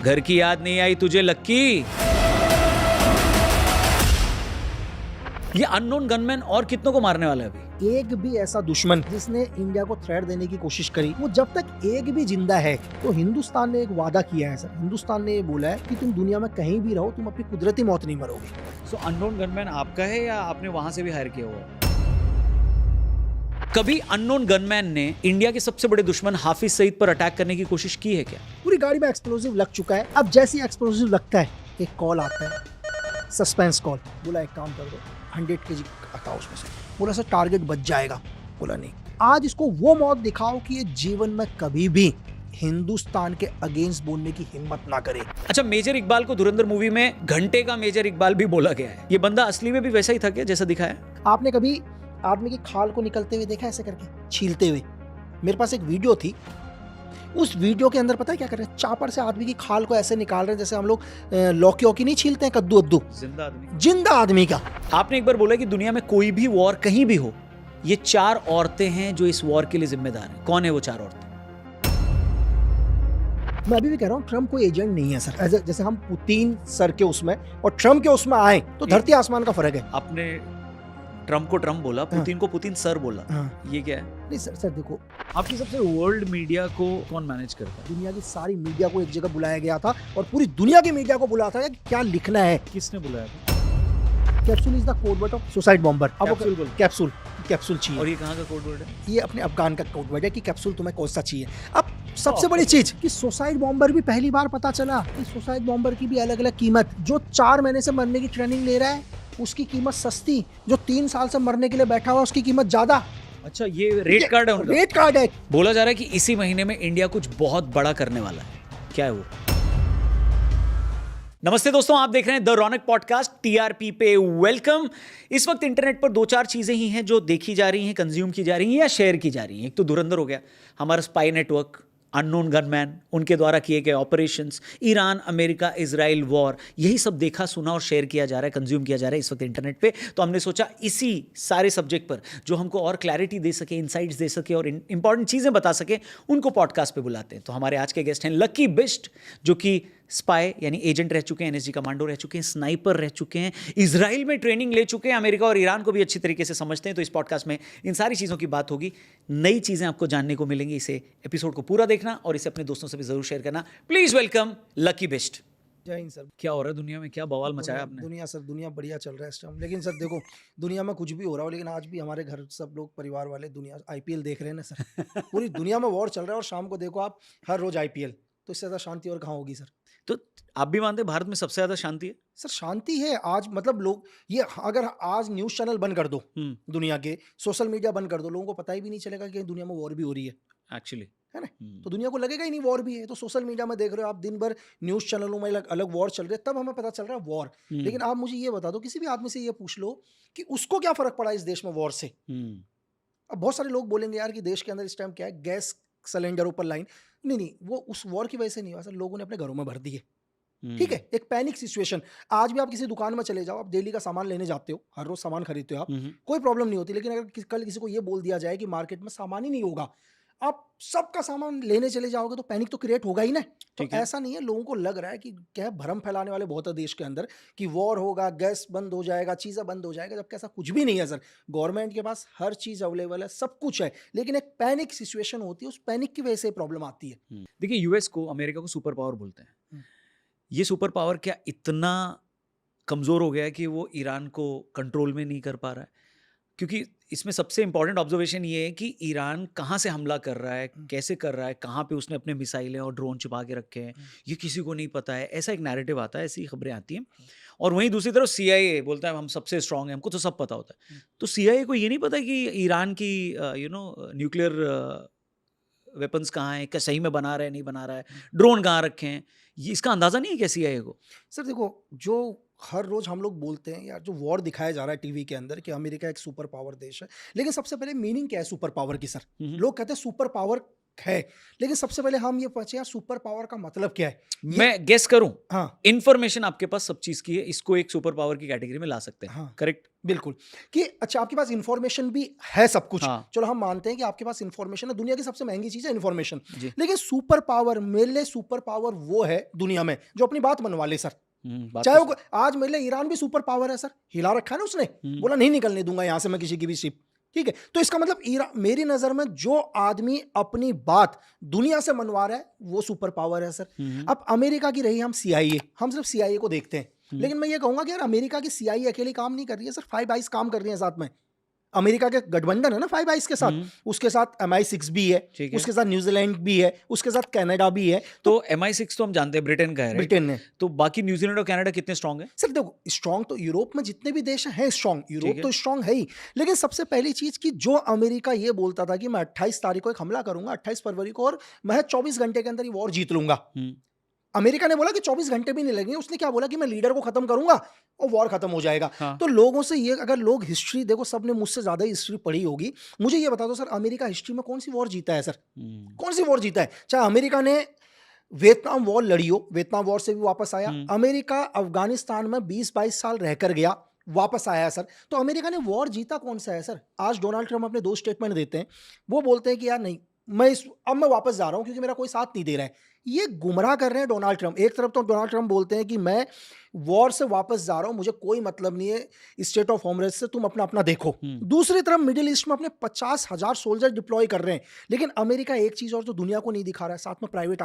घर की याद नहीं आई तुझे लक्की? ये अननोन गनमैन और कितनों को मारने वाला है अभी? एक भी ऐसा दुश्मन जिसने इंडिया को थ्रेट देने की कोशिश करी, वो जब तक एक भी जिंदा है तो हिंदुस्तान ने एक वादा किया है सर। हिंदुस्तान ने ये बोला है कि तुम दुनिया में कहीं भी रहो, तुम अपनी कुदरती मौत नहीं मरोगे। सो अननोन गनमैन आपका है या आपने वहां से भी हायर किया हुआ है? कभी अननोन गनमैन ने इंडिया के सबसे बड़े दुश्मन हाफिज सईद पर अटैक करने की कोशिश की है क्या? पूरी गाड़ी में एक्सप्लोजिव लग चुका है। अब जैसे ही एक्सप्लोजिव लगता है, एक कॉल आता है, सस्पेंस कॉल। बोला एक काम कर दो, 100 kg आता उसमें से। बोला सर टारगेट बच जाएगा। बोला नहीं, आज इसको वो मौत दिखाओ कि ये जीवन में कभी भी हिंदुस्तान के अगेंस्ट बोलने की हिम्मत ना करे। अच्छा, मेजर इकबाल को धुरंधर मूवी में घंटे का मेजर इकबाल भी बोला गया है। ये बंदा असली में भी वैसा ही था क्या जैसा दिखाया? आपने कभी आदमी की खाल को निकलते हुए देखा, ऐसे करके छीलते हुए? मेरे पास एक वीडियो थी, उस वीडियो के अंदर पता है क्या कर रहे हैं? चापर से आदमी की खाल को ऐसे निकाल रहे हैं जैसे हम लोग लौकी औकी नहीं छीलते हैं, कद्दू अद्दू। जिंदा आदमी का। आपने एक बार बोला कि दुनिया में कोई भी वॉर कहीं भी हो, ये 4 औरतें हैं जो इस वॉर के लिए जिम्मेदार हैं। कौन है वो 4 औरतें? मैं अभी भी कह रहा हूँ, ट्रम्प कोई एजेंट नहीं है सर। जैसे हम पुतिन सर के उसमें और ट्रम्प के उसमें आए तो धरती आसमान का फर्क है। आपने ट्रम्प को ट्रम्प बोला, पुतिन को पुतिन सर बोला। ये क्या है? नहीं सर देखो, आपकी सबसे वर्ल्ड मीडिया को कौन मैनेज करता है? दुनिया की सारी मीडिया को एक जगह बुलाया गया था और पूरी दुनिया की मीडिया को बुलाया था कि क्या लिखना है। किसने बुलाया था? Capsule is the code word of suicide bomber. अब कैप्सूल चाहिए। और ये कहाँ का कोड वर्ड है? ये अपने अफगान का कोड वर्ड है कि कैप्सूल तुम्हें कौन सा चाहिए। अब सबसे बड़ी चीज कि सुसाइड बॉम्बर भी पहली बार पता चला कि सुसाइड बॉम्बर की भी अलग अलग कीमत। जो 4 महीने से मरने की ट्रेनिंग ले रहा है उसकी कीमत सस्ती, जो 3 साल से मरने के लिए बैठा हुआ उसकी कीमत ज्यादा। अच्छा, ये रेट कार्ड है उनका? रेट कार्ड है। बोला जा रहा है कि इसी महीने में इंडिया कुछ बहुत बड़ा करने वाला है। क्या है वो? नमस्ते दोस्तों, आप देख रहे हैं द रौनक पॉडकास्ट टीआरपी पे। वेलकम। इस वक्त इंटरनेट पर 2-4 चीजें ही हैं जो देखी जा रही हैं, कंज्यूम की जा रही हैं या शेयर की जा रही हैं। एक तो धुरंधर हो गया, हमारा स्पाई नेटवर्क, अननोन गनमैन, उनके द्वारा किए गए operations, Iran America Israel war, यही सब देखा सुना और शेयर किया जा रहा है, कंज्यूम किया जा रहा है इस वक्त इंटरनेट पे। तो हमने सोचा इसी सारे सब्जेक्ट पर जो हमको और क्लैरिटी दे सके, इनसाइट्स दे सके और इंपॉर्टेंट चीज़ें बता सके, उनको पॉडकास्ट पे बुलाते हैं। तो हमारे आज के गेस्ट हैं लकी बिस्ट, जो कि स्पाई यानी एजेंट रह चुके हैं, एनएसजी कमांडो रह चुके हैं, स्नाइपर रह चुके हैं, इजराइल में ट्रेनिंग ले चुके हैं, अमेरिका और ईरान को भी अच्छी तरीके से समझते हैं। तो इस पॉडकास्ट में इन सारी चीज़ों की बात होगी, नई चीज़ें आपको जानने को मिलेंगी। इसे एपिसोड को पूरा देखना और इसे अपने दोस्तों से भी जरूर शेयर करना। Please welcome Lucky Bisht. जय हिंद सर। क्या हो रहा है दुनिया में? क्या बवाल मचाया आपने? दुनिया बढ़िया चल रहा है इस टाइम। लेकिन सर देखो, दुनिया में कुछ भी हो रहा हो, लेकिन आज भी हमारे घर सब लोग परिवार वाले दुनिया आईपीएल देख रहे हैं ना सर। पूरी दुनिया में वॉर चल रहा है और शाम को देखो आप हर रोज आईपीएल। तो इससे ज्यादा शांति और कहाँ होगी सर? तो आप भी मानते हैं भारत में सबसे ज्यादा शांति है? सर शांति है आज, मतलब लोग ये अगर आज न्यूज चैनल बंद कर दो, दुनिया के सोशल मीडिया बंद कर दो, लोगों को पता ही भी नहीं चलेगा कि दुनिया में वॉर भी हो रही है एक्चुअली, है ना। तो दुनिया को लगेगा ही नहीं वॉर भी है। तो सोशल मीडिया में देख रहे हो आप, दिन भर न्यूज चैनलों में अलग वॉर चल रही है, तब हमें पता चल रहा है वॉर। लेकिन आप मुझे ये बता दो, किसी भी आदमी से ये पूछ लो कि उसको क्या फर्क पड़ा इस देश में वॉर से। अब बहुत सारे लोग बोलेंगे यार कि देश के अंदर इस टाइम क्या है, गैस सिलेंडर ऊपर लाइन। नहीं, वो उस वॉर की वजह से नहीं हुआ सर, लोगों ने अपने घरों में भर दिए। ठीक है, एक पैनिक सिचुएशन। आज भी आप किसी दुकान में चले जाओ, आप डेली का सामान लेने जाते हो, हर रोज सामान खरीदते हो आप, कोई प्रॉब्लम नहीं होती। लेकिन अगर कल किसी को ये बोल दिया जाए कि मार्केट में सामान ही नहीं होगा, आप सबका सामान लेने चले जाओगे, तो पैनिक तो क्रिएट होगा ही ना। तो ऐसा नहीं है, लोगों को लग रहा है कि क्या भ्रम फैलाने वाले बहुत है देश के अंदर कि वॉर होगा, गैस बंद हो जाएगा, चीज़ें बंद हो जाएगा, जबकि ऐसा कुछ भी नहीं है सर। गवर्नमेंट के पास हर चीज़ अवेलेबल है, सब कुछ है, लेकिन एक पैनिक सिचुएशन होती है, उस पैनिक की वजह से प्रॉब्लम आती है। देखिए, यूएस को, अमेरिका को सुपर पावर बोलते हैं। ये सुपर पावर क्या इतना कमज़ोर हो गया है कि वो ईरान को कंट्रोल में नहीं कर पा रहा है? क्योंकि इसमें सबसे इंपॉर्टेंट ऑब्जर्वेशन ये है कि ईरान कहाँ से हमला कर रहा है, कैसे कर रहा है, कहाँ पे उसने अपने मिसाइलें और ड्रोन छुपा के रखे हैं, ये किसी को नहीं पता है। ऐसा एक नैरेटिव आता है, ऐसी खबरें आती हैं। और वहीं दूसरी तरफ सीआईए बोलता है हम सबसे स्ट्रांग हैं, हमको तो सब पता होता है। तो सीआईए को ये नहीं पता कि ईरान की न्यूक्लियर वेपन्स कहाँ हैं, क्या सही में बना रहा है, नहीं बना रहा है, ड्रोन कहाँ रखे हैं, ये इसका अंदाज़ा नहीं है क्या सीआईए को? सर देखो, जो हर रोज हम लोग बोलते हैं यार, जो वॉर दिखाया जा रहा है टीवी के अंदर कि अमेरिका एक सुपर पावर देश है, लेकिन सबसे पहले मीनिंग क्या है सुपर पावर की सर? लोग कहते हैं सुपर पावर है, लेकिन सबसे पहले हम ये पूछे यार सुपर पावर का मतलब क्या है? मैं गेस करूं, हाँ, इंफॉर्मेशन आपके पास सब चीज की है, इसको एक सुपर पावर की कैटेगरी में ला सकते हैं, हाँ। करेक्ट? बिल्कुल, कि अच्छा आपके पास इन्फॉर्मेशन भी है सब कुछ। हाँ। चलो हम मानते हैं कि आपके पास इन्फॉर्मेशन है, दुनिया की सबसे महँगी चीज़ है इन्फॉर्मेशन। जी। लेकिन सुपर पावर मेरे लिए सुपर पावर वो है दुनिया में जो अपनी बात मनवा ले सर। बात चाहे तो वो आज मेरे लिए ईरान भी सुपर पावर है सर, हिला रखा है ना उसने, हम्म। बोला नहीं निकलने दूंगा यहाँ से मैं किसी की भी शिप, ठीक है? तो इसका मतलब मेरी नज़र में जो आदमी अपनी बात दुनिया से मनवा रहा है वो सुपर पावर है सर। अब अमेरिका की रही हम सीआईए, हम सिर्फ सीआईए को देखते हैं, लेकिन मैं ये कहूँगा कि यार अमेरिका की सीआईए अकेली काम नहीं कर रही है सर, 5 आइज़ काम कर रही है साथ में। अमेरिका के गठबंधन है ना 5 आइज़ के साथ, उसके साथ MI6 भी है, ठीक है। उसके साथ न्यूजीलैंड भी है, उसके साथ कनाडा भी है, तो MI6 तो हम जानते हैं ब्रिटेन का है, right? ब्रिटेन ने। तो बाकी न्यूजीलैंड और कनाडा कितने स्ट्रांग है? सर देखो स्ट्रांग तो यूरोप में जितने भी देश हैं स्ट्रांग, ठीक यूरोप है। तो स्ट्रांग है ही, लेकिन सबसे पहली चीज कि जो अमेरिका ये बोलता था कि मैं 28 तारीख को एक हमला करूंगा 28 फरवरी को और मैं 24 घंटे के अंदर ये वॉर जीत लूंगा। अमेरिका ने बोला कि 24 घंटे भी नहीं लगेंगे, उसने क्या बोला कि मैं लीडर को खत्म करूंगा और वॉर खत्म हो जाएगा। हाँ। तो लोगों से ये अगर लोग हिस्ट्री देखो, सबने मुझसे ज्यादा हिस्ट्री पढ़ी होगी, मुझे ये बता दो सर अमेरिका हिस्ट्री में कौन सी वॉर जीता है सर? कौन सी वॉर जीता है? चाहे अमेरिका ने वियतनाम वॉर लड़ी हो, वियतनाम वॉर से भी वापस आया, अमेरिका अफगानिस्तान में 20-22 साल रहकर गया, वापस आया सर। तो अमेरिका ने वॉर जीता कौन सा है सर? आज डोनाल्ड ट्रम्प अपने 2 स्टेटमेंट देते हैं, वो बोलते हैं कि यार नहीं अब मैं वापस जा रहा हूं क्योंकि मेरा कोई साथ नहीं दे रहा है। ये गुमराह कर रहे हैं डोनाल्ड ट्रम्प। एक तरफ तो डोनाल्ड ट्रम्प बोलते हैं कि मैं वॉर से वापस जा रहा हूं, मुझे कोई मतलब नहीं है स्टेट ऑफ होमरेस्ट से, तुम अपना अपना देखो। दूसरी तरफ मिडिल ईस्ट में अपने 50,000 सोल्जर डिप्लॉय कर रहे हैं, लेकिन अमेरिका एक चीज और तो दुनिया को नहीं दिखा रहा है, साथ में प्राइवेट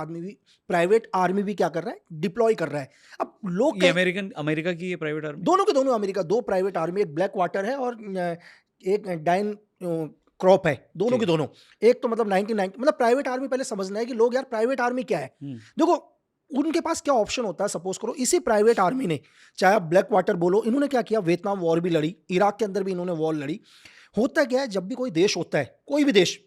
आर्मी भी क्या कर रहा है? डिप्लॉय कर रहा है। अब लोग ये अमेरिका की ये प्राइवेट आर्मी, दोनों के दोनों अमेरिका, 2 प्राइवेट आर्मी, एक ब्लैक वाटर है और एक डाइन क्रॉप है, दोनों के दोनों। एक तो मतलब 1990 मतलब प्राइवेट आर्मी, पहले समझना है कि लोग यार प्राइवेट आर्मी क्या है। देखो उनके पास क्या ऑप्शन होता है, सपोज करो इसी प्राइवेट आर्मी ने, चाहे आप ब्लैक वाटर बोलो, इन्होंने क्या किया, वियतनाम वॉर भी लड़ी, इराक के अंदर भी इन्होंने वॉर लड़ी। होता क्या है, जब भी कोई देश होता है, कोई भी देश,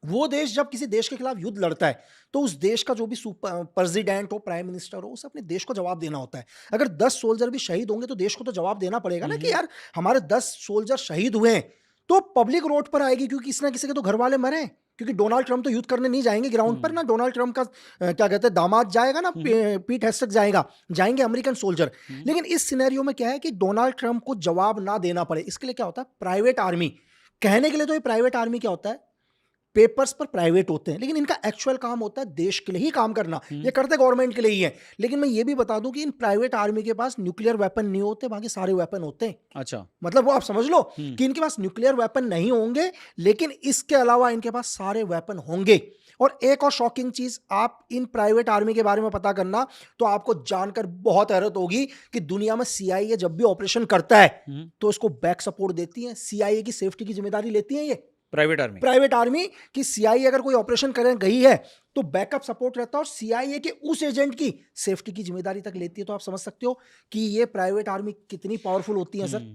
वो देश जब किसी देश के खिलाफ युद्ध लड़ता है तो उस देश का जो भी प्रेसिडेंट हो, प्राइम मिनिस्टर हो, उसे अपने देश को जवाब देना होता है। अगर 10 सोल्जर भी शहीद होंगे तो देश को तो जवाब देना पड़ेगा ना कि यार हमारे 10 सोल्जर शहीद हुए हैं, तो पब्लिक रोड पर आएगी, क्योंकि किसी ना किसी के तो घर वाले मरे हैं। क्योंकि डोनाल्ड ट्रम्प तो युद्ध करने नहीं जाएंगे ग्राउंड पर ना, डोनाल्ड ट्रम्प का क्या कहते हैं दामाद जाएगा ना, पीट हेस्टक जाएंगे अमेरिकन सोल्जर। लेकिन इस सिनेरियो में क्या है कि डोनाल्ड ट्रम्प को जवाब ना देना पड़े, इसके लिए क्या होता है, प्राइवेट आर्मी। कहने के लिए तो ये प्राइवेट आर्मी क्या होता है, पेपर्स पर प्राइवेट होते हैं, लेकिन इनका एक्चुअल काम होता है देश के लिए ही काम करना। ये करते गवर्नमेंट के लिए ही है। लेकिन मैं ये भी बता दूं कि इन प्राइवेट आर्मी के पास न्यूक्लियर वेपन नहीं होते, बाकी सारे वेपन होते हैं। अच्छा, मतलब वो आप समझ लो कि इनके पास न्यूक्लियर वेपन नहीं होंगे, लेकिन इसके अलावा इनके पास सारे वेपन होंगे। और एक और शॉकिंग चीज, आप इन प्राइवेट आर्मी के बारे में पता करना तो आपको जानकर बहुत हैरत होगी कि दुनिया में सीआईए जब भी ऑपरेशन करता है तो इसको बैक सपोर्ट देती है, सीआईए की सेफ्टी की जिम्मेदारी लेती है ये प्राइवेट आर्मी की। सीआईए अगर कोई ऑपरेशन करने गई है तो बैकअप सपोर्ट रहता है और सीआईए के उस एजेंट की सेफ्टी की जिम्मेदारी तक लेती है। तो आप समझ सकते हो कि ये प्राइवेट आर्मी कितनी पावरफुल होती है सर।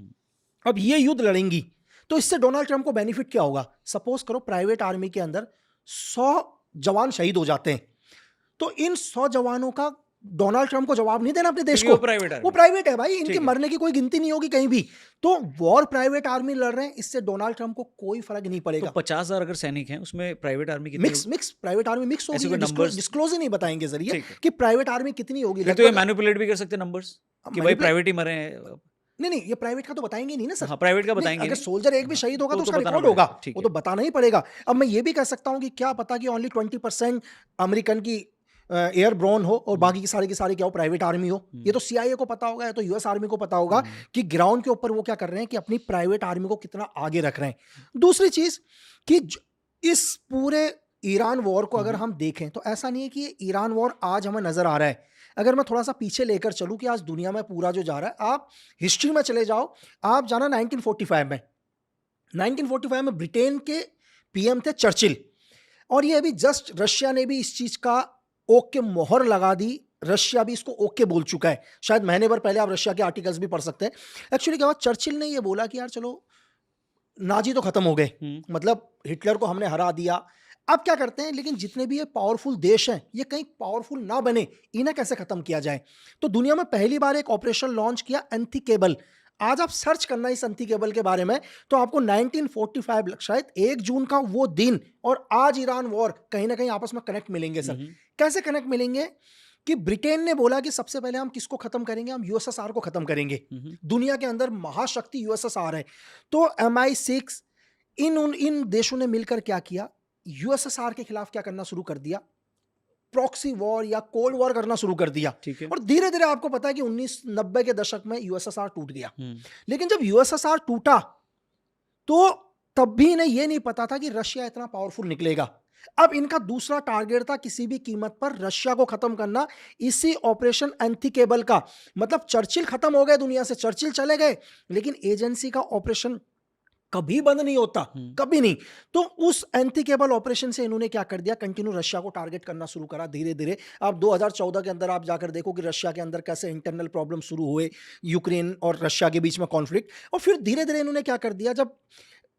अब ये युद्ध लड़ेंगी तो इससे डोनाल्ड ट्रम्प को बेनिफिट क्या होगा? सपोज करो प्राइवेट आर्मी के अंदर 100 जवान शहीद हो जाते हैं, तो इन 100 जवानों का डोनाल्ड ट्रम्प को जवाब नहीं देना अपने देश को, वो प्राइवेट है भाई, इनके मरने की कोई गिनती नहीं होगी कहीं भी। तो वॉर प्राइवेट आर्मी लड़ रहे हैं, इससे डोनाल्ड ट्रम्प को कोई फर्क नहीं पड़ेगा। तो 50,000 अगर सैनिक हैं उसमें प्राइवेट आर्मी कितनी? मिक्स प्राइवेट आर्मी मिक्स होगी, डिस्क्लोज ही नहीं बताएंगे जरिए कि प्राइवेट आर्मी कितनी होगी। तो ये मैनिपुलेट भी कर सकते नंबर्स कि भाई प्राइवेट ही मरे हैं। नहीं, ये प्राइवेट का तो बताएंगे नहीं ना सर। हाँ, प्राइवेट का बताएंगे। अगर सोल्जर एक भी शहीद होगा तो उसका रिकॉर्ड होगा, वो तो बताना ही पड़ेगा। अब मैं ये भी कह सकता हूँ कि क्या पता कि ओनली 20% अमेरिकन की एयरब्रोन हो और बाकी की सारी क्या हो, प्राइवेट आर्मी हो। ये तो सीआईए को पता होगा, या तो यूएस आर्मी को पता होगा कि ग्राउंड के ऊपर वो क्या कर रहे हैं कि अपनी प्राइवेट आर्मी को कितना आगे रख रहे हैं। दूसरी चीज कि इस पूरे ईरान वॉर को अगर हम देखें तो ऐसा नहीं है कि ईरान वॉर आज हमें नजर आ रहा है। अगर मैं थोड़ा सा पीछे लेकर चलूं कि आज दुनिया में पूरा जो जा रहा है, आप हिस्ट्री में चले जाओ, आप जाना 1945 में। 1945 में ब्रिटेन के पीएम थे चर्चिल, और ये अभी जस्ट रशिया ने भी इस चीज का ओके मोहर लगा दी। रशिया भी इसको ओके बोल चुका है, शायद महीने भर पहले आप रशिया के आर्टिकल्स भी पढ़ सकते हैं। एक्चुअली क्या हुआ, चर्चिल ने ये बोला कि यार चलो नाजी तो खत्म हो गए, मतलब हिटलर को हमने हरा दिया, अब क्या करते हैं, लेकिन जितने भी ये पावरफुल देश हैं ये कहीं पावरफुल ना बने, इन्हें कैसे खत्म किया जाए। तो दुनिया में पहली बार एक ऑपरेशन लॉन्च किया एंथीकेबल। आज आप सर्च करना इस अंति केबल के बारे में तो आपको 1945 शायद 1 जून का वो दिन और आज ईरान वॉर कहीं ना कहीं आपस में कनेक्ट मिलेंगे सर। कैसे कनेक्ट मिलेंगे कि ब्रिटेन ने बोला कि सबसे पहले हम किसको खत्म करेंगे, हम यूएसएसआर को खत्म करेंगे। दुनिया के अंदर महाशक्ति यूएसएसआर है, तो MI6 इन देशों ने मिलकर क्या किया, यूएसएसआर के खिलाफ क्या करना शुरू कर दिया, प्रॉक्सी वॉर या कोल्ड वॉर करना शुरू कर दिया। ठीक है। और धीरे धीरे आपको पता है कि 1990 के दशक में यूएसएसआर टूट गया। लेकिन जब यूएसएसआर टूटा तो तब भी इन्हें यह नहीं पता था कि रशिया इतना पावरफुल निकलेगा। अब इनका दूसरा टारगेट था किसी भी कीमत पर रशिया को खत्म करना, इसी ऑपरेशन एंथीकेबल का। मतलब चर्चिल खत्म हो गए दुनिया से, चर्चिल चले गए, लेकिन एजेंसी का ऑपरेशन कभी बंद नहीं होता, कभी नहीं। तो उस एंथीकेबल ऑपरेशन से इन्होंने क्या कर दिया, कंटिन्यू रशिया को टारगेट करना शुरू करा धीरे धीरे। अब 2014 के अंदर आप जाकर देखो कि रशिया के अंदर कैसे इंटरनल प्रॉब्लम शुरू हुए, यूक्रेन और रशिया के बीच में कॉन्फ्लिक्ट। और फिर धीरे धीरे इन्होंने क्या कर दिया, जब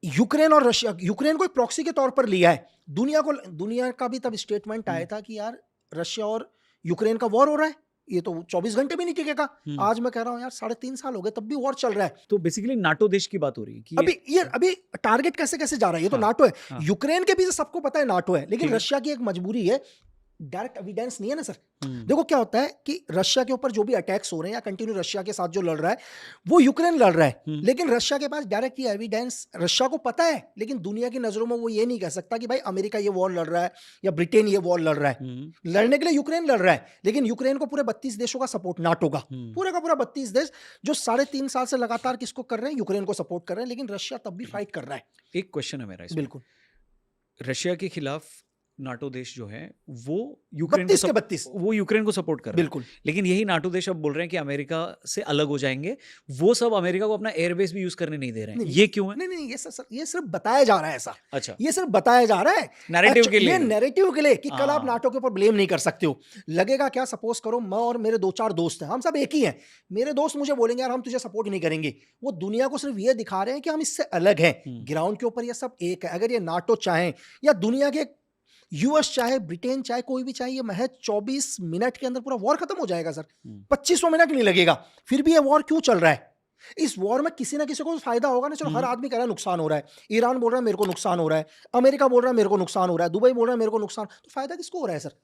यूक्रेन और रशिया, यूक्रेन को एक प्रॉक्सी के तौर पर लिया है, दुनिया का भी तब स्टेटमेंट आया था कि यार रशिया और यूक्रेन का वॉर हो रहा है, ये तो 24 घंटे भी नहीं टिकेगा। आज मैं कह रहा हूं यार 3.5 साल हो गए तब भी वॉर चल रहा है। तो बेसिकली नाटो देश की बात हो रही है कि अभी टारगेट कैसे कैसे जा रहा है, ये तो नाटो है। यूक्रेन के भी सबको पता है नाटो है, लेकिन रशिया की एक मजबूरी है, डायरेक्ट एविडेंस नहीं है ना सर। देखो क्या होता है कि रशिया के ऊपर जो भी अटैक्स हो रहे हैं या कंटिन्यू रशिया के साथ जो लड़ रहा है वो यूक्रेन लड़ रहा है, लेकिन रशिया के पास डायरेक्ट ये एविडेंस रशिया को पता है, लेकिन दुनिया की नजरों में वो ये नहीं कह सकता कि भाई अमेरिका ये वॉर लड़ रहा है या ब्रिटेन ये वॉर लड़ रहा है। लड़ने के लिए यूक्रेन लड़ रहा है, लेकिन यूक्रेन को पूरे 32 देशों का सपोर्ट, नाटो का पूरे का पूरा 32 देश जो 3.5 साल से लगातार किसको कर रहे हैं, यूक्रेन को सपोर्ट कर रहे हैं, लेकिन रशिया तब भी फाइट कर रहा है। एक क्वेश्चन है मेरा इसमें, बिल्कुल, रशिया के खिलाफ नाटो देश जो है वो यूक्रेन 32 वो यूक्रेन को सपोर्ट कर रहे हैं, बिल्कुल। लेकिन यही नाटो देश अब बोल रहे हैं कि अमेरिका से अलग हो जाएंगे, वो सब अमेरिका को अपना एयरबेस भी यूज करने नहीं दे रहे हैं। ये क्यों है? नहीं, ये सिर्फ बताया जा रहा है ऐसा। अच्छा, ये सिर्फ बताया जा रहा है नैरेटिव के लिए, ये नैरेटिव के लिए कि कल आप नाटो के ऊपर ब्लेम नहीं कर सकते हो। लगेगा क्या, सपोज करो मैं और मेरे 2-4 दोस्त हैं, हम सब एक ही हैं, मेरे दोस्त मुझे बोलेंगे यार हम तुझे सपोर्ट नहीं करेंगे, वो दुनिया को सिर्फ ये दिखा रहे हैं कि हम इससे अलग हैं, ग्राउंड के ऊपर ये सब एक है। अगर ये नाटो चाहे या दुनिया के यूएस चाहे, ब्रिटेन चाहे, कोई भी चाहे, ये महज 24 मिनट के अंदर पूरा वॉर खत्म हो जाएगा सर। 2500 मिनट नहीं लगेगा। फिर भी ये वॉर क्यों चल रहा है? इस वॉर में किसी ना किसी को फायदा होगा ना। चलो हर आदमी कह रहा है नुकसान हो रहा है, ईरान बोल रहा है मेरे को नुकसान हो रहा है, अमेरिका बोल रहा है मेरे को नुकसान हो रहा है, दुबई बोल रहा है मेरे को नुकसान, तो फायदा किसको हो रहा है सर?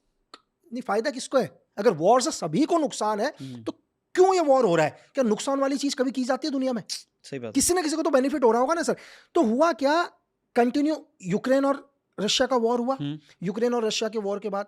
नहीं, फायदा किसको है? अगर वॉर से सभी को नुकसान है तो क्यों ये वॉर हो रहा है? क्या नुकसान वाली चीज कभी की जाती है दुनिया में? सही बात, किसी ना किसी को तो बेनिफिट हो रहा होगा ना सर। तो हुआ क्या, कंटिन्यू यूक्रेन और रशिया का वॉर हुआ। यूक्रेन और रशिया के वॉर के बाद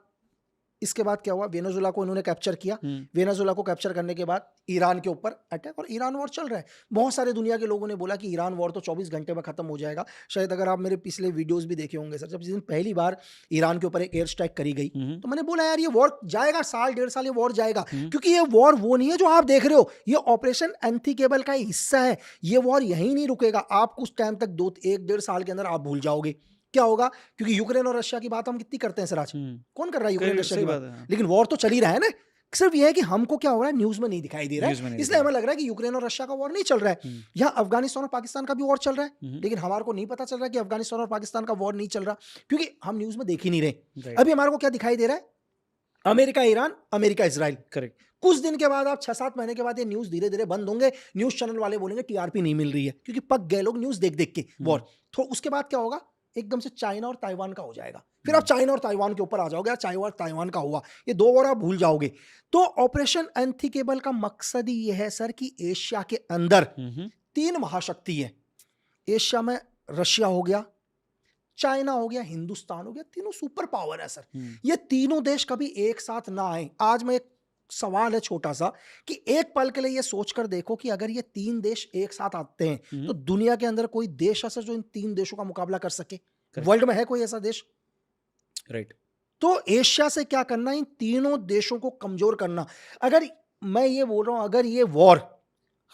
इसके बाद क्या हुआ, वेनेजुएला को इन्होंने कैप्चर किया। वेनेजुएला को कैप्चर करने के बाद ईरान के ऊपर अटैक, और ईरान वॉर चल रहा है। बहुत सारे दुनिया के लोगों ने बोला कि ईरान वॉर तो 24 घंटे में खत्म हो जाएगा। शायद अगर आप मेरे पिछले वीडियोस भी देखे होंगे सर, जब जिस दिन पहली बार ईरान के ऊपर एक एयर स्ट्राइक करी गई तो मैंने बोला यार ये वॉर जाएगा, 1.5 साल ये वॉर जाएगा, क्योंकि ये वॉर वो नहीं है जो आप देख रहे हो, ये ऑपरेशन एंथीकेबल का हिस्सा है। ये वॉर यहीं नहीं रुकेगा, आप कुछ टाइम तक 1-1.5 साल के अंदर आप भूल जाओगे क्या होगा, क्योंकि यूक्रेन और रशिया की बात हम कितनी करते हैं सर आज, कौन कर रहा है यूक्रेन रशिया की बात, लेकिन वॉर तो चल ही रहा है ना। सिर्फ ये है कि हमको क्या हो रहा है, न्यूज में नहीं दिखाई दे रहा है, इसलिए हमें लग रहा है कि यूक्रेन और रशिया का वॉर नहीं चल रहा है। यहाँ अफगानिस्तान और पाकिस्तान का भी वॉर चल रहा है, लेकिन हमारे को नहीं पता चल रहा कि अफगानिस्तान और पाकिस्तान का वॉर नहीं चल रहा, क्योंकि हम न्यूज में देख ही नहीं रहे। अभी हमारे को क्या दिखाई दे रहा है, America Iran, America Israel. Correct. कुछ दिन के बाद, आप 6-7 महीने के बाद ये न्यूज धीरे धीरे बंद होंगे, न्यूज चैनल वाले बोलेंगे टीआरपी नहीं मिल रही है, क्योंकि पक गए लोग न्यूज देख देख के वॉर। तो उसके बाद क्या होगा, एकदम से चाइना और ताइवान का हो जाएगा, फिर आप चाइना और ताइवान के ऊपर आ जाओगे, चाइना और ताइवान का हुआ, ये 2 वॉर आप भूल जाओगे। तो ऑपरेशन एंथीकेबल का मकसद ही ये है सर कि एशिया के अंदर 3 महाशक्ति है। एशिया में रशिया हो गया, चाइना हो गया, हिंदुस्तान हो गया, तीनों सुपर पावर है सर। ये तीनों देश कभी एक साथ ना आए। आज मैं एक सवाल है छोटा सा कि एक पल के लिए ये सोचकर देखो कि अगर ये 3 देश एक साथ आते हैं तो दुनिया के अंदर कोई देश ऐसा जो इन 3 देशों का मुकाबला कर सके? वर्ल्ड में है कोई ऐसा देश? राइट। तो एशिया से क्या करना, इन तीनों देशों को कमजोर करना। अगर मैं ये बोल रहा हूं, अगर ये वॉर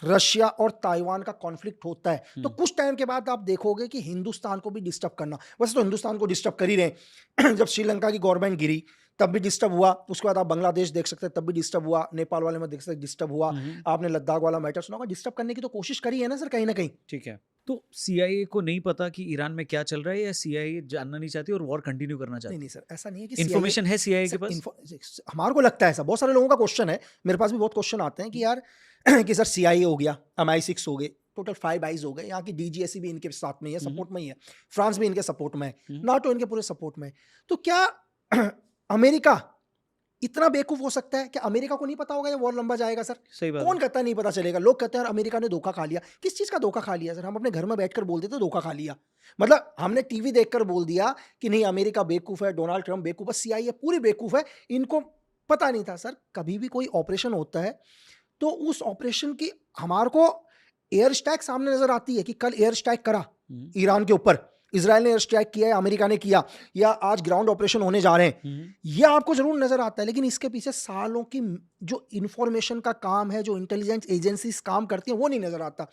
रशिया और ताइवान का कॉन्फ्लिक्ट होता है तो कुछ टाइम के बाद आप देखोगे कि हिंदुस्तान को भी डिस्टर्ब करना। वैसे तो हिंदुस्तान को डिस्टर्ब कर ही रहे जब श्रीलंका की गवर्नमेंट गिरी तब भी डिस्टर्ब हुआ, उसके बाद आप बांग्लादेश देख सकते हैं तब भी डिस्टर्ब हुआ, नेपाल वाले में देख सकते डिस्टर्ब हुआ, आपने लद्दाख वाला मैटर सुना होगा। डिस्टर्ब करने की तो कोशिश करी है ना सर, कहीं ना कहीं। ठीक है। तो CIA को नहीं पता कि ईरान में क्या चल रहा है, या CIA जानना नहीं चाहती और वॉर कंटिन्यू करना चाहती? नहीं सर, ऐसा नहीं है कि इन्फॉर्मेशन है CIA के पास। हमारे को लगता है ऐसा, बहुत सारे लोगों का क्वेश्चन है, मेरे पास भी बहुत क्वेश्चन आते हैं कि यार कि सर CIA हो गया, MI6 हो गए, टोटल 5 आईज हो गए, यहाँ की DGSE भी इनके साथ में ही है, सपोर्ट में ही है, फ्रांस भी इनके सपोर्ट में है, नाटो इनके पूरे सपोर्ट में है। तो क्या अमेरिका इतना बेवकूफ हो सकता है कि अमेरिका को नहीं पता होगा ये वॉर लंबा जाएगा? सर सही बात कौन कहता है नहीं पता चलेगा? लोग कहते हैं यार अमेरिका ने धोखा खा लिया। किस चीज का धोखा खा लिया सर? हम अपने घर में बैठकर बोल देते धोखा खा लिया, मतलब हमने टीवी देखकर बोल दिया कि नहीं अमेरिका बेवकूफ है, डोनाल्ड ट्रंप बेवकूफ है, CIA पूरी बेवकूफ है, इनको पता नहीं था। सर कभी भी कोई ऑपरेशन होता है तो उस ऑपरेशन की हमारे को एयर स्ट्राइक सामने नजर आती है कि कल एयर स्ट्राइक करा ईरान के ऊपर, इजराइल ने एयर स्ट्राइक किया है, अमेरिका ने किया, या आज ग्राउंड ऑपरेशन होने जा रहे हैं, यह आपको जरूर नजर आता है। लेकिन इसके पीछे सालों की जो इंफॉर्मेशन का काम है, जो इंटेलिजेंस एजेंसीज काम करती हैं, वो नहीं नजर आता।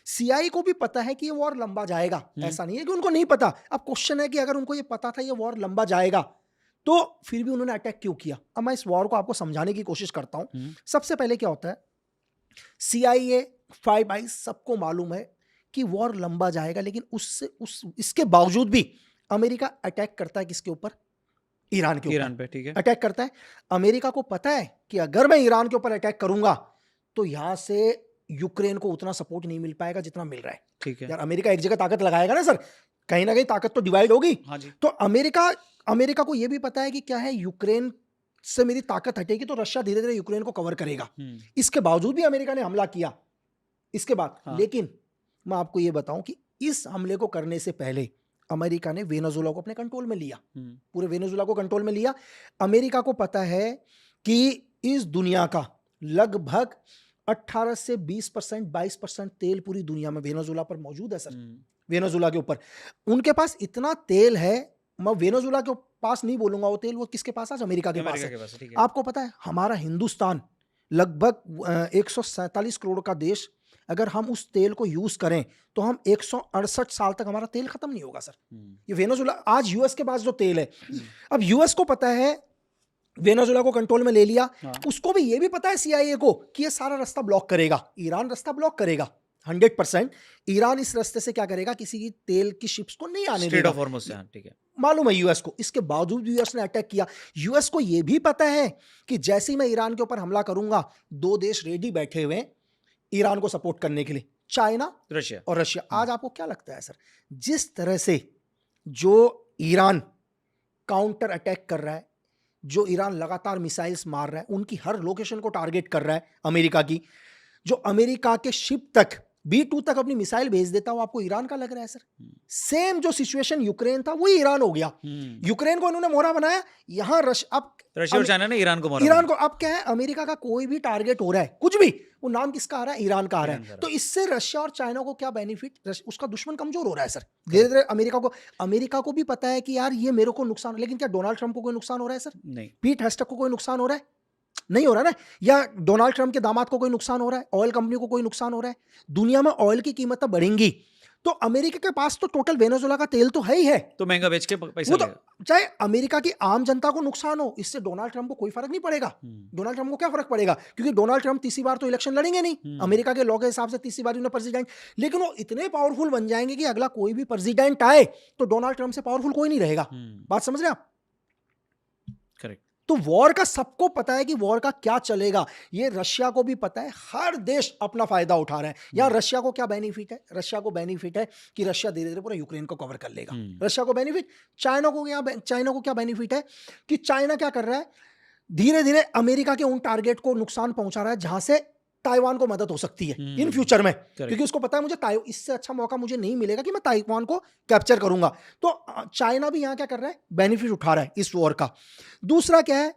CIA को भी पता है कि ये वॉर लंबा जाएगा, ऐसा नहीं है कि उनको नहीं पता। अब क्वेश्चन है कि अगर उनको ये पता था ये वॉर लंबा जाएगा तो फिर भी उन्होंने अटैक क्यों किया? अब मैं इस वॉर को आपको समझाने की कोशिश करता हूं। सबसे पहले क्या होता है, CIA, 5 आईज सबको मालूम है कि वॉर लंबा जाएगा, लेकिन इसके बावजूद भी अमेरिका अटैक करता है किसके ऊपर? ईरान के ऊपर। ईरान पे, ठीक है, अटैक करता है। अमेरिका को पता है कि अगर मैं ईरान के ऊपर अटैक करूंगा तो यहां से यूक्रेन को उतना सपोर्ट नहीं मिल पाएगा जितना मिल रहा है। ठीक है यार अमेरिका एक जगह ताकत लगाएगा ना सर, कहीं ना कहीं ताकत तो डिवाइड होगी। हाँ जी। तो अमेरिका को यह भी पता है कि क्या है, यूक्रेन से मेरी ताकत हटेगी तो रशिया धीरे धीरे यूक्रेन को कवर करेगा। इसके बावजूद भी अमेरिका ने हमला किया इसके बाद। हाँ। लेकिन मैं आपको यह बताऊं कि इस हमले को करने से पहले अमेरिका ने वेनेजुएला को अपने कंट्रोल में लिया, पूरे वेनेजुएला को कंट्रोल में लिया। अमेरिका को पता है कि इस दुनिया का लगभग 18 से 20%, 22% तेल पूरी दुनिया में वेनेजुएला पर मौजूद है सर। वेनेजुएला के ऊपर उनके पास इतना तेल है, मैं वेनेजुएला के पास नहीं बोलूंगा वो तेल, वो किसके पास? आज अमेरिका के पास है। आपको पता है हमारा हिंदुस्तान लगभग 147 करोड़ का देश, अगर हम उस तेल को यूज करें तो हम 168 साल तक हमारा तेल खत्म नहीं होगा सर। ये वेनेजुएला आज यूएस के पास जो तेल है, अब यूएस को पता है, वेनेजुएला को कंट्रोल में ले लिया। उसको भी ये भी पता है CIA को कि ये सारा रास्ता ब्लॉक करेगा, ईरान रास्ता ब्लॉक करेगा 100%। ईरान इस रास्ते से क्या करेगा, किसी की तेल की शिप्स को नहीं आने देगा, ठीक है, मालूम है यूएस को। इसके बावजूद यूएस ने अटैक किया। यूएस को यह भी पता है कि जैसे ही मैं ईरान के ऊपर हमला करूंगा, 2 देश रेडी बैठे हुए ईरान को सपोर्ट करने के लिए, चाइना रशिया और रशिया। आज आपको क्या लगता है सर, जिस तरह से जो ईरान काउंटर अटैक कर रहा है, जो ईरान लगातार मिसाइल्स मार रहा है, उनकी हर लोकेशन को टारगेट कर रहा है अमेरिका की, जो अमेरिका के शिप तक B2 तक अपनी मिसाइल भेज देता हो, आपको ईरान का लग रहा है सर? सेम जो सिचुएशन यूक्रेन था वही ईरान हो गया। यूक्रेन को उन्होंने मोहरा बनाया, यहां रशिया और चाइना ने ईरान को अब क्या है, अमेरिका का कोई भी टारगेट हो रहा है, कुछ भी, वो नाम किसका आ रहा है? ईरान का आ रहा है। तो इससे रशिया और चाइना को क्या बेनिफिट? उसका दुश्मन कमजोर हो रहा है सर धीरे धीरे। अमेरिका को भी पता है कि यार ये मेरे को नुकसान, लेकिन क्या डोनाल्ड ट्रंप को कोई नुकसान हो रहा है सर? नहीं। पीट हेगसेट को कोई नुकसान हो रहा है? नहीं हो रहा ना। या डोनाल्ड ट्रंप के दामाद को कोई नुकसान हो रहा है? ऑयल कंपनी को कोई नुकसान हो रहा है? दुनिया में ऑयल की कीमतें बढ़ेंगी तो अमेरिका के पास तो टोटल वेनेजुएला का तेल तो है ही है, तो महंगा बेच के पैसा तो चाहे अमेरिका की आम जनता को नुकसान हो, इससे डोनाल्ड ट्रंप को कोई फर्क नहीं पड़ेगा। डोनाल्ड ट्रंप को क्या फर्क पड़ेगा, क्योंकि डोनाल्ड ट्रंप तीसरी बार तो इलेक्शन लड़ेंगे नहीं, अमेरिका के लॉ के हिसाब से तीसरी बार उन्हें प्रेसिडेंट, लेकिन वो इतने पावरफुल बन जाएंगे कि अगला कोई भी प्रेसिडेंट आए तो डोनाल्ड ट्रंप से पावरफुल कोई नहीं रहेगा। बात समझ रहे आप? करेक्ट। तो वॉर का सबको पता है कि वॉर का क्या चलेगा, ये रशिया को भी पता है, हर देश अपना फायदा उठा रहा है। यहाँ रशिया को क्या बेनिफिट है? रशिया को बेनिफिट है कि रशिया धीरे धीरे पूरा यूक्रेन को कवर कर लेगा। रशिया को बेनिफिट। चाइना को क्या बेनिफिट है कि चाइना क्या कर रहा है, धीरे धीरे अमेरिका के उन टारगेट को नुकसान पहुंचा रहा है जहां से ताइवान को मदद हो सकती है इन फ्यूचर में, क्योंकि उसको पता है मुझे इससे अच्छा मौका मुझे नहीं मिलेगा कि मैं ताइवान को कैप्चर करूंगा। तो चाइना भी यहां क्या कर रहा है, बेनिफिट उठा रहा है इस वॉर का। दूसरा क्या है,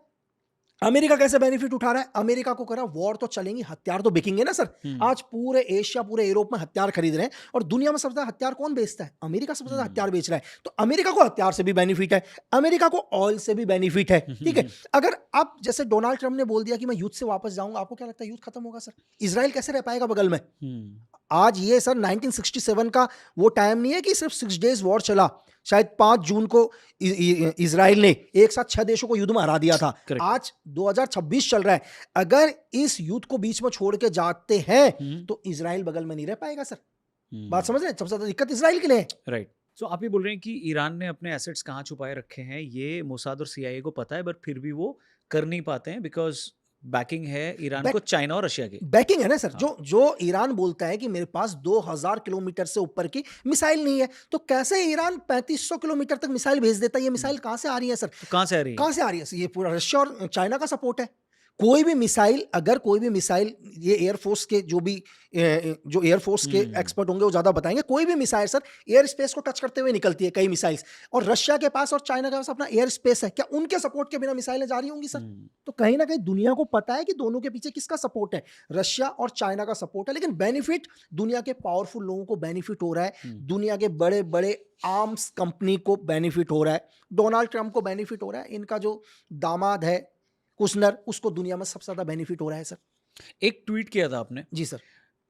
अमेरिका कैसे बेनिफिट उठा रहा है? अमेरिका को करा वॉर तो चलेंगी, हथियार तो बिकेंगे ना सर। आज पूरे एशिया, पूरे यूरोप में हथियार खरीद रहे हैं, और दुनिया में सबसे ज्यादा हथियार कौन बेचता है? अमेरिका सबसे ज्यादा हथियार बेच रहा है। तो अमेरिका को हथियार से भी बेनिफिट है, अमेरिका को ऑयल से भी बेनिफिट है, ठीक है। अगर आप जैसे डोनाल्ड ट्रंप ने बोल दिया कि मैं युद्ध से वापस जाऊंगा, आपको क्या लगता है युद्ध खत्म होगा सर? इजराइल कैसे रह पाएगा बगल में? आज ये सर 1967 का वो टाइम नहीं है कि सिर्फ 6 डेज वॉर चला, शायद 5 जून को इजराइल ने एक साथ 6 देशों को युद्ध में हरा दिया था। आज 2026 चल रहा है, अगर इस युद्ध को बीच में छोड़ के जाते हैं तो इजराइल बगल में नहीं रह पाएगा सर। बात समझ रहे हैं? सबसे ज्यादा दिक्कत इजराइल के लिए है। राइट। सो आप ये बोल रहे हैं कि ईरान ने अपने एसेट्स कहाँ छुपाए रखे हैं, ये मोसाद और CIA को पता है, बट फिर भी वो कर नहीं पाते हैं बिकॉज बैकिंग है ईरान को चाइना और रशिया की। बैकिंग है ना सर। जो ईरान बोलता है कि मेरे पास 2000 किलोमीटर से ऊपर की मिसाइल नहीं है, तो कैसे ईरान 3500 किलोमीटर तक मिसाइल भेज देता है? ये मिसाइल कहां से आ रही है सर? तो कहां से आ रही है? कहां से आ रही है? ये पूरा रशिया और चाइना का सपोर्ट है। कोई भी मिसाइल, अगर कोई भी मिसाइल, ये एयरफोर्स के जो एयरफोर्स के एक्सपर्ट होंगे वो ज्यादा बताएंगे, कोई भी मिसाइल सर एयर स्पेस को टच करते हुए निकलती है, कई मिसाइल्स। और रशिया के पास और चाइना के पास अपना एयर स्पेस है, क्या उनके सपोर्ट के बिना मिसाइलें जा रही होंगी सर? तो कहीं ना कहीं दुनिया को पता है कि दोनों के पीछे किसका सपोर्ट है, रशिया और चाइना का सपोर्ट है। लेकिन बेनिफिट दुनिया के पावरफुल लोगों को बेनिफिट हो रहा है, दुनिया के बड़े बड़े आर्म्स कंपनी को बेनिफिट हो रहा है, डोनाल्ड ट्रंप को बेनिफिट हो रहा है, इनका जो दामाद है कुशनर, उसको दुनिया में सबसे ज्यादा बेनिफिट हो रहा है सर। एक ट्वीट किया था आपने। जी सर।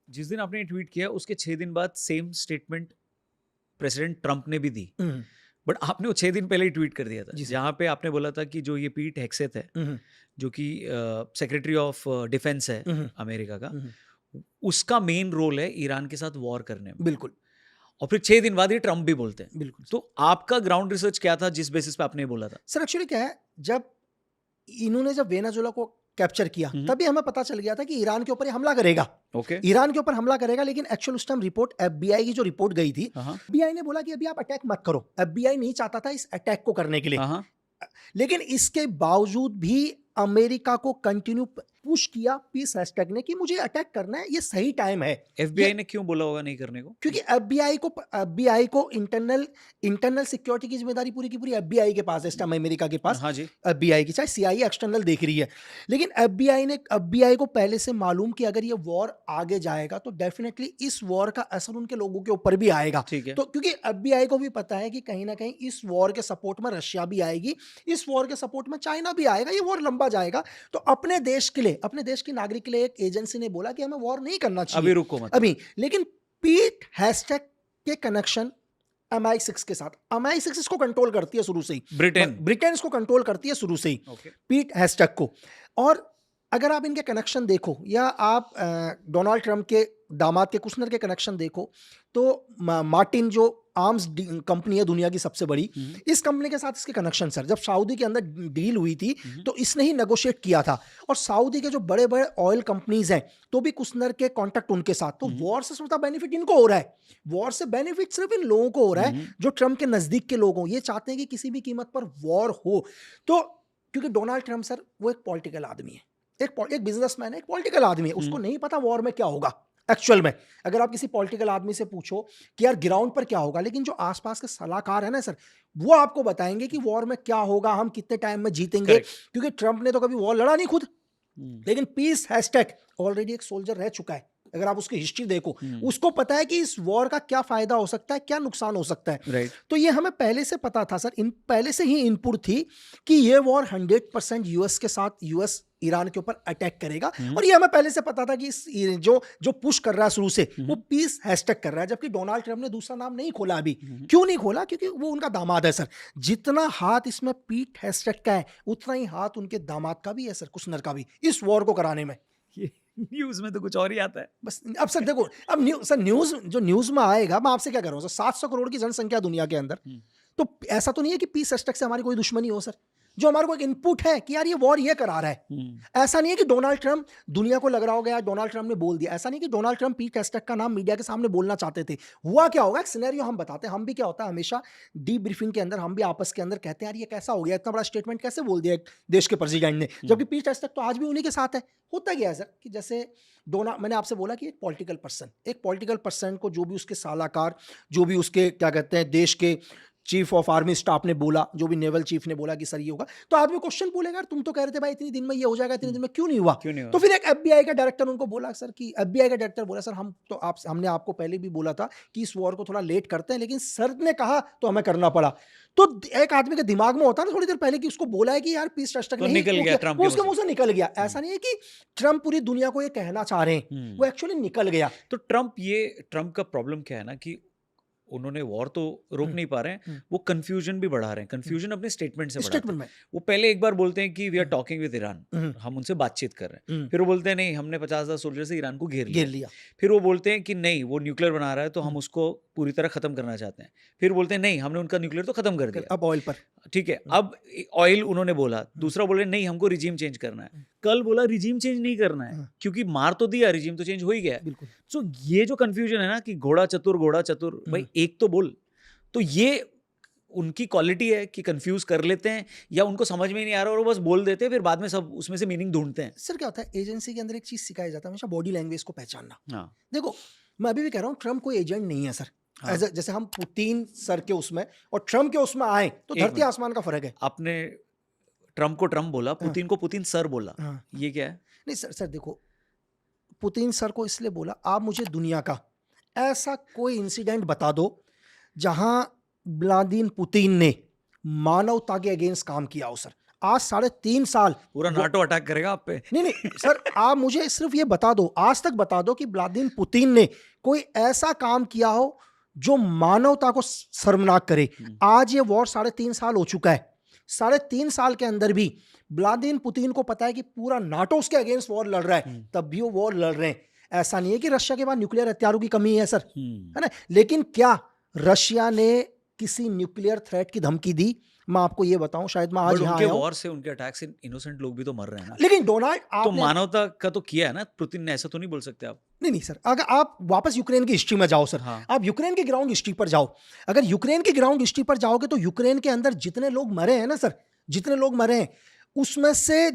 जिस दिन आपने ट्वीट किया उसके 6 दिन बाद सेम स्टेटमेंट प्रेसिडेंट ट्रंप ने भी दी, बट आपने वो 6 दिन पहले ही ट्वीट कर दिया था, जहां पे आपने बोला था कि जो ये पीट हेग्सेथ है, जो कि सेक्रेटरी ऑफ डिफेंस है अमेरिका का, उसका मेन रोल है ईरान के साथ वॉर करने में। बिल्कुल। और फिर 6 दिन बाद ये ट्रंप भी बोलते हैं। बिल्कुल। तो आपका ग्राउंड रिसर्च क्या था जिस बेसिस पे आपने बोला था? सर एक्चुअली क्या है, जब वेनेजुएला को कैप्चर किया तभी हमें पता चल गया था कि ईरान के ऊपर ये हमला करेगा। ओके। ईरान के ऊपर हमला करेगा, लेकिन एक्चुअल उस टाइम रिपोर्ट एफबीआई की जो रिपोर्ट गई थी, एफबीआई ने बोला कि अभी आप अटैक मत करो। एफबीआई नहीं चाहता था इस अटैक को करने के लिए, लेकिन इसके बावजूद भी अमेरिका को कंटिन्यू पुश किया पीस हैशटैग ने कि मुझे अटैक करना है, ये सही टाइम है। एफबीआई ने क्यों बोला होगा नहीं करने को? क्योंकि एफबीआई को इंटरनल सिक्योरिटी की जिम्मेदारी पूरी की पूरी एफबीआई के पास है इस टाइम, अमेरिका के पास। हाँ जी। एफबीआई की, चाहे सीआईए एक्सटर्नल देख रही है, लेकिन एफबीआई को पहले से मालूम कि अगर ये वॉर आगे जाएगा तो डेफिनेटली इस वॉर का असर उनके लोगों के ऊपर भी आएगा। ठीक है। तो क्योंकि एफबीआई को भी पता है कि कहीं ना कहीं इस वॉर के सपोर्ट में रशिया भी आएगी, इस वॉर के सपोर्ट में चाइना भी आएगा, ये वॉर लंबा जाएगा। तो अपने देश के लिए, अपने देश के नागरिक के लिए एक एजेंसी ने बोला कि हमें वॉर नहीं करना चाहिए, अभी रुको मत अभी। लेकिन पीट हैशटैग के कनेक्शन MI6 के साथ, MI6 इसको कंट्रोल करती है शुरू से ही, ब्रिटेन इसको कंट्रोल करती है शुरू से ही, पीट हैशटैग को। और अगर आप इनके कनेक्शन देखो, या आप डोनाल्ड ट्रंप के दामाद के कुशनर के कनेक्शन देखो, तो मार्टिन जो आर्म्स कंपनी है दुनिया की सबसे बड़ी, इस कंपनी के साथ इसके कनेक्शन सर। जब सऊदी के अंदर डील हुई थी तो इसने ही नेगोशिएट किया था, और सऊदी के जो बड़े बड़े ऑयल कंपनीज हैं तो भी कुशनर के कॉन्टेक्ट उनके साथ। तो वॉर से सबसे बेनिफिट इनको हो रहा है, वॉर से बेनिफिट सिर्फ इन लोगों को हो रहा है जो ट्रंप के नजदीक के लोग हों। ये चाहते हैं कि किसी भी कीमत पर वॉर हो। तो क्योंकि डोनाल्ड ट्रंप सर वो एक पॉलिटिकल आदमी है, एक बिजनेसमैन है, एक पॉलिटिकल आदमी है, उसको नहीं पता वॉर में क्या होगा एक्चुअल में। अगर आप किसी पॉलिटिकल आदमी से पूछो कि यार ग्राउंड पर क्या होगा, लेकिन जो आसपास के सलाहकार है ना सर, वो आपको बताएंगे कि वॉर में क्या होगा, हम कितने टाइम में जीतेंगे। क्योंकि ट्रंप ने तो कभी वॉर लड़ा नहीं खुद, लेकिन पीस हैशटैग ऑलरेडी एक सोल्जर रह चुका है। अगर आप उसकी हिस्ट्री देखो, उसको पता है कि इस वॉर का क्या फायदा हो सकता है, क्या नुकसान हो सकता है। तो ये हमें पहले से पता था सर, पहले से ही इनपुट थी कि ये वॉर 100% यूएस के साथ, यूएस ईरान के ऊपर अटैक करेगा। और ये हमें पहले से पता था कि जो पुश कर रहा है शुरू से, वो पीस हैशटैग कर रहा है। जबकि डोनाल्ड ट्रंप ने दूसरा नाम नहीं खोला अभी। क्यों नहीं खोला? क्योंकि वो उनका दामाद है सर। जितना हाथ इसमें पीट हैशटैग का है, उतना ही हाथ उनके दामाद का भी है सर, कुशनर का भी, इस वॉर को कराने में। न्यूज में तो कुछ और ही आता है बस। अब सर देखो, अब न्यूज में आएगा, मैं आपसे क्या कर रहा हूँ सर, 700 करोड़ की जनसंख्या दुनिया के अंदर, तो ऐसा तो नहीं है कि पीस हैशटैग से हमारी कोई दुश्मनी हो सर। जो हमारे को एक इनपुट है कि यार ये वॉर ये करा रहा है। ऐसा नहीं है कि डोनाल्ड ट्रंप, दुनिया को लग रहा होगा यार डोनाल्ड ट्रंप ने बोल दिया, ऐसा नहीं कि डोनाल्ड ट्रंप पीट हैशटैग का नाम मीडिया के सामने बोलना चाहते थे। हुआ क्या होगा, एक सिनेरियो हम बताते हैं। हम भी क्या होता है, हमेशा डीप ब्रीफिंग के अंदर हम भी आपस के अंदर कहते हैं यार ये कैसा हो गया, इतना बड़ा स्टेटमेंट कैसे बोल दिया एक देश के प्रेसिडेंट ने, जबकि पीट हैशटैग तो आज भी उन्हीं के साथ है। होता गया है सर कि जैसे मैंने आपसे बोला कि एक पॉलिटिकल पर्सन को, जो भी उसके सलाहकार, जो भी उसके क्या कहते हैं देश के चीफ ऑफ आर्मी स्टाफ ने बोला, जो भी नेवल चीफ ने बोला कि सर ये होगा, तो आदमी क्वेश्चन बोलेगा, तुम तो कह रहे थे भाई इतनी दिन में ये हो जाएगा, इतने दिन में क्यों नहीं हुआ? तो फिर एक एफबीआई का डायरेक्टर उनको बोला सर कि, एफबीआई का डायरेक्टर बोला सर हमने आपको पहले भी बोला था कि इस वॉर को थोड़ा लेट करते हैं, लेकिन सर ने कहा तो हमें करना पड़ा। तो एक आदमी के दिमाग में होता है ना थोड़ी देर पहले कि उसको बोला है कि यार पीस हैशटैग तो निकल गया, ट्रंप वो उसके मुंह से निकल गया। ऐसा नहीं है कि ट्रंप पूरी दुनिया को ये कहना चाह रहे हैं, वो एक्चुअली निकल गया। तो ट्रंप का प्रॉब्लम क्या है ना कि उन्होंने वॉर तो रोक नहीं पा रहे हैं, वो कंफ्यूजन भी बढ़ा रहे हैं। कंफ्यूजन अपने स्टेटमेंट से बढ़ाते हैं। वो पहले एक बार बोलते हैं कि we are talking with Iran, हम उनसे बातचीत कर रहे हैं। फिर वो बोलते हैं नहीं, हमने 50,000 सोल्जर से ईरान को घेर लिया। फिर वो बोलते हैं कि नहीं, वो न्यूक्लियर बना रहा है तो हम उसको पूरी तरह खत्म करना चाहते हैं, फिर बोलते हैं नहीं हमने उनका न्यूक्लियर तो खत्म कर दिया, अब ऑयल पर ठीक है, अब ऑयल उन्होंने बोला, दूसरा बोले नहीं हमको रिजीम चेंज करना है, कल बोला रिजीम चेंज नहीं करना है क्योंकि मार तो दिया, रिजीम तो चेंज हो ही गया है। बिल्कुल। सो ये जो कंफ्यूजन है ना कि घोड़ा चतुर भाई एक तो बोल, तो ये उनकी क्वालिटी है कि कंफ्यूज कर लेते हैं या उनको समझ में नहीं आ रहा और वो बस बोल देते हैं, फिर बाद में सब उसमें से मीनिंग ढूंढते हैं। सर क्या होता है, एजेंसी के अंदर एक चीज सिखाया जाता है हमेशा, बॉडी लैंग्वेज को पहचानना। हाँ देखो मैं अभी भी कह रहा हूँ ट्रम्प कोई एजेंट नहीं है सर। हाँ। जैसे हम पुतिन सर के उसमें और ट्रम्प के उसमें आए तो एक धरती मिनट। आसमान का फर्क है। आपने ट्रम्प को ट्रम्प बोला, हाँ। पुतिन को पुतिन सर बोला, हाँ। ये क्या है? नहीं सर देखो, पुतिन सर को इसलिए बोला, आप मुझे दुनिया का ऐसा कोई इंसिडेंट बता दो जहां व्लादिमीर पुतिन ने मानवता के अगेंस्ट काम किया हो सर। आज 3.5 साल पूरा नाटो अटैक करेगा आप पे। नहीं सर, आप मुझे सिर्फ ये बता दो, आज तक बता दो कि व्लादिमीर पुतिन ने कोई ऐसा काम किया हो जो मानवता को शर्मनाक करे। आज ये वॉर 3.5 साल हो चुका है, 3.5 साल के अंदर भी व्लादिमीर पुतिन को पता है कि पूरा नाटो उसके अगेंस्ट वॉर लड़ रहा है, तब भी वो वॉर लड़ रहे हैं। ऐसा नहीं है कि रशिया के पास न्यूक्लियर हथियारों की कमी है सर, है ना, लेकिन क्या रशिया ने किसी न्यूक्लियर थ्रेट की धमकी दी? मैं आपको ये बताऊं, शायद मैं आज यहाँ उनके आया हूं, वॉर से, उनके अटैक से इनोसेंट लोग भी तो मर रहे हैं ना। लेकिन डोनाल्ड तो आपने मानवता का तो किया है ना पुतिन ने, ऐसा तो नहीं बोल सकते आप। नहीं सर, अगर आप वापस यूक्रेन की हिस्ट्री में जाओ सर, हाँ। आप यूक्रेन की ग्राउंड हिस्ट्री पर जाओ। अगर यूक्रेन की ग्राउंड हिस्ट्री पर जाओगे तो यूक्रेन के अंदर जितने लोग मरे हैं ना सर, जितने लोग मरे हैं उसमें से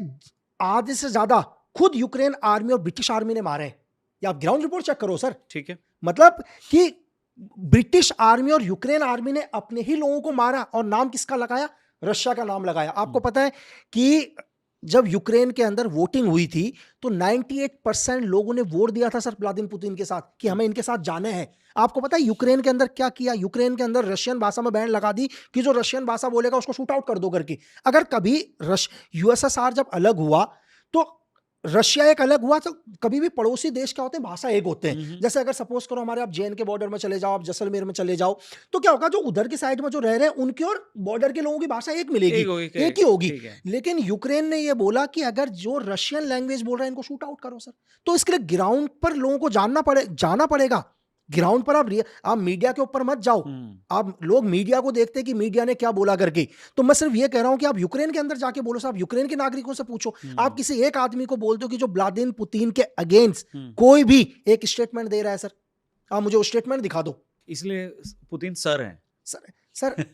आधे से ज्यादा खुद यूक्रेन आर्मी और ब्रिटिश आर्मी ने मारे हैं। या आप ग्राउंड रिपोर्ट चेक करो सर। ठीक है, मतलब कि ब्रिटिश आर्मी और यूक्रेन आर्मी ने अपने ही लोगों को मारा, और नाम किसका लगाया? रशिया का नाम लगाया। आपको पता है कि जब यूक्रेन के अंदर वोटिंग हुई थी तो 98% लोगों ने वोट दिया था सर व्लादिमीर पुतिन के साथ कि हमें इनके साथ जाने हैं। आपको पता है यूक्रेन के अंदर क्या किया? यूक्रेन के अंदर रशियन भाषा में बैन लगा दी कि जो रशियन भाषा बोलेगा उसको शूट आउट कर दो करके। अगर कभी यूएसएसआर जब अलग हुआ तो रशिया एक अलग हुआ, तो कभी भी पड़ोसी देश क्या होते हैं, भाषा एक होते हैं। जैसे अगर सपोज करो हमारे आप जेएन के बॉर्डर में चले जाओ, आप जैसलमेर में चले जाओ, तो क्या होगा, जो उधर की साइड में जो रह रहे हैं उनकी और बॉर्डर के लोगों की भाषा एक मिलेगी, एक ही होगी। लेकिन यूक्रेन ने ये बोला कि अगर जो रशियन लैंग्वेज बोल रहे हैं इनको शूट आउट करो सर। तो इसके लिए ग्राउंड पर लोगों को जाना पड़ेगा। ग्राउंड पर आप मीडिया के ऊपर मत जाओ। आप लोग मीडिया को देखते हैं कि मीडिया ने क्या बोला करके। तो मैं सिर्फ ये कह रहा हूं कि आप यूक्रेन के अंदर जाके बोलो साहब, यूक्रेन के नागरिकों से पूछो। आप किसी एक आदमी को बोल दो कि जो व्लादिमीर पुतिन के अगेंस्ट कोई भी एक स्टेटमेंट दे रहा है सर, आप मुझे वो स्टेटमेंट दिखा दो। इसलिए पुतिन सर हैं सर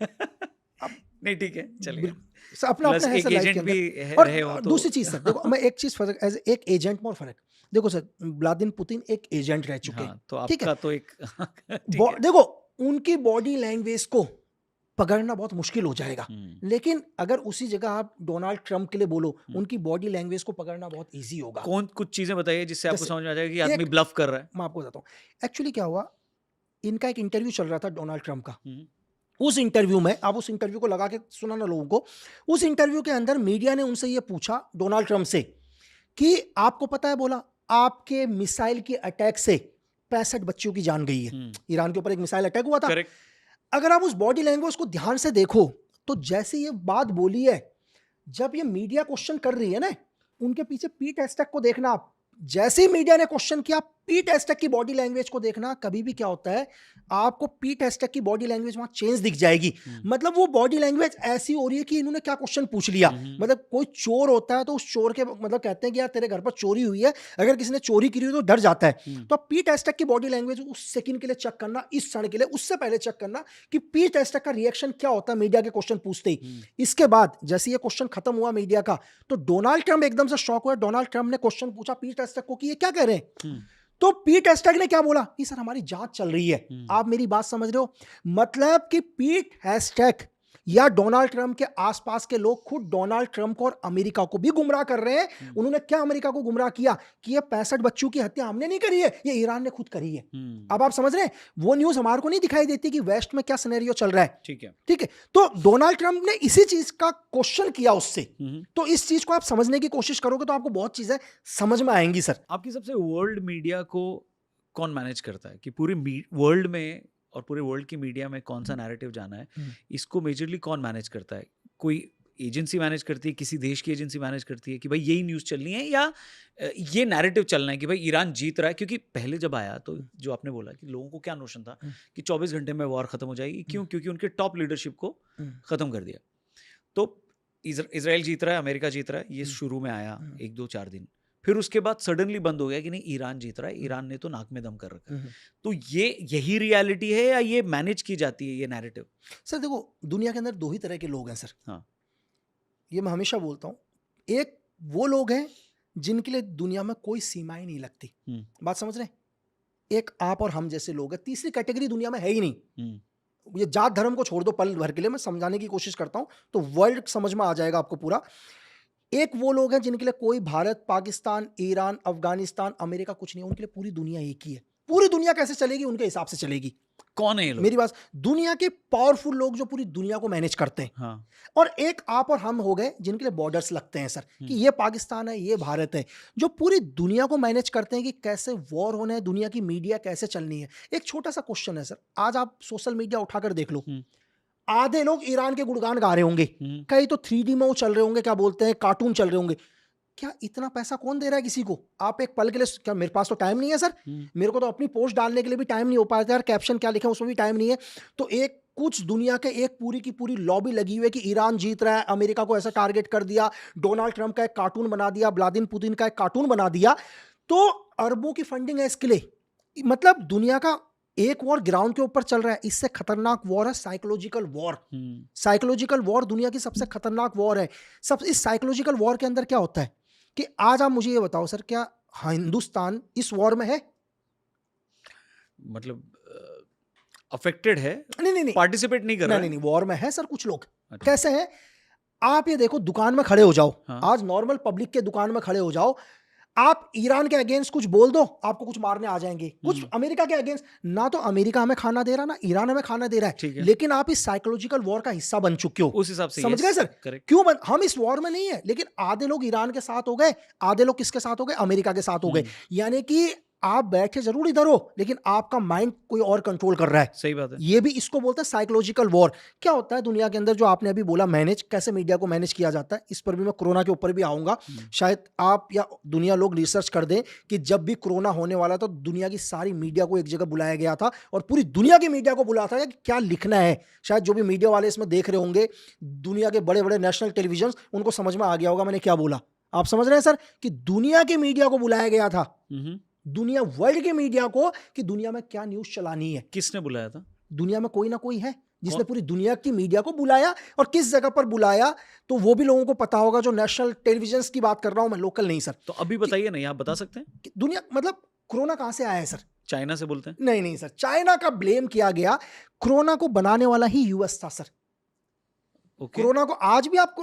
नहीं ठीक है, चलिए। अपना प्लस अपना एक एजेंट भी और रहे हो तो दूसरी चीज सर देखो, मैं एक चीज फर्क, एज एक एजेंट में और फर्क देखो सर, व्लादिमीर पुतिन एक एजेंट रह चुके हैं। हाँ, तो ठीक है, आपका तो एक ठीक है। देखो उनकी बॉडी लैंग्वेज को पकड़ना बहुत मुश्किल हो जाएगा, लेकिन अगर उसी जगह आप डोनाल्ड ट्रंप के लिए बोलो, उनकी बॉडी लैंग्वेज को पकड़ना बहुत इजी होगा। कौन कुछ चीजें बताइए जिससे आपको जैसे समझ में आ जाएगा कि आदमी ब्लफ कर रहा है। मैं आपको बताता हूँ एक्चुअली क्या हुआ। इनका एक इंटरव्यू चल रहा था डोनाल्ड ट्रंप का। उस इंटरव्यू में, आप उस इंटरव्यू को लगा के सुना ना लोगों को, उस इंटरव्यू के अंदर मीडिया ने उनसे ये पूछा डोनाल्ड ट्रंप से कि आपको पता है, बोला आपके मिसाइल के अटैक से 65 बच्चों की जान गई है। ईरान के ऊपर एक मिसाइल अटैक हुआ था। Correct. अगर आप उस बॉडी लैंग्वेज को ध्यान से देखो तो जैसे ये बात बोली है, जब ये मीडिया क्वेश्चन कर रही है ना, उनके पीछे पीट हेस्टेक को देखना आप। जैसे ही मीडिया ने क्वेश्चन किया, पीट हेस्टेक की बॉडी लैंग्वेज को देखना। कभी भी क्या होता है, आपको पीट हेस्टेक की बॉडी लैंग्वेज वहां चेंज दिख जाएगी। मतलब वो बॉडी लैंग्वेज ऐसी हो रही है कि इन्होंने क्या क्वेश्चन पूछ लिया। मतलब कोई चोर होता है तो उस चोर के मतलब कहते हैं कि यार तेरे घर पर चोरी हुई है, अगर किसी ने चोरी की हुई तो डर जाता है। तो पीट हेस्टेक की बॉडी लैंग्वेज उस सेकंड के लिए चेक करना, इस क्षण के लिए, उससे पहले चेक करना कि पीट हेस्टेक का रिएक्शन क्या होता है मीडिया के क्वेश्चन पूछते ही। इसके बाद जैसे ये क्वेश्चन खत्म हुआ मीडिया का, तो डोनाल्ड ट्रंप एकदम से शॉक हुआ। डोनाल्ड ट्रंप ने क्वेश्चन पूछा पीट हेस्टेक को कि ये क्या कह रहे हैं। तो पीट हेस्टेक ने क्या बोला कि सर हमारी जांच चल रही है। आप मेरी बात समझ रहे हो? मतलब कि पीट हेस्टेक या डोनाल्ड ट्रंप के आसपास के लोग खुद डोनाल्ड ट्रंप को और अमेरिका को भी गुमराह कर रहे हैं। उन्होंने क्या अमेरिका को गुमराह किया कि ये 65 बच्चों की हत्या हमने नहीं करी है, ये ईरान ने खुद करी है। अब आप समझ रहे हैं, वो न्यूज हमारे को नहीं दिखाई देती कि वेस्ट में क्या सिनेरियो चल रहा है। ठीक है, तो डोनाल्ड ट्रंप ने इसी चीज का क्वेश्चन किया उससे। तो इस चीज को आप समझने की कोशिश करोगे तो आपको बहुत चीजें समझ में आएंगी सर। आपकी सबसे वर्ल्ड मीडिया को कौन मैनेज करता है कि पूरी वर्ल्ड में और पूरे वर्ल्ड की मीडिया में कौन सा नैरेटिव जाना है, इसको मेजरली कौन मैनेज करता है? कोई एजेंसी मैनेज करती है, किसी देश की एजेंसी मैनेज करती है कि भाई यही न्यूज़ चलनी है, या ये नैरेटिव चलना है कि भाई ईरान जीत रहा है? क्योंकि पहले जब आया तो जो आपने बोला कि लोगों को क्या नोशन था कि 24 घंटे में वॉर खत्म हो जाएगी, क्यों? क्योंकि उनके टॉप लीडरशिप को खत्म कर दिया। तो इसराइल जीत रहा है, अमेरिका जीत रहा है, ये शुरू में आया 1-2-4 दिन, फिर उसके बाद सडनली बंद हो गया कि नहीं, ईरान जीत रहा है, ईरान ने तो नाक में दम कर रखा है। तो ये यही रियलिटी है या ये मैनेज की जाती है ये नैरेटिव? सर देखो, दुनिया के अंदर दो ही तरह के लोग हैं सर। हाँ। ये मैं हमेशा बोलता हूँ। एक वो लोग हैं जिनके लिए दुनिया में कोई सीमाएं नहीं लगती। बात समझ रहे हैं? एक आप और हम जैसे लोग हैं। तीसरी कैटेगरी दुनिया में है ही नहीं। ये जात धर्म को छोड़ दो पल भर के लिए, मैं समझाने की कोशिश करता हूं तो वर्ल्ड समझ में आ जाएगा आपको पूरा। एक वो लोग हैं जिनके लिए कोई भारत, पाकिस्तान, ईरान, अफगानिस्तान, अमेरिका कुछ नहीं है। उनके लिए पूरी दुनिया एक ही है। पूरी दुनिया कैसे चलेगी उनके हिसाब से चलेगी। कौन है ये लोग? मेरी बात, दुनिया के पावरफुल लोग जो पूरी दुनिया को मैनेज करते हैं। हाँ। और एक आप और हम हो गए जिनके लिए बॉर्डर्स लगते हैं सर, कि ये पाकिस्तान है, ये भारत है, जो पूरी दुनिया को मैनेज करते हैं कि कैसे वॉर होना है, दुनिया की मीडिया कैसे चलनी है। एक छोटा सा क्वेश्चन है सर, आज आप सोशल मीडिया उठाकर देख लो, आधे लोग ईरान के गुणगान गा रहे होंगे, कई तो 3D में वो चल रहे होंगे, क्या बोलते हैं, कार्टून चल रहे होंगे। क्या इतना पैसा कौन दे रहा है किसी को? आप एक पल के लिए, क्या मेरे पास तो टाइम नहीं है सर, मेरे को तो अपनी पोस्ट डालने के लिए भी टाइम नहीं हो पाता यार, कैप्शन क्या लिखे उसमें भी टाइम नहीं है। तो एक कुछ दुनिया के एक पूरी की पूरी लॉबी लगी हुई है कि ईरान जीत रहा है, अमेरिका को ऐसा टारगेट कर दिया, डोनाल्ड ट्रंप का एक कार्टून बना दिया, व्लादिमीर पुतिन का एक कार्टून बना दिया, तो अरबों की फंडिंग है इसके लिए। मतलब दुनिया का एक वॉर ग्राउंड के ऊपर चल रहा है। इससे खतरनाक वॉर है साइकोलॉजिकल वॉर। साइकोलॉजिकल वॉर दुनिया की सबसे खतरनाक वॉर है। इस साइकोलॉजिकल वॉर के अंदर क्या होता है कि आज आप मुझे ये बताओ सर, क्या हिंदुस्तान इस वॉर में है? मतलब अफेक्टेड है? नहीं, पार्टिसिपेट नहीं कर रहा है? नहीं, वॉर में है सर कुछ लोग। अच्छा। कैसे हैं? आप ये देखो, दुकान में खड़े हो जाओ। हाँ। आज नॉर्मल पब्लिक के दुकान में खड़े हो जाओ, आप ईरान के अगेंस्ट कुछ बोल दो, आपको कुछ मारने आ जाएंगे। कुछ अमेरिका के अगेंस्ट, ना तो अमेरिका हमें खाना दे रहा, ना ईरान हमें खाना दे रहा है, लेकिन आप इस साइकोलॉजिकल वॉर का हिस्सा बन चुके हो। उस हिसाब से समझ गए सर? क्यों हम इस वॉर में नहीं है, लेकिन आधे लोग ईरान के साथ हो गए, आधे लोग किसके साथ हो गए? अमेरिका के साथ हो गए। यानी कि आप बैठे जरूर इधर हो, लेकिन आपका माइंड कोई और कंट्रोल कर रहा है। सही बात है। ये भी इसको बोलते हैं साइकोलॉजिकल वॉर। क्या होता है दुनिया के अंदर, जो आपने अभी बोला मैनेज, कैसे मीडिया को मैनेज किया जाता है, इस पर भी मैं कोरोना के ऊपर भी आऊंगा। शायद आप या दुनिया लोग रिसर्च कर दें कि जब भी कोरोना होने वाला था, दुनिया की सारी मीडिया को एक जगह बुलाया गया था और पूरी दुनिया की मीडिया को बुलाया था कि क्या लिखना है। शायद जो भी मीडिया वाले इसमें देख रहे होंगे, दुनिया के बड़े बड़े नेशनल टेलीविजन, उनको समझ में आ गया होगा मैंने क्या बोला। आप समझ रहे हैं सर कि दुनिया की मीडिया को बुलाया गया था, दुनिया वर्ल्ड के मीडिया को, कि दुनिया में क्या न्यूज़ चलानी है। किसने बुलाया था? दुनिया में कोई ना कोई है जिसने पूरी दुनिया की मीडिया को बुलाया। और किस जगह पर बुलाया तो वो भी लोगों को पता होगा, जो नेशनल टेलीविजन की बात कर रहा हूं मैं, लोकल नहीं सर। तो अभी बताइए नहीं, आप बता सकते हैं? दुनिया, मतलब कोरोना कहां से आया है सर? चाइना से बोलते हैं? नहीं सर, चाइना का ब्लेम किया गया। कोरोना को बनाने वाला ही यूएस था सर। कोरोना को आज भी आप,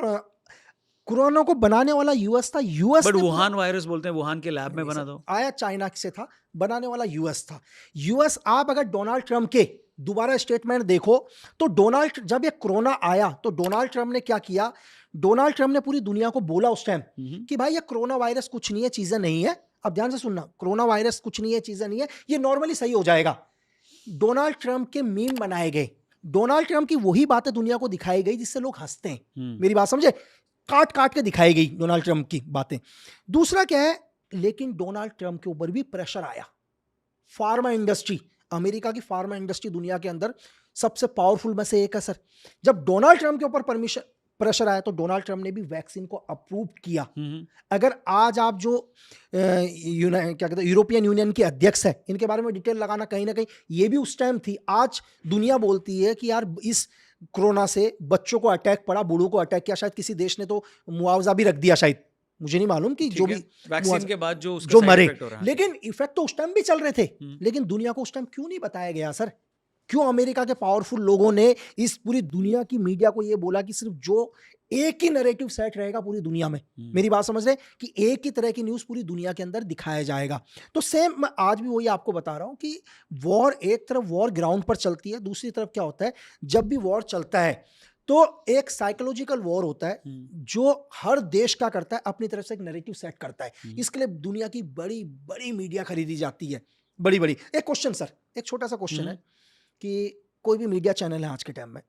कोरोना को बनाने वाला यूएस था। यूएस, बट वुहान वायरस बोलते हैं, वुहान के लैब में बना था। आया चाइना से था, बनाने वाला यूएस था। यूएस, आप अगर डोनाल्ड ट्रंप के दोबारा स्टेटमेंट देखो तो जब ये कोरोना आया तो डोनाल्ड ट्रंप ने क्या किया? डोनाल्ड ट्रंप ने पूरी दुनिया को बोला उस टाइम कि भाई ये कोरोना वायरस कुछ नहीं है, चीजें नहीं है। अब ध्यान से सुनना, कोरोना वायरस कुछ नहीं है, चीजें नहीं है, ये नॉर्मली सही हो जाएगा। डोनाल्ड ट्रंप के मीम बनाए गए, डोनाल्ड ट्रंप की वही बातें दुनिया को दिखाई गई जिससे लोग हंसते हैं। मेरी बात समझे? काट काट के दिखाई गई डोनाल्ड ट्रंप की बातें। दूसरा क्या है, लेकिन डोनाल्ड ट्रंप के ऊपर भी प्रेशर आया। फार्मा इंडस्ट्री, अमेरिका की फार्मा इंडस्ट्री दुनिया के अंदर सबसे पावरफुल में से एक है सर। जब डोनाल्ड ट्रंप के ऊपर प्रेशर आया तो डोनाल्ड ट्रंप ने भी वैक्सीन को अप्रूव किया। अगर आज आप जो क्या कहते हैं यूरोपियन यूनियन के अध्यक्ष है, इनके बारे में डिटेल लगाना कहीं ना कहीं ये भी उस टाइम थी। आज दुनिया बोलती है कि यार इस कोरोना से बच्चों को अटैक पड़ा, बूढ़ों को अटैक किया, शायद किसी देश ने तो मुआवजा भी रख दिया, शायद मुझे नहीं मालूम कि जो भी वैक्सीन के बाद जो मरे, लेकिन इफेक्ट तो उस टाइम भी चल रहे थे। लेकिन दुनिया को उस टाइम क्यों नहीं बताया गया सर? क्यों अमेरिका के पावरफुल लोगों ने इस पूरी दुनिया की मीडिया को ये बोला कि सिर्फ जो एक ही नैरेटिव सेट रहेगा पूरी दुनिया में, मेरी बात समझ रहे, कि एक ही तरह की न्यूज़ पूरी दुनिया के अंदर दिखाया जाएगा। तो सेम मैं आज भी वही आपको बता रहा हूं कि वॉर, एक तरफ वॉर ग्राउंड पर चलती है, दूसरी तरफ क्या होता है, जब भी वॉर चलता है तो एक साइकोलॉजिकल वॉर होता है जो हर देश का करता है, अपनी तरफ से एक नैरेटिव सेट करता है। इसके लिए दुनिया की बड़ी बड़ी मीडिया खरीदी जाती है, बड़ी बड़ी। एक क्वेश्चन सर, एक छोटा सा क्वेश्चन है कि कोई भी मीडिया चैनल है आज के टाइम में,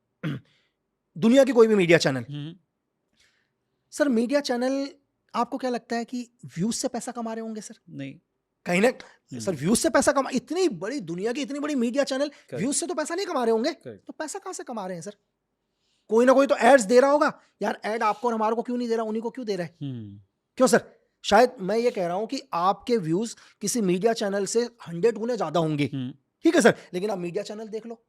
दुनिया की कोई भी media channel, sir media channel आपको क्या लगता है कि व्यूज से पैसा कमा रहे होंगे सर? नहीं। कहीं ना सर व्यूज से पैसा कमा, इतनी बड़ी दुनिया की इतनी बड़ी मीडिया चैनल व्यूज से तो पैसा नहीं कमा रहे होंगे, तो पैसा कहां से कमा रहे हैं सर? कोई ना कोई तो एड्स दे रहा होगा यार। एड आपको और हमारे को क्यों नहीं दे रहा, उन्हीं को क्यों दे रहा है? क्यों सर? शायद मैं ये कह रहा हूं कि आपके व्यूज किसी मीडिया चैनल से 100 गुने ज्यादा होंगे, ठीक है सर, लेकिन आप मीडिया चैनल देख लो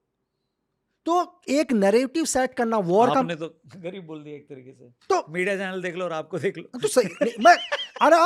तो एक नैरेटिव सेट करना वॉर का। आपने तो गरीब बोल दिया एक तरीके से, तो मीडिया चैनल देख लो और आपको देख लो तो सही मैं अरे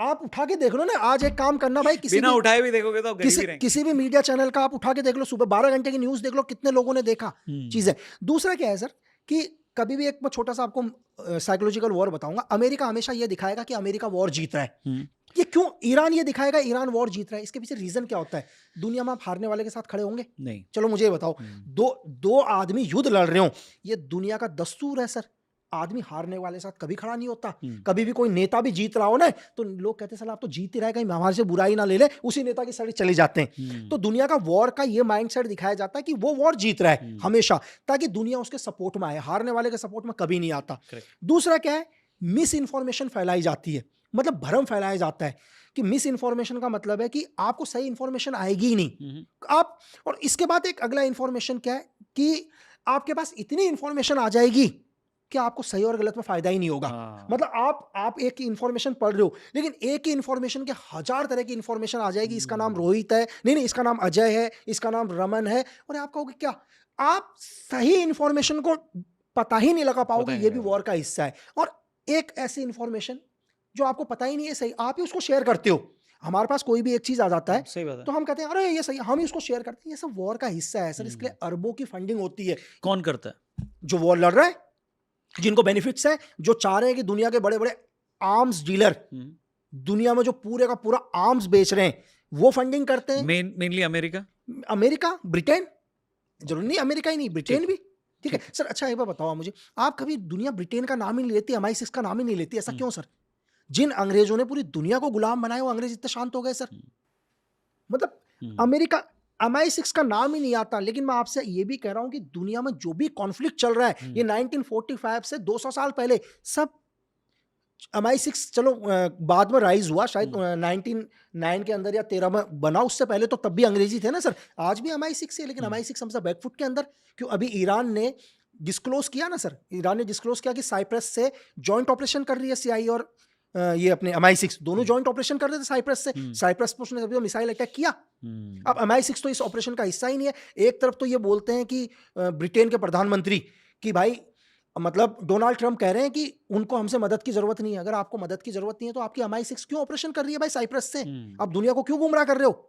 आप उठा के देख लो ना। आज एक काम करना भाई, बिना उठाए भी देखोगे तो आप गरीब ही रहेंगे। किसी भी मीडिया चैनल का आप उठा के देख लो, सुबह 12 घंटे की न्यूज देख लो, कितने लोगों ने देखा चीजें। दूसरा क्या है सर कि कभी भी एक मैं छोटा सा आपको साइकोलॉजिकल वॉर बताऊंगा। अमेरिका हमेशा ये दिखाएगा कि अमेरिका वॉर जीत रहा है। ये क्यों? ईरान ये दिखाएगा ईरान वॉर जीत रहा है। इसके पीछे रीजन क्या होता है? दुनिया में आप हारने वाले के साथ खड़े होंगे? नहीं। चलो मुझे ये बताओ, दो आदमी युद्ध लड़ रहे हो, ये दुनिया का दस्तूर है सर। आदमी हारने वाले के साथ कभी खड़ा नहीं होता। कभी भी कोई नेता भी जीत रहा हो ना तो लोग कहते हैं साला आप तो जीत ही रहा है, कहीं हमारे से बुराई ना ले ले, उसी नेता की साइड चले जाते हैं। तो दुनिया का वॉर का ये माइंडसेट दिखाया जाता है कि वो वॉर जीत रहा है हमेशा, ताकि दुनिया उसके सपोर्ट में आए। हारने वाले के सपोर्ट में कभी नहीं आता। दूसरा क्या है? मिस इन्फॉर्मेशन फैलाई जाती है, मतलब भ्रम फैलाया जाता है कि मिस इन्फॉर्मेशन का मतलब है कि आपको सही इन्फॉर्मेशन आएगी ही नहीं आप। और इसके बाद एक अगला इन्फॉर्मेशन क्या है कि आपके पास इतनी इन्फॉर्मेशन आ जाएगी कि आपको सही और गलत में फायदा ही नहीं होगा। मतलब आप एक ही इन्फॉर्मेशन पढ़ रहे हो, लेकिन एक ही इन्फॉर्मेशन के 1000 तरह की इन्फॉर्मेशन आ जाएगी। इसका नाम रोहित है, नहीं इसका नाम अजय है, इसका नाम रमन है, और आप कहोगे क्या? आप सही इन्फॉर्मेशन को पता ही नहीं लगा पाओगे। ये भी वॉर का हिस्सा है। और एक ऐसी इन्फॉर्मेशन जो आपको पता ही नहीं है सही, आप ही उसको शेयर करते हो। हमारे पास कोई भी एक चीज आ जाता है, सही बात है, तो हम कहते हैं अरे ये सही, हम ही उसको शेयर करते हैं। ये सब वॉर का हिस्सा है सर। इसके लिए अरबों की फंडिंग होती है। कौन करता है? जो वॉर लड़ रहा है, जिनको बेनिफिट्स है, जो चाह रहे हैं कि दुनिया के बड़े बड़े आर्म्स डीलर दुनिया में जो पूरे का पूरा आर्म्स बेच रहे हैं, वो फंडिंग करते हैं। मेनली अमेरिका, ब्रिटेन, जरूर नहीं अमेरिका ही नहीं, ब्रिटेन भी, ठीक है सर। अच्छा एक बार बताओ मुझे, आप कभी दुनिया ब्रिटेन का नाम ही नहीं लेती, MI6 का नाम ही नहीं लेती, ऐसा क्यों सर? जिन अंग्रेजों ने पूरी दुनिया को गुलाम बनाया, वो अंग्रेज इतने शांत हो गए सर? मतलब अमेरिका, MI6 का नाम ही नहीं आता। लेकिन मैं आपसे ये भी कह रहा हूं कि दुनिया में जो भी कॉन्फ्लिक्ट चल रहा है, ये 1945 से 200 साल पहले सब MI6 चलो बाद में राइज हुआ, शायद 1909 के अंदर या 13 में बना, उससे पहले तो तब भी अंग्रेजी थे ना सर। आज भी MI6 है, लेकिन MI6 हमसे बैकफुट के अंदर क्यों? अभी ईरान ने डिस्क्लोज किया ना सर, ईरान ने डिस्क्लोज किया कि साइप्रस से जॉइंट ऑपरेशन कर रही है CIA और ये अपने MI6 दोनों जॉइंट ऑपरेशन कर रहे थे साइप्रस से। साइप्रस पर उसने कभी मिसाइल अटैक किया। अब MI6 तो इस ऑपरेशन का हिस्सा ही नहीं है। एक तरफ तो ये बोलते हैं कि ब्रिटेन के प्रधानमंत्री कि भाई मतलब डोनाल्ड ट्रंप कह रहे हैं कि उनको हमसे मदद की जरूरत नहीं है। अगर आपको मदद की जरूरत नहीं है तो आपकी MI6 क्यों ऑपरेशन कर रही है भाई साइप्रस से? आप दुनिया को क्यों गुमराह कर रहे हो?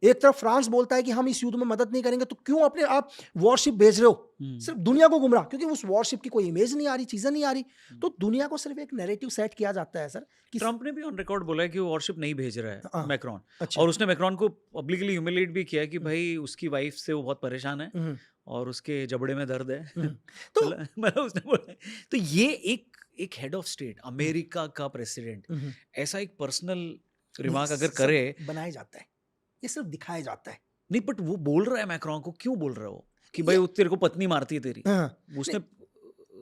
एक तरफ फ्रांस बोलता है कि हम इस युद्ध में मदद नहीं करेंगे, तो क्यों अपने आप वॉरशिप भेज रहे हो? सिर्फ दुनिया को गुमराह, क्योंकि उस वॉरशिप की कोई इमेज नहीं आ रही, चीजें नहीं आ रही। तो दुनिया को सिर्फ एक नैरेटिव सेट किया जाता है सर। ट्रंप ने भी ऑन रिकॉर्ड बोला है कि वो वॉरशिप नहीं भेज रहा है मैक्रॉन। अच्छा। और उसने मैक्रॉन को पब्लिकली ह्यूमिलेट भी किया कि भाई उसकी वाइफ से वो बहुत परेशान है और उसके जबड़े में दर्द है। तो मतलब उसने बोला। तो ये एक हेड ऑफ स्टेट, अमेरिका का प्रेसिडेंट ऐसा एक पर्सनल रिमार्क अगर करे, बनाया जाता है, ये सिर्फ दिखाया जाता है। नहीं, बट वो बोल रहा है मैक्रॉन को, क्यों बोल रहा है वो कि भाई तेरे को पत्नी मारती है तेरी? उसने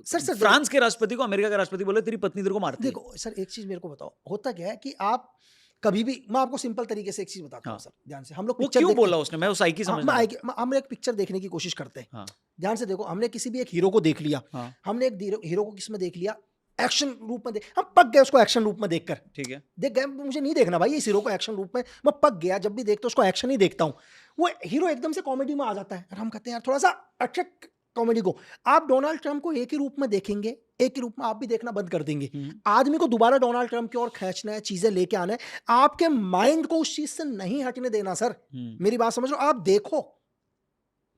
सर फ्रांस के राष्ट्रपति को अमेरिका का राष्ट्रपति बोले तेरी पत्नी तेरे को मारती है। देखो सर एक चीज मेरे को बताओ, होता क्या है कि आप कभी भी, मैं आपको सिंपल तरीके से एक चीज बताता हूँ सर, ध्यान से। हम लोग पिक्चर क्यों बोला उसने, मैं उस साइकी समझ रहा हूं। हम एक पिक्चर देखने की कोशिश करते हैं, ध्यान से देखो। हमने किसी भी एक हीरो को देख लिया, हमने एक हीरो को किसमें देख लिया? एक्शन रूप में हम पक गए उसको एक्शन रूप में देखकर, ठीक है, देख गए। मुझे नहीं देखना भाई इस हीरो को एक्शन रूप में, मैं पक गया। जब भी देखता हूं उसको एक्शन ही देखता हूं। वो हीरो एकदम से कॉमेडी में आ जाता है और हम कहते हैं यार थोड़ा सा अट्रैक्ट कॉमेडी को। आप डोनाल्ड ट्रंप को एक ही रूप में देखेंगे, एक ही रूप में आप भी देखना बंद कर देंगे। आदमी को दोबारा डोनाल्ड ट्रंप की ओर खींचना है, चीजें लेके आना है, आपके माइंड को उस चीज से नहीं हटने देना सर। मेरी बात समझ लो। आप देखो,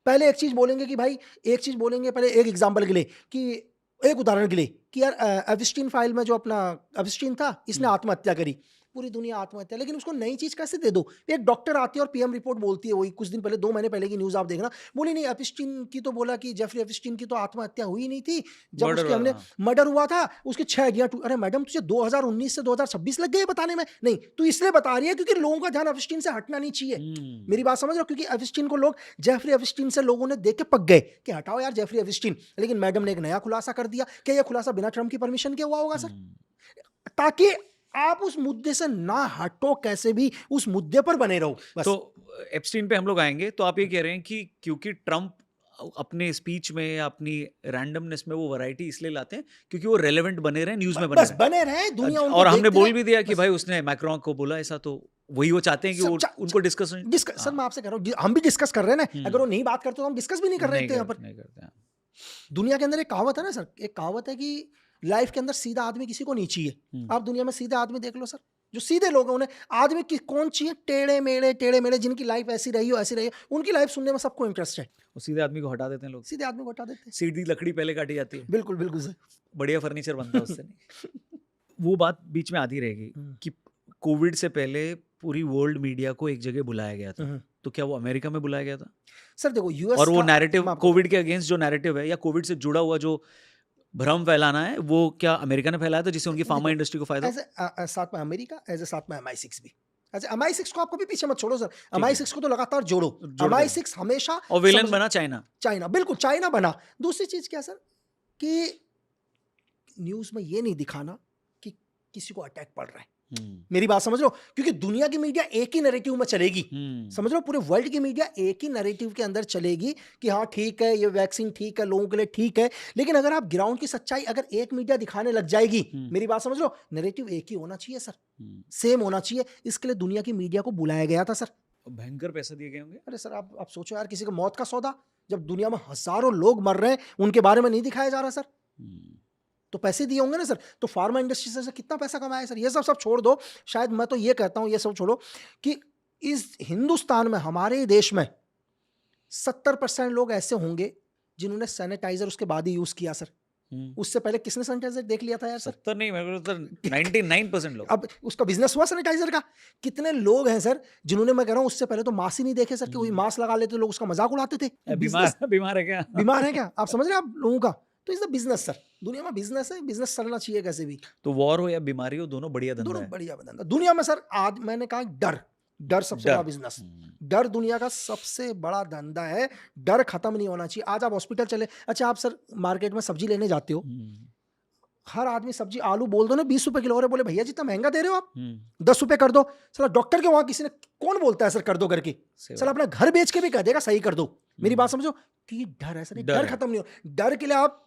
पहले एक चीज बोलेंगे कि भाई, एक चीज बोलेंगे पहले एक एग्जाम्पल के लिए, कि एक उदाहरण के लिए कि यार एप्स्टीन फाइल में जो अपना एप्स्टीन था, इसने आत्महत्या करी। पूरी दुनिया आत्महत्या, लेकिन उसको नई चीज कैसे दे दो? एक डॉक्टर आती है और पीएम रिपोर्ट बोलती है, वही कुछ दिन पहले 2 महीने पहले की न्यूज आप देखना, बोली नहीं एपिस्टीन की तो बोला कि जेफरी एपिस्टीन की तो आत्महत्या हुई नहीं थी, जब मर्डर उसके वाला, हमने मर्डर हुआ था उसके 6 गया। अरे मैडम तुझे 2019 से 2026 लग गए बताने में? नहीं, तू इसलिए बता रही है क्योंकि लोगों का ध्यान एपिस्टीन से हटना नहीं चाहिए। मेरी बात समझ रहे हो? क्योंकि एपिस्टीन को लोग जेफरी एपिस्टीन से लोगों ने देख के पक गए कि हटाओ यार जेफरी एपिस्टीन, लेकिन मैडम ने एक नया खुलासा कर दिया कि यह खुलासा बिना ट्रम्प की परमिशन के हुआ होगा सर, ताकि आप उस मुद्दे से ना हटो, कैसे भी उस मुद्दे पर बने रहो बस। तो एप्स्टीन पे हम लोग आएंगे। तो आप ये कह रहे हैं कि क्योंकि ट्रम्प अपने स्पीच में या अपनी रैंडमनेस में वो वैरायटी इसलिए लाते हैं क्योंकि वो रेलेवेंट बने रहे, न्यूज में बने बस रहे। बने रहे, दुनिया उनको और हमने देखती बोल रहे, भी दिया कि बस। भाई उसने मैक्रोन को बोला ऐसा, तो वही वो चाहते हैं कि सब वो उनको डिस्कस सर मैं आपसे कह रहा हूँ, हम भी डिस्कस कर रहे हैं ना, अगर वो नहीं बात करते तो हम डिस्कस भी नहीं कर रहे थे यहाँ पर। नहीं करते हैं। दुनिया के अंदर एक कहावत है ना सर, एक कहावत है कि लाइफ के अंदर सीधा आदमी किसी को नहीं चाहिए। आप दुनिया में सीधे आदमी देख लो सर, जो सीधे लोग हैं उन्हें आदमी कौन चाहिए? टेढ़े मेढ़े जिनकी लाइफ ऐसी रही हो उनकी लाइफ सुनने में सबको इंटरेस्ट है। वो सीधे आदमी को हटा देते हैं लोग, सीधे आदमी को हटा देते हैं। सीधी लकड़ी पहले काटी जाती है, बिल्कुल बिल्कुल सर। बढ़िया फर्नीचर बनता है उससे नहीं। वो बात बीच में आती रहेगी कि कोविड से पहले पूरी वर्ल्ड मीडिया को एक जगह बुलाया गया था, तो क्या वो अमेरिका में बुलाया गया था? सर देखो यूएस और वो नैरेटिव, कोविड के अगेंस्ट जो नैरेटिव है या कोविड से जुड़ा हुआ जो भ्रम फैलाना है, वो क्या अमेरिका ने फैलाया था जिससे उनकी फार्मा इंडस्ट्री को फायदा? साथ में अमेरिका, साथ में MI6 भी। अच्छा MI6 को आप कभी पीछे मत छोड़ो सर, MI6 को तो लगातार जोड़ो। MI6 हमेशा और विलन बना चाइना, बिल्कुल चाइना बना। दूसरी चीज क्या सर कि न्यूज में ये नहीं दिखाना कि किसी को अटैक पड़ रहा है। मेरी बात समझ लो, क्योंकि दुनिया की मीडिया एक ही नैरेटिव में चलेगी। समझ लो, पूरे वर्ल्ड की मीडिया एक ही नैरेटिव के अंदर चलेगी कि हाँ ठीक है ये वैक्सीन ठीक है, लोगों के लिए ठीक है, लेकिन अगर आप ग्राउंड की सच्चाई अगर एक मीडिया दिखाने लग जाएगी, मेरी बात समझ लो, नैरेटिव एक ही होना चाहिए सर, सेम होना चाहिए। इसके लिए दुनिया की मीडिया को बुलाया गया था सर। भयंकर पैसे दिए गए होंगे। अरे सर आप सोचो यार, किसी को मौत का सौदा, जब दुनिया में हजारों लोग मर रहे हैं उनके बारे में नहीं दिखाया जा रहा सर, तो पैसे दिए होंगे ना सर। तो फार्मा इंडस्ट्री से कितना पैसा कमाया सर, ये सब छोड़ दो। शायद मैं तो ये कहता हूं, ये सब छोड़ो कि इस हिंदुस्तान में, हमारे देश में 70% लोग ऐसे होंगे जिन्होंने सैनिटाइजर उसके बाद ही यूज किया सर। उससे पहले किसने सैनिटाइजर देख लिया था यार सर? 70 नहीं, मेरे को तो 99% लोग। अब उसका बिजनेस हुआ सैनिटाइजर का। कितने लोग हैं सर जिन्होंने, मैं कह रहा हूं उससे पहले तो मास्क ही नहीं देखे सर, कि वही मास्क लगा लेते लोग, उसका मजाक उड़ाते थे। बीमार है क्या? बीमार है क्या? आप समझ रहे हैं आप लोगों का? तो इज द बिजनेस सर, दुनिया में बिजनेस है, बिजनेस चलना चाहिए कैसे भी। तो वॉर हो या बीमारी हो, दोनों बढ़िया धंधा है। दोनों बढ़िया धंधा दुनिया में सर। आज मैंने कहा डर सबसे बड़ा बिजनेस, डर दुनिया का सबसे बड़ा धंधा है। डर खत्म नहीं होना चाहिए। आज आप हॉस्पिटल चले, अच्छा आप सर मार्केट में सब्जी लेने जाते हो, हर आदमी सब्जी, आलू बोल दो ना 20 रुपए किलो, बोले भैया जितना महंगा दे रहे हो आप, 10 रुपए कर दो। सर डॉक्टर के वहां किसी ने, कौन बोलता है सर कर दो करके? सर अपना घर बेच के भी कह देगा सही कर दो। मेरी बात समझो कि डर है सर, डर खत्म नहीं हो। डर के लिए आप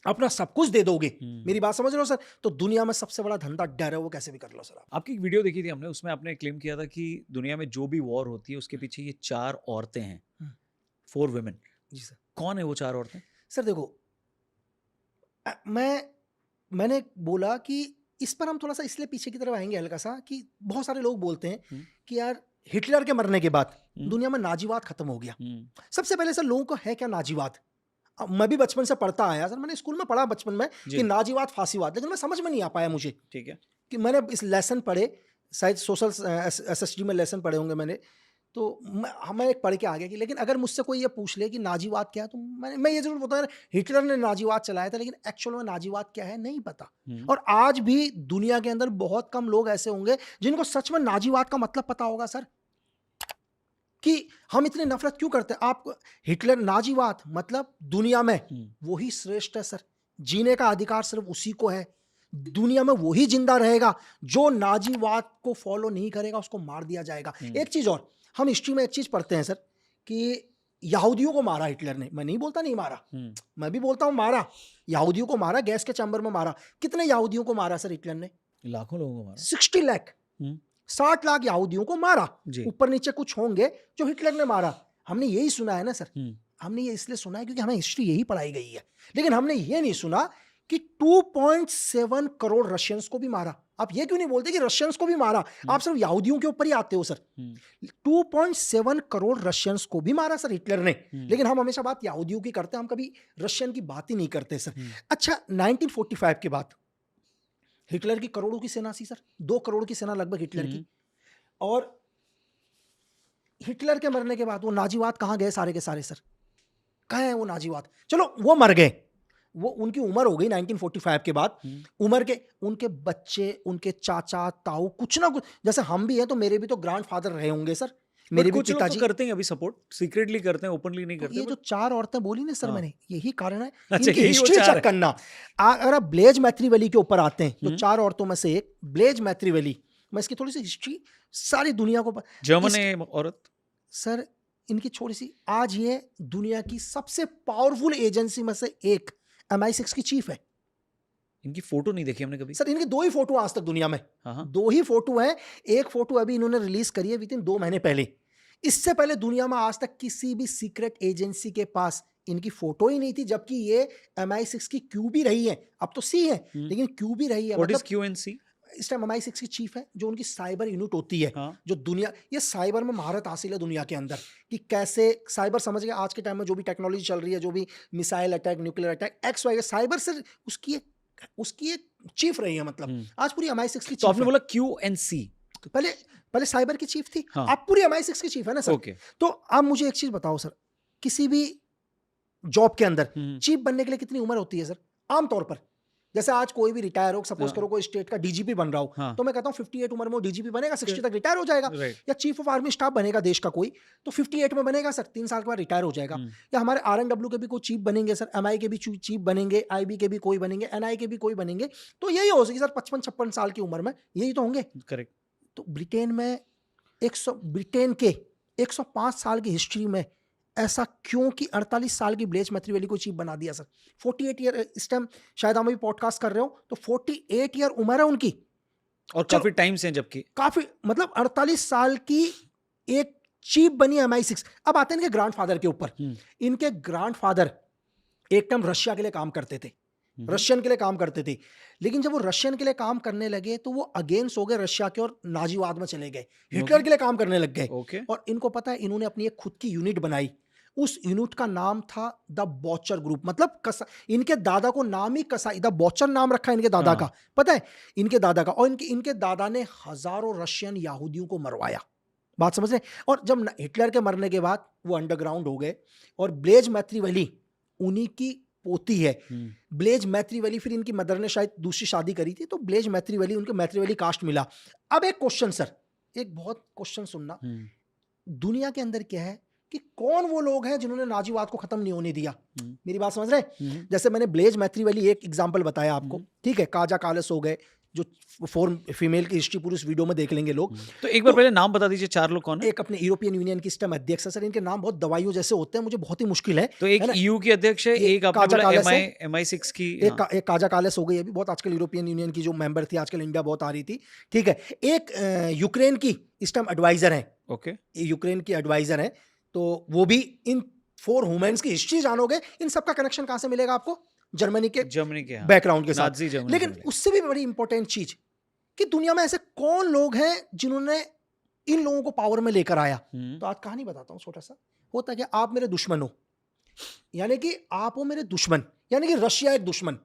अपना सब कुछ दे दोगे। मेरी बात समझ रहे हो सर? तो दुनिया में सबसे बड़ा धंधा डर है, वो कैसे भी कर लो सर। आपकी एक वीडियो देखी थी हमने, उसमें आपने क्लेम किया था कि दुनिया में जो भी वॉर होती है उसके पीछे ये 4 औरतें हैं, 4 women। जी सर। कौन है वो 4 औरतें? सर देखो, मैंने बोला कि इस पर हम थोड़ा सा इसलिए पीछे की तरफ आएंगे हल्का सा, कि बहुत सारे लोग बोलते हैं कि यार हिटलर के मरने के बाद दुनिया में नाजीवाद खत्म हो गया। सबसे पहले सर लोगों को है क्या नाजीवाद? मैं भी बचपन से पढ़ता आया सर, मैंने स्कूल में पढ़ा बचपन में कि नाजीवाद फांसीवाद, लेकिन मैं समझ में नहीं आ पाया मुझे। ठीक है कि मैंने इस लेसन पढ़े, शायद सोशल SSD में लेसन पढ़े होंगे मैंने, तो मैं एक पढ़ के आ गया कि, लेकिन अगर मुझसे कोई ये पूछ ले कि नाजीवाद क्या है, तो मैं ये जरूर बताऊं हिटलर ने नाजीवाद चलाया था, लेकिन एक्चुअल में नाजीवाद क्या है नहीं पता। और आज भी दुनिया के अंदर बहुत कम लोग ऐसे होंगे जिनको सच में नाजीवाद का मतलब पता होगा सर, कि हम इतनी नफरत क्यों करते हैं। आप हिटलर, नाजीवाद मतलब दुनिया में वही श्रेष्ठ है सर, जीने का अधिकार सिर्फ उसी को है, दुनिया में वही जिंदा रहेगा। जो नाजीवाद को फॉलो नहीं करेगा उसको मार दिया जाएगा। एक चीज और, हम हिस्ट्री में एक चीज पढ़ते हैं सर कि यहूदियों को मारा हिटलर ने। मैं नहीं बोलता नहीं मारा, मैं भी बोलता हूं मारा। यहूदियों को मारा, गैस के चैम्बर में मारा। कितने यहूदियों को मारा सर हिटलर ने? लाखों लोगों को मारा। 60 लाख, 60 लाख यहूदियों को मारा। ऊपर नीचे कुछ होंगे जो हिटलर ने मारा। हमने यही सुना है ना सर, हमने ये इसलिए सुना है क्योंकि हमें हिस्ट्री यही पढ़ाई गई है, लेकिन हमने ये नहीं सुना कि 2.7 करोड़ रशियंस को भी मारा। आप ये क्यों नहीं बोलते कि रशियंस को भी मारा? आप सिर्फ यहूदियों के ऊपर ही आते हो सर। 2.7 करोड़ रशियंस को भी मारा सर हिटलर ने, लेकिन हम हमेशा बात यहूदियों की करते हैं, हम कभी रशियन की बात ही नहीं करते सर। अच्छा 1945 के बाद हिटलर की करोड़ों की सेना थी सर, 2 करोड़ की सेना लगभग हिटलर की। और हिटलर के मरने के बाद वो नाजीवाद कहाँ गए सारे के सारे सर? कहाँ है वो नाजीवाद? चलो वो मर गए, वो उनकी उम्र हो गई 1945 के बाद, उम्र के उनके बच्चे, उनके चाचा, ताऊ, कुछ ना कुछ, जैसे हम भी हैं तो मेरे भी तो ग्रैंडफादर रहे होंगे सर, बट मेरे भी कुछ लोग तो पिताजी। करते हैं अभी सपोर्ट, सीक्रेटली करते हैं, ओपनली नहीं तो करते, ये जो but 4 औरतें बोली ना सर हाँ। मैंने, यही कारण है अच्छा, इनकी यही वो हिस्ट्री 4 चेक है। करना। अगर आप ब्लेज मैथ्रीवली के ऊपर आते हैं तो 4 औरतों में से एक ब्लेज मैथ्रीवली, मैं इसकी थोड़ी सी हिस्ट्री सारी दुनिया को जर्मन है औरत। सर इनकी छोटी सी, आज ये दुनिया की सबसे पावरफुल एजेंसी में से एक MI6 की चीफ है इनकी फोटो नहीं देखी हमने कभी। सर। इनकी 2 ही फोटो आज तक दुनिया में, हाँ। 2 ही फोटो है। एक फोटो अभी इन्होंने रिलीज करी है विद इन 2 महीने पहले। इससे पहले दुनिया में आज तक किसी भी सीक्रेट एजेंसी के पास इनकी फोटो ही नहीं थी, जबकि ये MI6 की क्यू भी रही है, अब तो सी है लेकिन क्यू भी रही है। व्हाट इज मतलब QNC? इस टाइम MI6 की चीफ है, जो उनकी साइबर यूनिट होती है। हाँ। जो दुनिया, ये साइबर में महारत हासिल है दुनिया के अंदर कि कैसे साइबर, समझ गए आज के टाइम में जो भी टेक्नोलॉजी चल रही है, जो भी missile attack, nuclear attack, XY, cyber से उसकी एक चीफ रही है। मतलब आज पूरी MI6 की तो चीफ आपने है। बोला QNC। पहले साइबर की चीफ थी, हाँ। अब पूरी MI6 की चीफ है ना सर। ओके। तो आप मुझे एक चीज बताओ सर, किसी भी जॉब के अंदर हम्म। चीफ बनने के लिए कितनी उम्र होती है सर आमतौर पर? जैसे आज कोई भी रिटायर हो, सपोज हाँ। करो कोई स्टेट का DGP बन रहा हो, हाँ। तो मैं कहता हूँ 58 उम्र में वो DGP बनेगा, 60 तक रिटायर हो जाएगा। राइट। या चीफ ऑफ आर्मी स्टाफ बनेगा देश का कोई, तो 58 में बनेगा सर, 3 साल के बाद रिटायर हो जाएगा। या हमारे RNW के भी कोई चीफ बनेंगे सर, MI के भी चीफ बनेंगे, IB के भी कोई बनेंगे, NI के भी कोई बनेंगे, तो यही हो सके सर 55-56 साल की उम्र में यही तो होंगे। करेक्ट। तो ब्रिटेन में 100, ब्रिटेन के 105 साल की हिस्ट्री में ऐसा क्यों कि 48 साल की ब्लेज मैथ्रीवली को चीफ बना दिया सर? 48 ईयर, इस टाइम शायद हम अभी पॉडकास्ट कर रहे हो तो 48 ईयर उम्र है उनकी, और काफी टाइम से जबकि काफी, मतलब 48 साल की एक चीफ बनी MI6। अब आते हैं इनके ग्रैंडफादर के ऊपर। इनके ग्रैंडफादर एक टाइम रशिया के लिए काम करते थे, रशियन के लिए काम करते थे, लेकिन जब वो रशियन के लिए काम करने लगे तो वो अगेंस्ट हो गए रशिया के और नाजीवाद में चले गए, हिटलर के लिए काम करने लग गए। ओके। और इनको पता है, इन्होंने अपनी एक खुद की यूनिट बनाई, उस यूनिट का नाम था द बॉचर ग्रुप। मतलब इनके दादा को नाम ही कसाई, द बॉचर नाम रखा इनके दादा का, पता है इनके दादा का। और इनके दादा ने हजारों रशियन यहूदियों को मरवाया, बात समझ रहे? और जब हिटलर के मरने के बाद वो अंडरग्राउंड हो गए, और ब्लेज मैथ्रीवली उन्हीं की पोती है। ब्लेज मैथ्रीवली, फिर इनकी मदर ने शायद दूसरी शादी करी थी, तो ब्लेज मैथ्रीवली, उनको मैथ्रीवली कास्ट मिला। अब एक क्वेश्चन सर, एक बहुत क्वेश्चन सुनना, दुनिया के अंदर क्या है कि कौन वो लोग हैं जिन्होंने नाजीवाद को खत्म नहीं होने दिया? मेरी बात समझ रहे? जैसे मैंने ब्लेज मैथ्रीवली एक एग्जांपल बताया आपको, ठीक है, काजा कालस हो गए, जो 4 फीमेल की हिस्ट्री पूरी इस वीडियो में देख लेंगे लोग। तो एक बार पहले नाम बता दीजिए, 4 लोग कौन है? एक अपने यूरोपियन यूनियन की सिस्टम अध्यक्ष है सर, इनके नाम बहुत दवाइयों जैसे होते हैं, मुझे बहुत ही मुश्किल है। तो एक EU की अध्यक्ष है, एक आपने काजा बोला कालस है, MI6 की, एक काजा कालस हो गई अभी, बहुत आजकल यूरोपियन यूनियन की जो मेंबर थी, आजकल इंडिया बहुत आ रही थी, ठीक है। एक यूक्रेन की इस टाइम एडवाइजर है, ओके, यूक्रेन की एडवाइजर है, तो वो भी। इन 4 वुमेन्स की हिस्ट्री जानोगे, इन सबका कनेक्शन कहां से मिलेगा आपको? जर्मनी के बैकग्राउंड के साथ। लेकिन उससे भी बड़ी इंपॉर्टेंट चीज कि दुनिया में ऐसे कौन लोग हैं जिन्होंने इन लोगों को पावर में लेकर आया। तो आज कहानी बताता हूं छोटा सा। होता कि आप मेरे दुश्मन हो, यानी कि आप हो मेरे दुश्मन, यानी कि रशिया एक दुश्मन।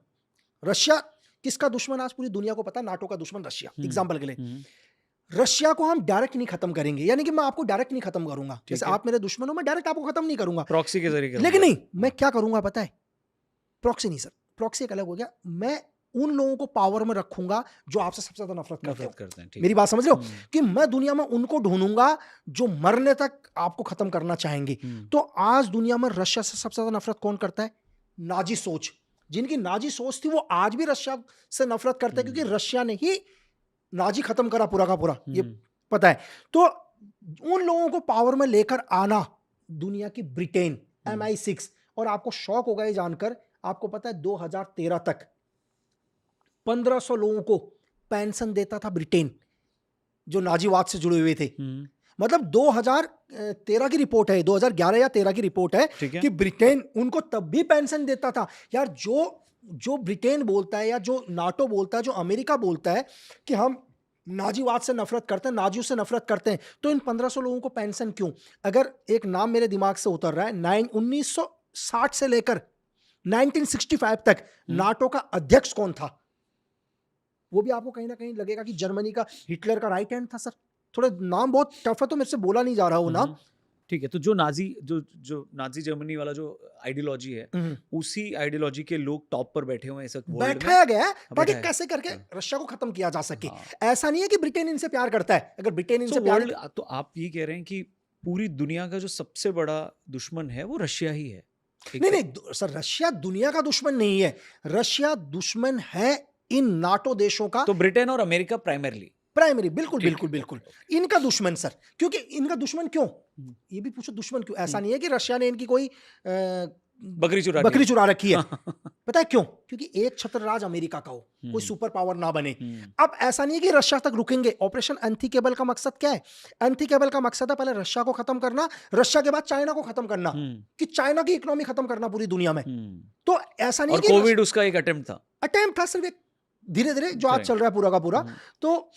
रशिया किसका दुश्मन? आज पूरी दुनिया को पता, नाटो का दुश्मन रशिया। एग्जांपल के लिए रशिया को हम डायरेक्ट नहीं खत्म करेंगे, यानी कि मैं आपको डायरेक्ट नहीं खत्म करूंगा, जैसे आप मेरे दुश्मन हो, मैं डायरेक्ट आपको खत्म नहीं करूंगा, प्रॉक्सी के जरिए। लेकिन नहीं, मैं क्या करूंगा पता है? प्रॉक्सी नहीं सर, प्रॉक्सी एक अलग हो गया। मैं उन लोगों को पावर में रखूंगा जो आपसे सबसे ज्यादा नफरत करते हैं। मेरी बात समझ रहे हो? कि मैं दुनिया में उनको ढूंढूंगा जो मरने तक आपको खत्म करना चाहेंगे। तो आज दुनिया में रशिया से सबसे ज्यादा नफरत कौन करता है? नाजी सोच, जिनकी नाजी सोच थी वो आज भी रशिया से नफरत करते हैं, क्योंकि रशिया ने ही नाजी खत्म करा पूरा का पूरा, ये पता है। तो उन लोगों को पावर में लेकर आना दुनिया की ब्रिटेन, MI6। और आपको शौक होगा ये जानकर, आपको पता है 2013 तक 1500 लोगों को पेंशन देता था ब्रिटेन, जो नाजीवाद से जुड़े हुए थे। मतलब 2013 की रिपोर्ट है, 2011 या 13 की रिपोर्ट है कि ब्रिटेन उनको तब भी पेंशन देता था। यार जो ब्रिटेन बोलता है या जो नाटो बोलता है, जो अमेरिका बोलता है कि हम नाजीवाद से नफरत करते हैं, नाजियों से नफरत करते हैं, तो इन 1500 लोगों को पेंशन क्यों? अगर एक नाम मेरे दिमाग से उतर रहा है, 1960 से लेकर 1965 तक नाटो का अध्यक्ष कौन था? वो भी आपको कहीं ना कहीं लगेगा कि जर्मनी का हिटलर का राइट हैंड था सर। थोड़े नाम बहुत टफ है तो मेरे से बोला नहीं जा रहा वो नाम। ठीक है, तो जो नाजी जर्मनी वाला जो आइडियोलॉजी है, उसी आइडियोलॉजी के लोग टॉप पर बैठे हुए हैं इस वक्त वर्ल्ड में। बैठाया गया है ताकि बैठाया कैसे करके हाँ। रशिया को खत्म किया जा सके। हाँ। ऐसा नहीं है कि ब्रिटेन इनसे प्यार करता है, अगर ब्रिटेन इनसे So प्यार वर्ल्ड, तो आप ये कह रहे हैं कि पूरी दुनिया का जो सबसे बड़ा दुश्मन है वो रशिया ही है। एक नहीं तो- नहीं सर, रशिया दुनिया का दुश्मन नहीं है, रशिया दुश्मन है इन नाटो देशों का तो ब्रिटेन और अमेरिका प्राइमरली। प्राइमरी। बिल्कुल ठीक है, बिल्कुल बिल्कुल ओके, इनका दुश्मन सर। क्योंकि इनका दुश्मन क्यों, हम्म। ये भी पूछो दुश्मन क्यों। ऐसा नहीं है कि रशिया ने इनकी कोई बकरी चुरा बकरी ली। चुरा रखी है। पता है क्यों? क्योंकि एक छत्र राज अमेरिका का हो, कोई सुपर पावर ना बने। अब ऐसा नहीं है कि रशिया तक रुकेंगे। ऑपरेशन अनथिंकेबल का मकसद क्या है? अनथिंकेबल का मकसद है पहले रशिया को खत्म करना, रशिया के बाद चाइना को खत्म करना, कि चाइना की इकोनॉमी खत्म करना पूरी दुनिया में। तो ऐसा नहीं और कि कोविड उसका एक अटेम्प्ट था। अटेम्प्ट था सिर्फ एक, धीरे धीरे जो आज चल रहा है पूरा का पूरा। तो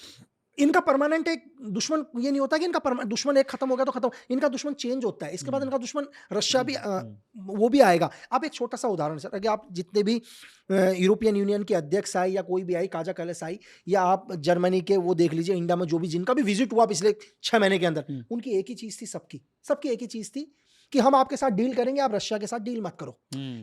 इनका परमानेंट एक दुश्मन ये नहीं होता कि इनका दुश्मन एक खत्म हो गया तो खत्म, इनका दुश्मन चेंज होता है। इसके बाद इनका दुश्मन रशिया भी वो भी आएगा। आप एक छोटा सा उदाहरण सर, अगर आप जितने भी यूरोपियन यूनियन के अध्यक्ष आए या कोई भी आई, काजा कैलास आई, या आप जर्मनी के वो देख लीजिए, इंडिया में जो भी जिनका भी विजिट हुआ पिछले 6 महीने के अंदर, उनकी एक ही चीज थी, सबकी एक ही चीज थी कि हम आपके साथ डील करेंगे, आप रशिया के साथ डील मत करो।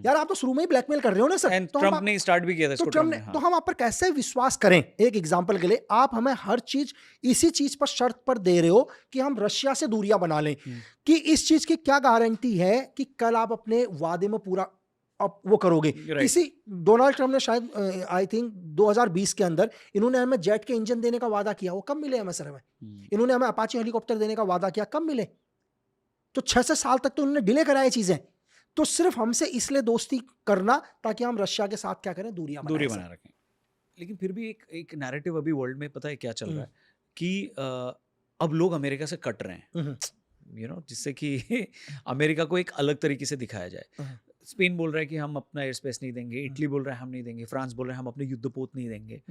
यार आप तो शुरू में ही ब्लैकमेल कर रहे हो ना सर। तो ट्रम्प ने स्टार्ट भी किया था इसको। ट्रम्प ने, तो हम आप पर कैसे विश्वास करें? एक एग्जांपल के लिए, आप हमें हर चीज इसी चीज पर शर्त पर दे रहे हो कि हम रशिया से दूरियां बना लें, कि इस चीज की क्या गारंटी है कि कल आप अपने वादे में पूरा अब वो करोगे? इसी डोनाल्ड ट्रम्प ने शायद आई थिंक 2020 के अंदर इन्होंने हमें जेट के इंजन देने का वादा किया, वो कब मिले हमें सर? हमें इन्होंने हमें अपाचे हेलीकॉप्टर देने का वादा किया, कब मिले? तो 6 साल तक तो उन्होंने डिले कराई चीजें। तो सिर्फ हमसे इसलिए दोस्ती करना ताकि हम रशिया के साथ क्या करें, दूरी बना रखें। लेकिन फिर भी एक नैरेटिव अभी वर्ल्ड में पता है क्या चल रहा है कि अब लोग अमेरिका से कट रहे हैं, जिससे कि अमेरिका को एक अलग तरीके से दिखाया जाए। स्पेन बोल रहा है कि हम अपना एयर स्पेस नहीं देंगे, इटली बोल रहा है हम नहीं देंगे, फ्रांस बोल रहा है हम अपने युद्धपोत नहीं देंगे,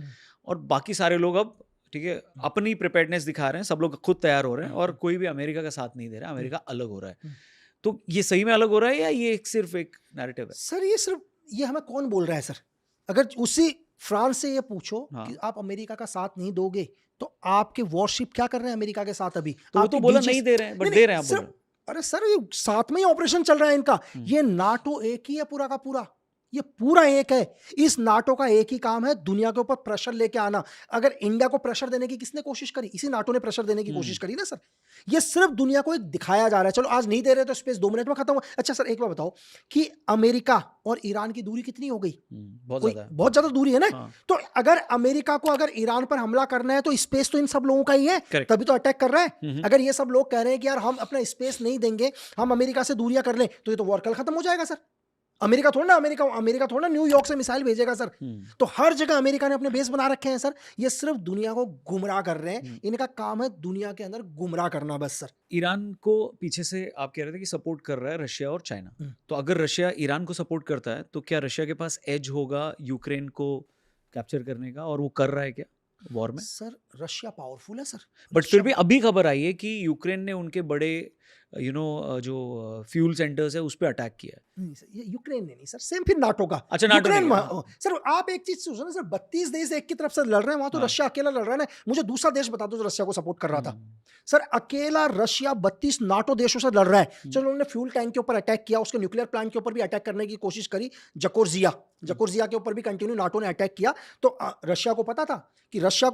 और बाकी सारे लोग अब ठीक है अपनी प्रिपेयर्डनेस दिखा रहे हैं, सब लोग खुद तैयार हो रहे हैं, और कोई भी अमेरिका का साथ नहीं दे रहा है, अमेरिका अलग हो रहा है। तो ये सही में अलग हो रहा है या ये सिर्फ एक नैरेटिव है? सर ये हमें कौन बोल रहा है सर? अगर उसी फ्रांस से ये पूछो कि आप अमेरिका का साथ नहीं दोगे, तो आपके वॉरशिप क्या कर रहे हैं अमेरिका के साथ? अभी तो वो तो बोला नहीं दे रहे हैं, बट दे रहे हैं आप। अरे सर, ये साथ में ही ऑपरेशन चल रहा है इनका। ये नाटो एक ही है पूरा का पूरा, ये पूरा एक है। इस नाटो का एक ही काम है दुनिया के ऊपर प्रेशर लेके आना। अगर इंडिया को प्रेशर देने की किसने कोशिश करी? इसी नाटो ने प्रेशर देने की कोशिश करी ना सर। ये सिर्फ दुनिया को एक दिखाया जा रहा है, चलो आज नहीं दे रहे तो स्पेस 2 मिनट में खत्म हो। अच्छा सर, एक बार बताओ कि अमेरिका और ईरान की दूरी कितनी हो गई? बहुत ज्यादा दूरी है ना। तो अगर अमेरिका को अगर ईरान पर हमला करना है तो स्पेस तो इन सब लोगों का ही है, तभी तो अटैक कर रहा है। अगर ये सब लोग कह रहे हैं कि यार हम अपना स्पेस नहीं देंगे, हम अमेरिका से दूरियां कर लें, तो ये तो वॉर कल खत्म हो जाएगा सर। अमेरिका थोड़ा न्यूयॉर्क से मिसाइल भेजेगा सर। तो हर जगह अमेरिका ने अपने बेस बना रखे हैं सर। ये सिर्फ दुनिया को गुमराह कर रहे हैं, इनका काम है दुनिया के अंदर गुमराह करना बस सर। ईरान को पीछे से आप कह रहे थे कि सपोर्ट कर रहा है रशिया और चाइना, तो अगर रशिया ईरान को सपोर्ट करता है तो क्या रशिया के पास एज होगा यूक्रेन को कैप्चर करने का, और वो कर रहा है क्या वॉर में? सर रशिया पावरफुल है सर, बट फिर भी अभी खबर आई है कि यूक्रेन ने उनके बड़े जो फ्यूल सेंटर्स है उस पर अटैक किया है। ये यूक्रेन ने नहीं सर, सेम फिर नाटो का। अच्छा, नाटो यूक्रेन सर, आप एक चीज सोचो ना सर, 32 देश एक की तरफ से लड़ रहे हैं, वहां तो रशिया अकेला लड़ रहा है ना। मुझे दूसरा देश बता दो जो रशिया को सपोर्ट कर रहा था सर। अकेला रशिया 32 नाटो देशों से लड़ रहा है। चलो उन्होंने फ्यूल टैंक के ऊपर अटैक किया, उसके न्यूक्लियर प्लांट के ऊपर भी अटैक करने की कोशिश करी, जकोर्जिया के ऊपर भी कंटिन्यू नाटो ने अटैक किया। तो रशिया को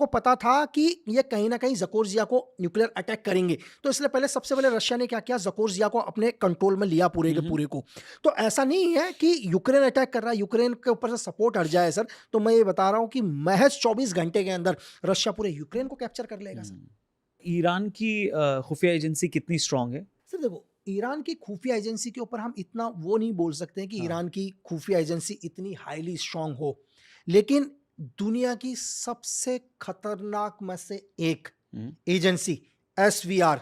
पता था कि ये कहीं ना कहीं जकोर्जिया को न्यूक्लियर अटैक करेंगे, तो इसलिए पहले सबसे पहले रशिया ने क्या किया, जकोर्जिया को अपने कंट्रोल में लिया पूरे के पूरे को। तो ऐसा नहीं है कि यूक्रेन अटैक कर रहा है, यूक्रेन के ऊपर से सपोर्ट हट जाए सर। तो मैं ये बता रहा हूं कि महज 24 घंटे के अंदर रशिया पूरे यूक्रेन को कैप्चर कर लेगा सर। ईरान की खुफिया एजेंसी कितनी स्ट्रांग है सर? देखो, ईरान की खुफिया एजेंसी के ऊपर हम इतना वो नहीं बोल सकते हैं कि ईरान की खुफिया एजेंसी इतनी हाईली स्ट्रांग हो, लेकिन दुनिया की सबसे खतरनाक में से एक एजेंसी SVR,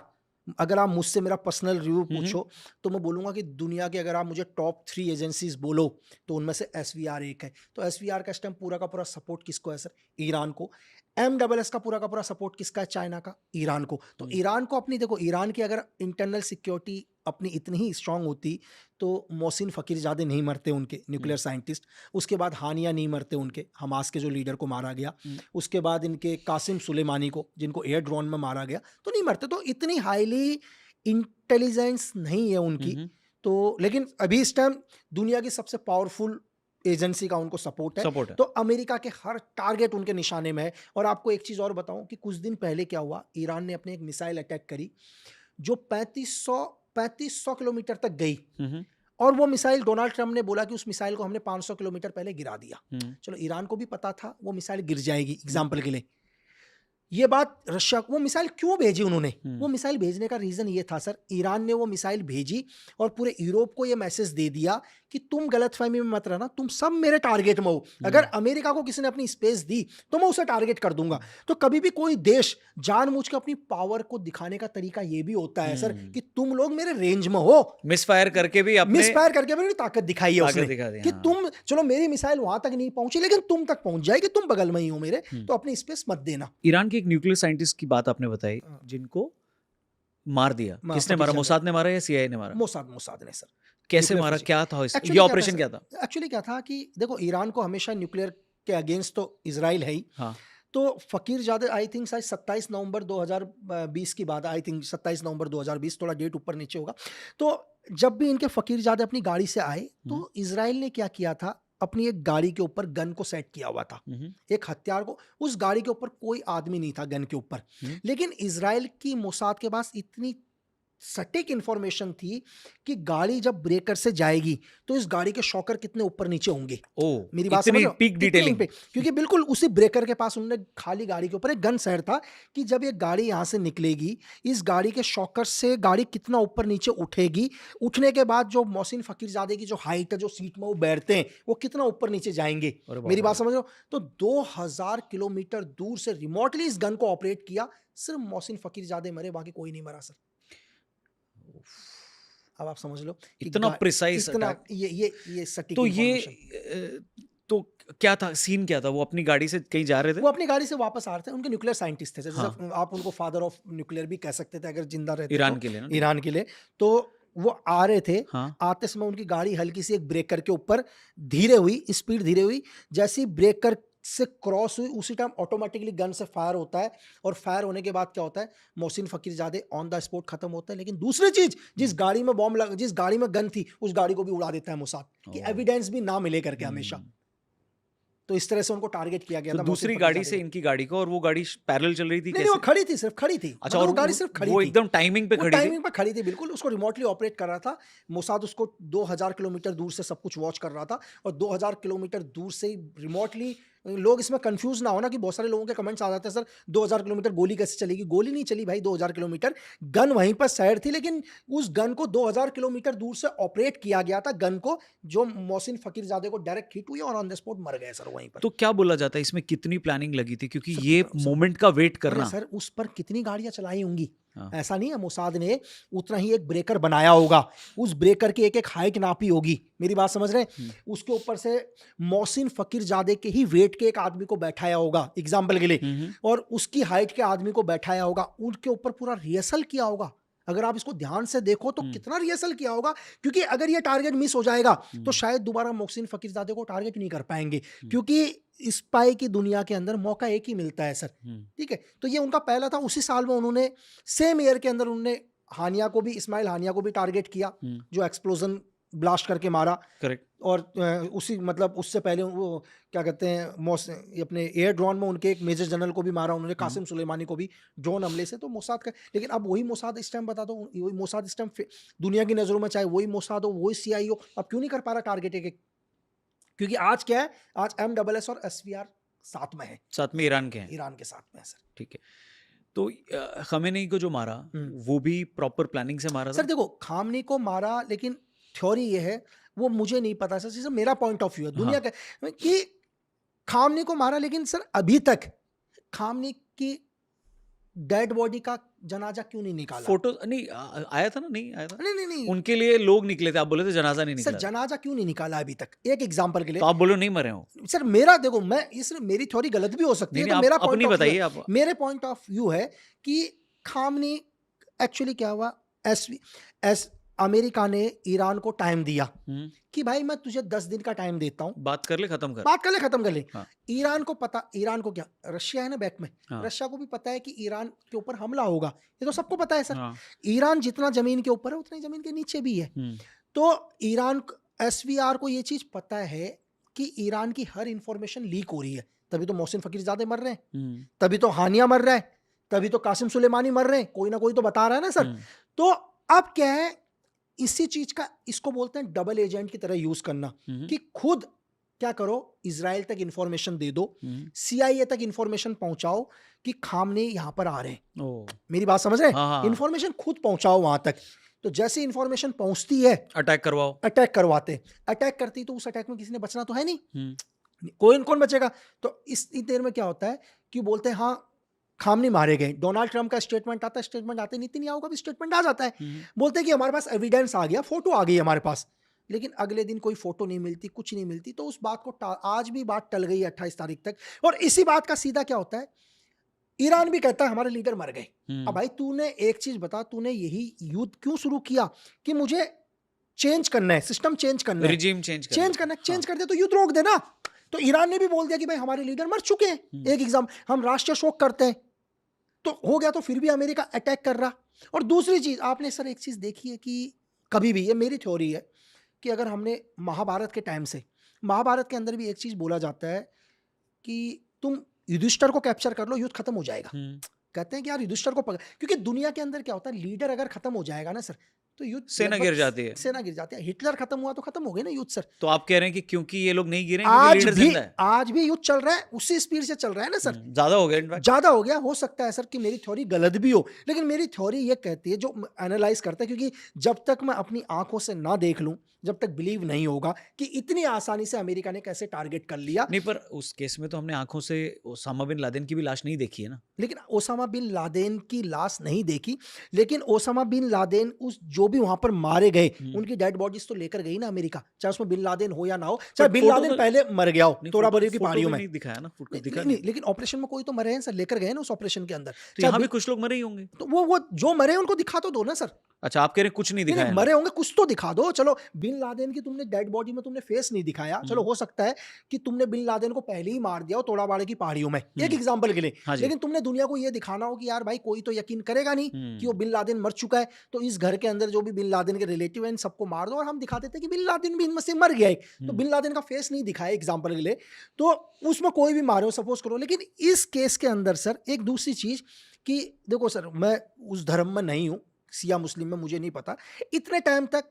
अगर आप मुझसे मेरा पर्सनल रिव्यू पूछो तो मैं बोलूंगा कि दुनिया के अगर आप मुझे टॉप 3 एजेंसीज बोलो तो उनमें से SVR एक है। तो SVR का इस टाइम पूरा का पूरा सपोर्ट किसको है सर? ईरान को। MSS का पूरा सपोर्ट किसका है? चाइना का, ईरान को। तो ईरान को अपनी, देखो ईरान की अगर इंटरनल सिक्योरिटी अपनी इतनी ही स्ट्रांग होती तो मोहसिन फ़कीरज़ादे नहीं मरते उनके न्यूक्लियर साइंटिस्ट, उसके बाद हानिया नहीं मरते उनके हमास के जो लीडर को मारा गया, उसके बाद इनके कासिम सुलेमानी को जिनको एयर ड्रोन में मारा गया तो नहीं मरते। तो इतनी हाईली इंटेलिजेंस नहीं है उनकी। तो लेकिन अभी इस टाइम दुनिया की सबसे पावरफुल एजेंसी का उनको सपोर्ट है। तो अमेरिका के हर टारगेट उनके निशाने में है। और आपको एक चीज़ और बताऊं कि कुछ दिन पहले क्या हुआ, ईरान ने अपने एक मिसाइल अटैक करी जो 3500 किलोमीटर तक गई, और वो मिसाइल डोनाल्ड ट्रंप ने बोला कि उस मिसाइल को हमने 500 किलोमीटर पहले गिरा दिया। चलो ईरान को भी पता था वो मिसाइल गिर जाएगी, एग्जाम्पल के लिए। ये बात रशिया को, वो मिसाइल क्यों भेजी उन्होंने, वो मिसाइल भेजने का रीजन ये था सर, ईरान ने वो मिसाइल भेजी और पूरे यूरोप को ये मैसेज दे दिया कि तुम गलतफहमी में मत रहना, तुम सब मेरे टारगेट में हो। अगर अमेरिका को किसी ने अपनी स्पेस दी तो मैं उसे टारगेट कर दूंगा। तो कभी भी कोई देश जानबूझ के अपनी पावर को दिखाने का तरीका ये भी होता है सर कि तुम लोग मेरे रेंज में हो, मिसफायर करके भी अपनी ताकत दिखाई है उसने कि तुम, चलो मेरी मिसाइल वहां तक नहीं पहुंची लेकिन तुम तक पहुंच जाएगी, तुम बगल में ही हो मेरे, तो अपनी स्पेस मत देना। ईरान के एक न्यूक्लियर साइंटिस्ट की बात आपने बताई जिनको मार दिया, किसने मारा? मोसाद ने मारा या सीआईए ने मारा? मोसाद ने सर। कैसे मारा, क्या था ये ऑपरेशन, क्या था? एक्चुअली क्या था कि देखो ईरान को हमेशा न्यूक्लियर के अगेंस्ट तो इजराइल है ही। हाँ। तो फ़कीरज़ादे आई थिंक शायद 27 नवंबर 2020 की बात, आई थिंक 27 नवंबर 2020, थोड़ा डेट ऊपर नीचे होगा। तो जब भी इनके फ़कीरज़ादे अपनी गाड़ी से आए तो इजराइल ने क्या किया था, अपनी एक गाड़ी के ऊपर गन को सेट किया हुआ था, एक हथियार को। उस गाड़ी के ऊपर कोई आदमी नहीं था गन के ऊपर, लेकिन इजराइल की मोसाद के पास इतनी सटीक इंफॉर्मेशन थी कि गाड़ी जब ब्रेकर से जाएगी तो इस गाड़ी के शॉकर कितने ऊपर नीचे होंगे। मेरी बात समझ रहे हो? पीक डिटेलिंग पे, क्योंकि बिल्कुल उसी ब्रेकर के पास उन्होंने खाली गाड़ी के ऊपर एक गन सेट था कि जब ये गाड़ी यहाँ से निकलेगी, इस गाड़ी के शॉकर से गाड़ी कितना ऊपर नीचे उठेगी, उठने के बाद जो मोहसिन फ़कीरज़ादे की जो हाइट है, जो सीट में वो बैठते हैं, वो कितना ऊपर नीचे जाएंगे। मेरी बात समझ रहे हो? तो 2000 किलोमीटर दूर से रिमोटली इस गन को ऑपरेट किया, सिर्फ मोहसिन फ़कीरज़ादे मरे, बाकी कोई नहीं मरा सर। अब आप समझ लो इतना प्रिसाइज अटैक, ये सटीक। तो ये तो क्या था, सीन क्या था? वो अपनी गाड़ी से कहीं जा रहे थे, वो अपनी गाड़ी से वापस आ रहे थे, उनके न्यूक्लियर साइंटिस्ट थे, जैसे आप उनको फादर ऑफ न्यूक्लियर भी कह सकते थे अगर जिंदा रहते ईरान के लिए, ईरान के लिए। तो वो आ रहे थे, आते समय उनकी गाड़ी हल्की सी एक ब्रेकर के ऊपर धीरे हुई, स्पीड धीरे हुई, जैसे ही ब्रेकर से क्रॉस हुई उसी टाइम ऑटोमेटिकली गन से फायर होता है, और फायर होने के बाद क्या होता है, मोहसिन फ़कीरज़ादे ऑन द स्पॉट खत्म होता है। लेकिन दूसरी चीज, जिस गाड़ी में बॉम्ब लगा, जिस गाड़ी में गन थी, उस गाड़ी को भी उड़ा देता है मोसाद, कि एविडेंस भी ना मिले करके हमेशा। तो इस तरह से उनको टारगेट किया गया था दूसरी गाड़ी से इनकी गाड़ी को, और वो गाड़ी पैरेलल चल रही थी? नहीं, वो खड़ी थी, सिर्फ खड़ी थी। अच्छा, और गाड़ी सिर्फ खड़ी वो थी, एकदम टाइमिंग पे खड़ी थी, टाइमिंग पे खड़ी थी बिल्कुल। उसको रिमोटली ऑपरेट कर रहा था मोसाद, उसको 2000 किलोमीटर दूर से सब कुछ वॉच कर रहा था, और 2000 किलोमीटर दूर से रिमोटली। लोग इसमें कंफ्यूज ना होना कि बहुत सारे लोगों के कमेंट्स आ जाते हैं, सर 2000 किलोमीटर गोली कैसे चलेगी? गोली नहीं चली भाई 2000 किलोमीटर, गन वहीं पर साइड थी, लेकिन उस गन को 2000 किलोमीटर दूर से ऑपरेट किया गया था, गन को, जो मोहसिन फ़कीरज़ादे को डायरेक्ट हिट हुई और ऑन द स्पॉट मर गए सर वहीं पर। तो क्या बोला जाता है इसमें, कितनी प्लानिंग लगी थी? क्योंकि ये मोमेंट का वेट करना, सर उस पर कितनी गाड़ियां चलाई होंगी, ऐसा नहीं है, मोसाद ने उतना ही एक ब्रेकर बनाया होगा, उस ब्रेकर की एक एक हाइट नापी होगी। मेरी बात समझ रहे हैं? उसके ऊपर से मोहसिन फ़कीरज़ादे के ही वेट के एक आदमी को बैठाया होगा एग्जाम्पल के लिए, और उसकी हाइट के आदमी को बैठाया होगा, उनके ऊपर पूरा रिहर्सल किया होगा। अगर आप इसको ध्यान से देखो तो कितना रिहर्सल किया होगा, क्योंकि अगर ये टारगेट मिस हो जाएगा तो शायद दोबारा मोहसिन फ़कीरज़ादे को टारगेट नहीं कर पाएंगे, क्योंकि स्पाई की दुनिया के अंदर मौका एक ही मिलता है सर। ठीक है, तो ये उनका पहला था। उसी साल में उन्होंने सेम ईयर के अंदर उन्होंने हानिया को भी, इस्माइल हानिया को भी टारगेट किया, जो एक्सप्लोजन ब्लास्ट करके मारा। करेक्ट। और उसी मतलब उससे पहले वो क्या कहते हैं, अपने एयर ड्रोन में उनके एक मेजर जनरल को भी मारा उन्होंने, कासिम सुलेमानी को भी, ड्रोन हमले से। तो मोसाद का, लेकिन अब वही मोसाद इस टाइम, बता दो, वही मोसाद इस टाइम दुनिया की नज़रों में, चाहे वही मोसाद हो, वही सीआईए हो, अब क्यों नहीं कर पा रहा टारगेट एक? क्योंकि आज क्या है, आज MSS और SVR साथ में है, साथ में ईरान के हैं, ईरान के साथ में है सर। ठीक है, तो खमेनी को जो मारा वो भी प्रॉपर प्लानिंग से मारा था? सर देखो, खामनी को मारा, लेकिन थ्योरी ये है, वो मुझे नहीं पता सर, सिर्फ मेरा पॉइंट ऑफ व्यू है दुनिया का, कि खामनी को मारा, लेकिन सर अभी तक खामनी की डेड बॉडी का जनाजा क्यों नहीं निकाला? फोटो नहीं आया था ना? नहीं आया था? नहीं, उनके लिए लोग निकले थे, आप बोले थे जनाजा नहीं निकला। सर जनाजा क्यों नहीं निकाला अभी तक? एक एग्जांपल के लिए, तो आप बोलो नहीं मरे हो। सर मेरा देखो, मैं इस, मेरी थ्योरी गलत भी हो सकती है, तो मेरा अपनी बताइए आप। मेरे पॉइंट ऑफ व्यू है कि खामनी एक्चुअली क्या हुआ, अमेरिका ने ईरान को टाइम दिया हम्म, कि भाई मैं तुझे 10 दिन का टाइम देता हूँ, बात कर ले, खत्म कर। बात कर ले, खत्म कर ले। हाँ। ईरान को पता, ईरान को क्या, रशिया है ना बैक में, हाँ। रशिया को भी पता है कि ईरान के ऊपर हमला होगा, ये तो सबको पता है सर। हाँ। ईरान जितना जमीन के ऊपर है उतना ही जमीन के नीचे भी है। हम्म, तो ईरान एसवीआर को ये चीज पता है कि ईरान की हर इंफॉर्मेशन लीक हो रही है, तभी तो मोहसिन फकीरजादे मर रहे हैं, हम्म, तभी तो हानिया मर रहा है, तभी तो कासिम सुलेमानी मर रहे हैं, कोई ना कोई तो बता रहा है ना सर। हम्म, तो अब क्या है, इसी चीज का, इसको बोलते हैं डबल एजेंट की तरह यूज करना, हम्म, कि खुद क्या करो, इजराइल तक इंफॉर्मेशन दे दो, हम्म, सीआईए तक इंफॉर्मेशन पहुंचाओ कि खामने यहां पर आ रहे हैं। ओ, मेरी बात समझ रहे हैं? हाँ, हाँ, हाँ। इंफॉर्मेशन खुद पहुंचाओ वहां तक। तो जैसे इंफॉर्मेशन पहुंचती है, अटैक करवाओ। अटैक करवाते, अटैक करती तो उस अटैक में किसी ने बचना तो है नहीं, हम्म, कोई कौन बचेगा। तो इस देर में क्या होता है कि बोलते हैं हाँ खामने मारे गए, डोनाल्ड ट्रंप का स्टेटमेंट आता है, स्टेटमेंट आते नीतिन्याहू का भी स्टेटमेंट आ जाता है, हम्म, बोलते हैं कि हमारे पास एविडेंस आ गया, फोटो आ गई हमारे पास, लेकिन अगले दिन कोई फोटो नहीं मिलती, कुछ नहीं मिलती। तो उस बात को आज भी बात टल गई है 28 तारीख तक। और इसी बात का सीधा क्या होता है, ईरान भी कहता है हमारे लीडर मर गए। अब भाई तूने एक चीज बता, तूने यही युद्ध क्यों शुरू किया कि मुझे चेंज करना है, सिस्टम चेंज करना है, रिजीम चेंज करना है, चेंज कर दे तो युद्ध रोक देना। तो ईरान ने भी बोल दिया कि भाई हमारे लीडर मर चुके हैं, एक एग्जाम, हम राष्ट्रीय शोक करते हैं। तो हो गया, तो फिर भी अमेरिका अटैक कर रहा। और दूसरी चीज आपने सर एक चीज देखी है कि कभी भी, ये मेरी थ्योरी है कि अगर हमने महाभारत के टाइम से, महाभारत के अंदर भी एक चीज बोला जाता है कि तुम युधिष्ठिर को कैप्चर कर लो, युद्ध खत्म हो जाएगा। कहते हैं कि यार युधिष्ठिर को पकड़, क्योंकि दुनिया के अंदर क्या होता है, लीडर अगर खत्म हो जाएगा ना सर, तो युद्ध सेना गिर जाती है। सेना गिर जाती है। हिटलर खत्म हुआ तो खत्म हो गया ना युद्ध सर। तो आप कह रहे हैं कि क्योंकि ये लोग नहीं गिरे, क्योंकि लीडर जिंदा है। आज भी युद्ध चल रहा है, उसी स्पीड से चल रहा है ना सर। ज्यादा हो गया इनफैक्ट, ज्यादा हो गया। हो सकता है सर कि मेरी थ्योरी गलत भी हो, लेकिन मेरी थ्योरी ये कहती है, जो एनालाइज करता है, क्योंकि जब तक मैं अपनी आंखों से ना देख लूं, जब तक बिलीव नहीं होगा कि इतनी आसानी से अमेरिका ने कैसे टारगेट कर लिया। नहीं, पर उस केस में तो हमने आंखों से ओसामा बिन लादेन की भी लाश नहीं देखी है ना। लेकिन ओसामा बिन लादेन की लाश नहीं देखी, लेकिन ओसामा बिन लादेन उस जो भी वहां पर मारे गए, उनकी डेड बॉडीज तो लेकर गई ना अमेरिका, चाहे उसमें बिन लादेन हो या ना हो, चाहे बिन लादेन पहले मर गया हो तोराबरी की पहाड़ियों में। नहीं दिखाया ना, दिखा नहीं, लेकिन ऑपरेशन में कोई तो मरे हैं सर, लेकर गए ना उस ऑपरेशन के अंदर। तो यहाँ भी कुछ लोग मरे ही होंगे। तो वो जो मरे हैं उनको दिखा तो दो ना सर। अच्छा, आप कह रहे हैं कुछ नहीं दिखाया। मरे होंगे, कुछ तो दिखा दो। चलो बिन लादेन की तुमने डेड बॉडी में तुमने फेस नहीं दिखाया, चलो हो सकता है कि तुमने बिन लादेन को पहले ही मार दिया हो तोड़ाबाड़ी की पहाड़ियों में, एक एग्जांपल के लिए। लेकिन तुमने दुनिया को यह दिखाना हो कि यार भाई कोई तो यकीन करेगा नहीं कि वो बिन लादेन मर चुका है, तो इस घर के अंदर जो भी बिन लादेन के रिलेटिव हैं सबको मार दो, और हम दिखा देते कि बिन लादेन भी इनमें से मर गया है। तो बिन लादेन का फेस नहीं दिखाया एग्जाम्पल के लिए, तो उसमें कोई भी मारे हो सपोज करो। लेकिन इस केस के अंदर सर एक दूसरी चीज कि देखो सर, मैं उस धर्म में नहीं हूं, सिया मुस्लिम में मुझे नहीं पता, इतने टाइम तक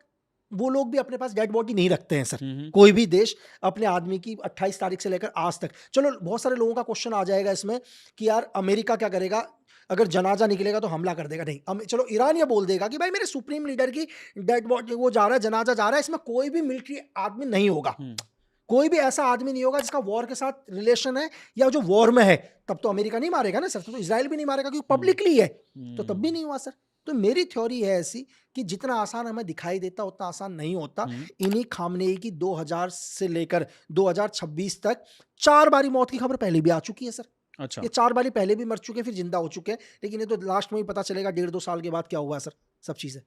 वो लोग भी अपने पास डेड बॉडी नहीं रखते हैं सर। कोई भी देश अपने आदमी की 28 तारीख से लेकर आज तक, चलो बहुत सारे लोगों का क्वेश्चन आ जाएगा इसमें कि यार अमेरिका क्या करेगा, अगर जनाजा निकलेगा तो हमला कर देगा। नहीं, चलो ईरान ये बोल देगा कि भाई मेरे सुप्रीम लीडर की डेड बॉडी वो जा रहा है, जनाजा जा रहा है, इसमें कोई भी मिलिट्री आदमी नहीं होगा, कोई भी ऐसा आदमी नहीं होगा जिसका वॉर के साथ रिलेशन है या जो वॉर में है, तब तो अमेरिका नहीं मारेगा ना सर, तो इजराइल भी नहीं मारेगा क्योंकि पब्लिकली है, तो तब भी नहीं हुआ सर। तो मेरी थ्योरी है ऐसी कि जितना आसान हमें दिखाई देता उतना आसान नहीं होता। इन्हीं खामनेई की 2000 से लेकर 2026 तक 4 बारी मौत की खबर पहले भी आ चुकी है सर। अच्छा, ये 4 बारी पहले भी मर चुके, फिर जिंदा हो चुके हैं, लेकिन ये तो लास्ट में ही पता चलेगा 1.5-2 साल के बाद क्या हुआ सर, सब चीजें।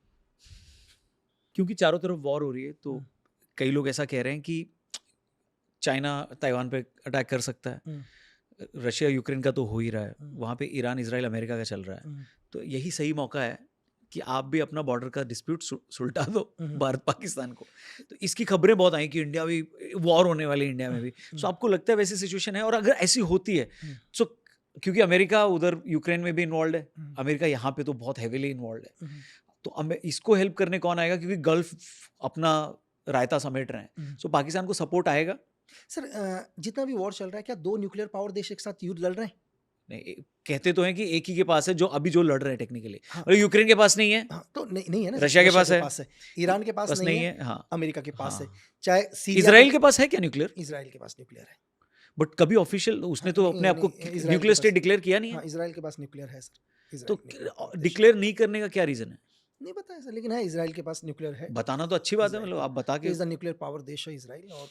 क्योंकि चारों तरफ वॉर हो रही है, तो कई लोग ऐसा कह रहे हैं कि चाइना ताइवान पे अटैक कर सकता है, रशिया यूक्रेन का तो हो ही रहा है, वहाँ पे ईरान इजराइल अमेरिका का चल रहा है, तो यही सही मौका है कि आप भी अपना बॉर्डर का डिस्प्यूट सुलटा दो भारत पाकिस्तान को। तो इसकी खबरें बहुत आई कि इंडिया भी वॉर होने वाली, इंडिया में भी। सो आपको लगता है वैसी सिचुएशन है? और अगर ऐसी होती है सो, क्योंकि अमेरिका उधर यूक्रेन में भी इन्वॉल्व है, अमेरिका यहाँ पे तो बहुत हैवीली इन्वॉल्व है, तो इसको हेल्प करने कौन आएगा? क्योंकि गल्फ अपना रायता समेट रहे हैं, सो पाकिस्तान को सपोर्ट आएगा? सर जितना भी वॉर चल रहा है, क्या 2 न्यूक्लियर पावर देश एक साथ युद्ध लड़ रहे हैं? नहीं, कहते तो हैं कि एक ही के पास है जो अभी जो लड़ रहे हैं टेक्निकली, और यूक्रेन के पास नहीं है। तो नहीं है ना, रशिया के पास है, ईरान के पास नहीं है, हाँ, अमेरिका के पास है, चाहे इजराइल के पास है क्या न्यूक्लियर? इजराइल के पास न्यूक्लियर है, बट कभी ऑफिशियल उसने तो अपने आप को न्यूक्लियर स्टेट डिक्लेयर किया नहीं है। इजराइल के पास न्यूक्लियर है सर। तो डिक्लेयर नहीं करने का क्या रीजन है? नहीं पता है सर, लेकिन है, इजराइल के पास न्यूक्लियर है। बताना तो अच्छी बात है, मतलब आप बता के। न्यूक्लियर पावर देश है इजराइल, और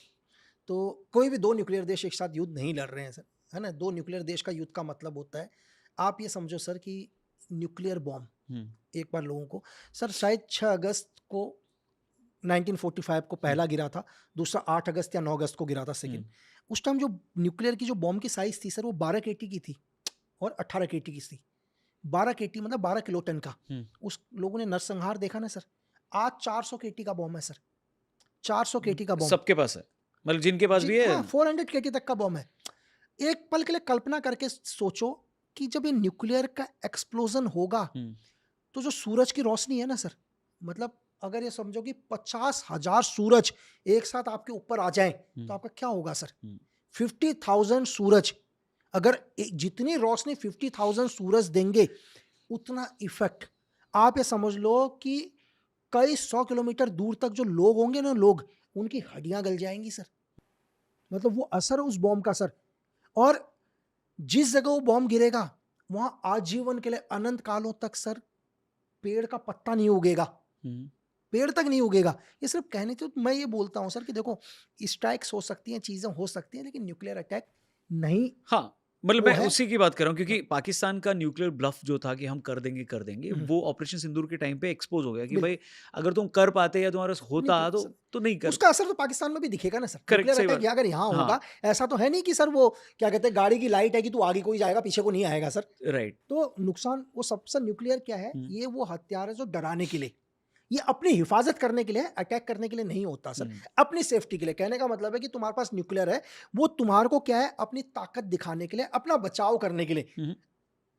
तो कोई भी 2 न्यूक्लियर देश एक साथ युद्ध नहीं लड़ रहे हैं सर, है ना। 2 न्यूक्लियर देश का युद्ध का मतलब होता है, आप ये समझो सर कि न्यूक्लियर बॉम्ब, एक बार लोगों को सर, शायद 6 अगस्त को 1945 को पहला गिरा था, दूसरा 8 अगस्त या 9 अगस्त को गिरा था सेकंड। उस टाइम जो न्यूक्लियर की जो बॉम्ब की साइज थी सर, वो 12 केटी की थी और 18 केटी की थी। 12 केटी मतलब 12 किलो टन का। उस लोगों ने नरसंहार देखा ना सर। आज 400 केटी का बॉम्ब है सर, 400 केटी का बॉम्ब सबके पास है, मतलब जिनके पास भी है। हाँ, 400 केटी तक का बॉम्ब है। एक पल के लिए कल्पना करके सोचो कि जब ये न्यूक्लियर का एक्सप्लोजन होगा तो जो सूरज की रोशनी है ना सर, मतलब अगर ये समझो कि 50,000 सूरज एक साथ आपके ऊपर आ जाएं तो आपका क्या होगा सर। 50,000 सूरज, अगर जितनी रोशनी 50,000 सूरज देंगे उतना इफेक्ट। आप ये समझ लो कि कई 100 किलोमीटर दूर तक जो लोग होंगे ना, लोग उनकी हड्डियां गल जाएंगी सर। मतलब वो असर है उस बॉम्ब का सर। और जिस जगह वो बॉम्ब गिरेगा वहां आजीवन के लिए अनंत कालों तक सर पेड़ का पत्ता नहीं उगेगा, पेड़ तक नहीं उगेगा। ये सिर्फ कहने तो मैं ये बोलता हूं सर कि देखो, स्ट्राइक्स हो सकती हैं, चीजें हो सकती हैं, लेकिन न्यूक्लियर अटैक नहीं। हाँ, मतलब वो मैं है। उसी की बात कर रहा हूँ, क्योंकि पाकिस्तान का न्यूक्लियर ब्लफ जो था कि हम कर देंगे, वो ऑपरेशन सिंदूर के टाइम पे एक्सपोज हो गया कि भाई अगर तुम कर पाते या तुम्हारे से होता नहीं तो सर, तो नहीं कर। उसका असर तो पाकिस्तान में भी दिखेगा ना सर। करेक्ट, न्यूक्लियर सही अटैक बात। अगर यहाँ हाँ, होगा, ऐसा तो है नहीं कि सर वो क्या कहते हैं गाड़ी की लाइट है कि तू आगे कोई जाएगा पीछे को नहीं आएगा सर। राइट। तो नुकसान वो सबसे, न्यूक्लियर क्या है, ये वो हथियार है जो डराने के लिए, ये अपनी हिफाजत करने के लिए, अटैक करने के लिए नहीं होता सर, अपनी सेफ्टी के लिए। कहने का मतलब है कि तुम्हारे पास न्यूक्लियर है, वो तुम्हारे को क्या है, अपनी ताकत दिखाने के लिए, अपना बचाव करने के लिए,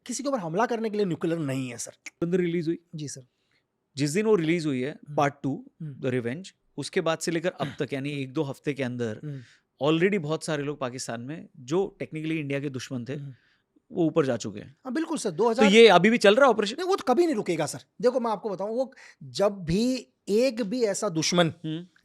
किसी के ऊपर हमला करने के लिए न्यूक्लियर नहीं है सर। रिलीज हुई जी सर। जिस दिन वो रिलीज हुई है पार्ट 2 द रिवेंज, उसके बाद से लेकर अब तक यानी 1-2 हफ्ते के अंदर ऑलरेडी बहुत सारे लोग पाकिस्तान में जो टेक्निकली इंडिया के दुश्मन थे वो ऊपर जा चुके हैं। हाँ बिल्कुल सर। तो 2000 ये अभी भी चल रहा है ऑपरेशन? नहीं, वो तो कभी नहीं रुकेगा सर। देखो मैं आपको बताऊं, वो जब भी एक भी ऐसा दुश्मन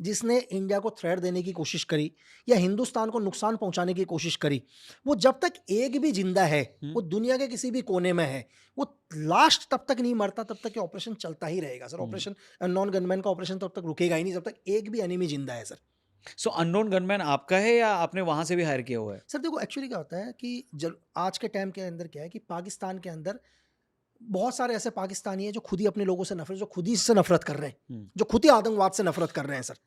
जिसने इंडिया को थ्रेट देने की कोशिश करी या हिंदुस्तान को नुकसान पहुंचाने की कोशिश करी, वो जब तक एक भी जिंदा है, वो दुनिया के किसी भी कोने में है, वो लास्ट तब तक नहीं मरता, तब तक ये ऑपरेशन चलता ही रहेगा सर। ऑपरेशन नॉन गनमैन का ऑपरेशन तब तक रुकेगा ही नहीं जब तक एक भी एनिमी जिंदा है सर। सो अननोन गनमैन आपका है या आपने वहां से भी हायर किया हुआ है? सर देखो एक्चुअली क्या होता है कि आज के टाइम के अंदर क्या है कि पाकिस्तान के अंदर बहुत सारे ऐसे पाकिस्तानी हैं जो खुद ही अपने लोगों से नफरत, जो खुद ही से नफरत कर रहे हैं, जो खुद ही आतंकवाद से नफरत कर रहे हैं सर।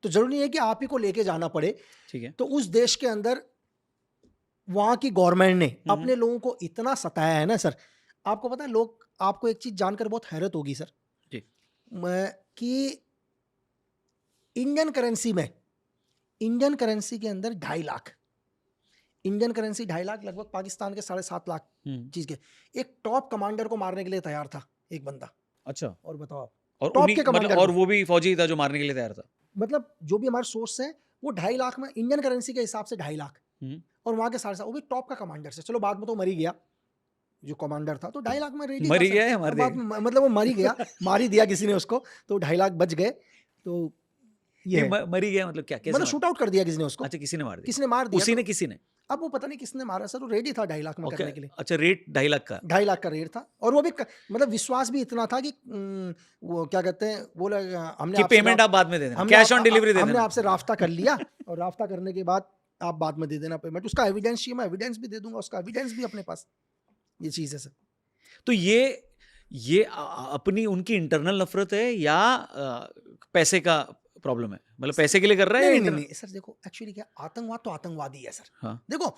तो जरूरी नहीं है कि आप ही को लेके जाना पड़े। ठीक है। तो उस देश के अंदर वहां की गवर्नमेंट ने अपने लोगों को इतना सताया है ना सर। आपको पता है, लोग, आपको एक चीज जानकर बहुत हैरत होगी सर जी। कि इंडियन करेंसी के अंदर 2.5 लाख, इंडियन करेंसी 2.5 लाख, लगभग पाकिस्तान के 7.5 लाख चीज के, एक टॉप कमांडर को मारने के लिए तैयार था एक बंदा। अच्छा। और बताओ आप, और टॉप के कमांडर और वो भी फौजी था जो मारने के लिए तैयार था? मतलब जो भी हमारे सोर्स है, वो 2.5 लाख में, इंडियन करेंसी के हिसाब से 2.5 लाख, और वहां के 7.5, वो भी टॉप का कमांडर से। चलो बाद में तो मर ही गया जो कमांडर था, तो 2.5 लाख में रेडी मर ही था गया सर। है, मार बाद दिया? में मतलब वो मर ही गया, मार ही दिया किसी ने उसको, तो 2.5 लाख बच गए। तो ये नहीं, मर ही गया मतलब क्या, कैसे मतलब शूट आउट कर दिया किसी ने उसको। अच्छा, किसी ने मार दिया? किसी ने मार दिया, उसी तो ने किसी ने? अब वो पता नहीं किसने मारा सर, वो रेडी था 2.5 लाख में करने के लिए। अच्छा, रेट 2.5 लाख का? 2.5 लाख का रेट था, और वो भी मतलब विश्वास भी इतना था कि वो क्या कहते हैं, बोला हमने कि आपसे पेमेंट आप बाद में दे देना, कैश ऑन डिलीवरी दे हमने देना। आपसे राफ्ता कर लिया, और राफ्ता करने के बाद आप बाद में दे देना पेमेंट। उसका एविडेंस चाहिए, मैं एविडेंस भी दे दूंगा, उसका एविडेंस भी अपने पास। ये चीज है सर। तो ये अपनी उनकी इंटरनल नफरत है या पैसे का प्रॉब्लम है? मतलब पैसे के लिए कर रहा है? नहीं सर, देखो एक्चुअली क्या, आतंकवाद तो आतंकवादी है सर। हाँ। देखो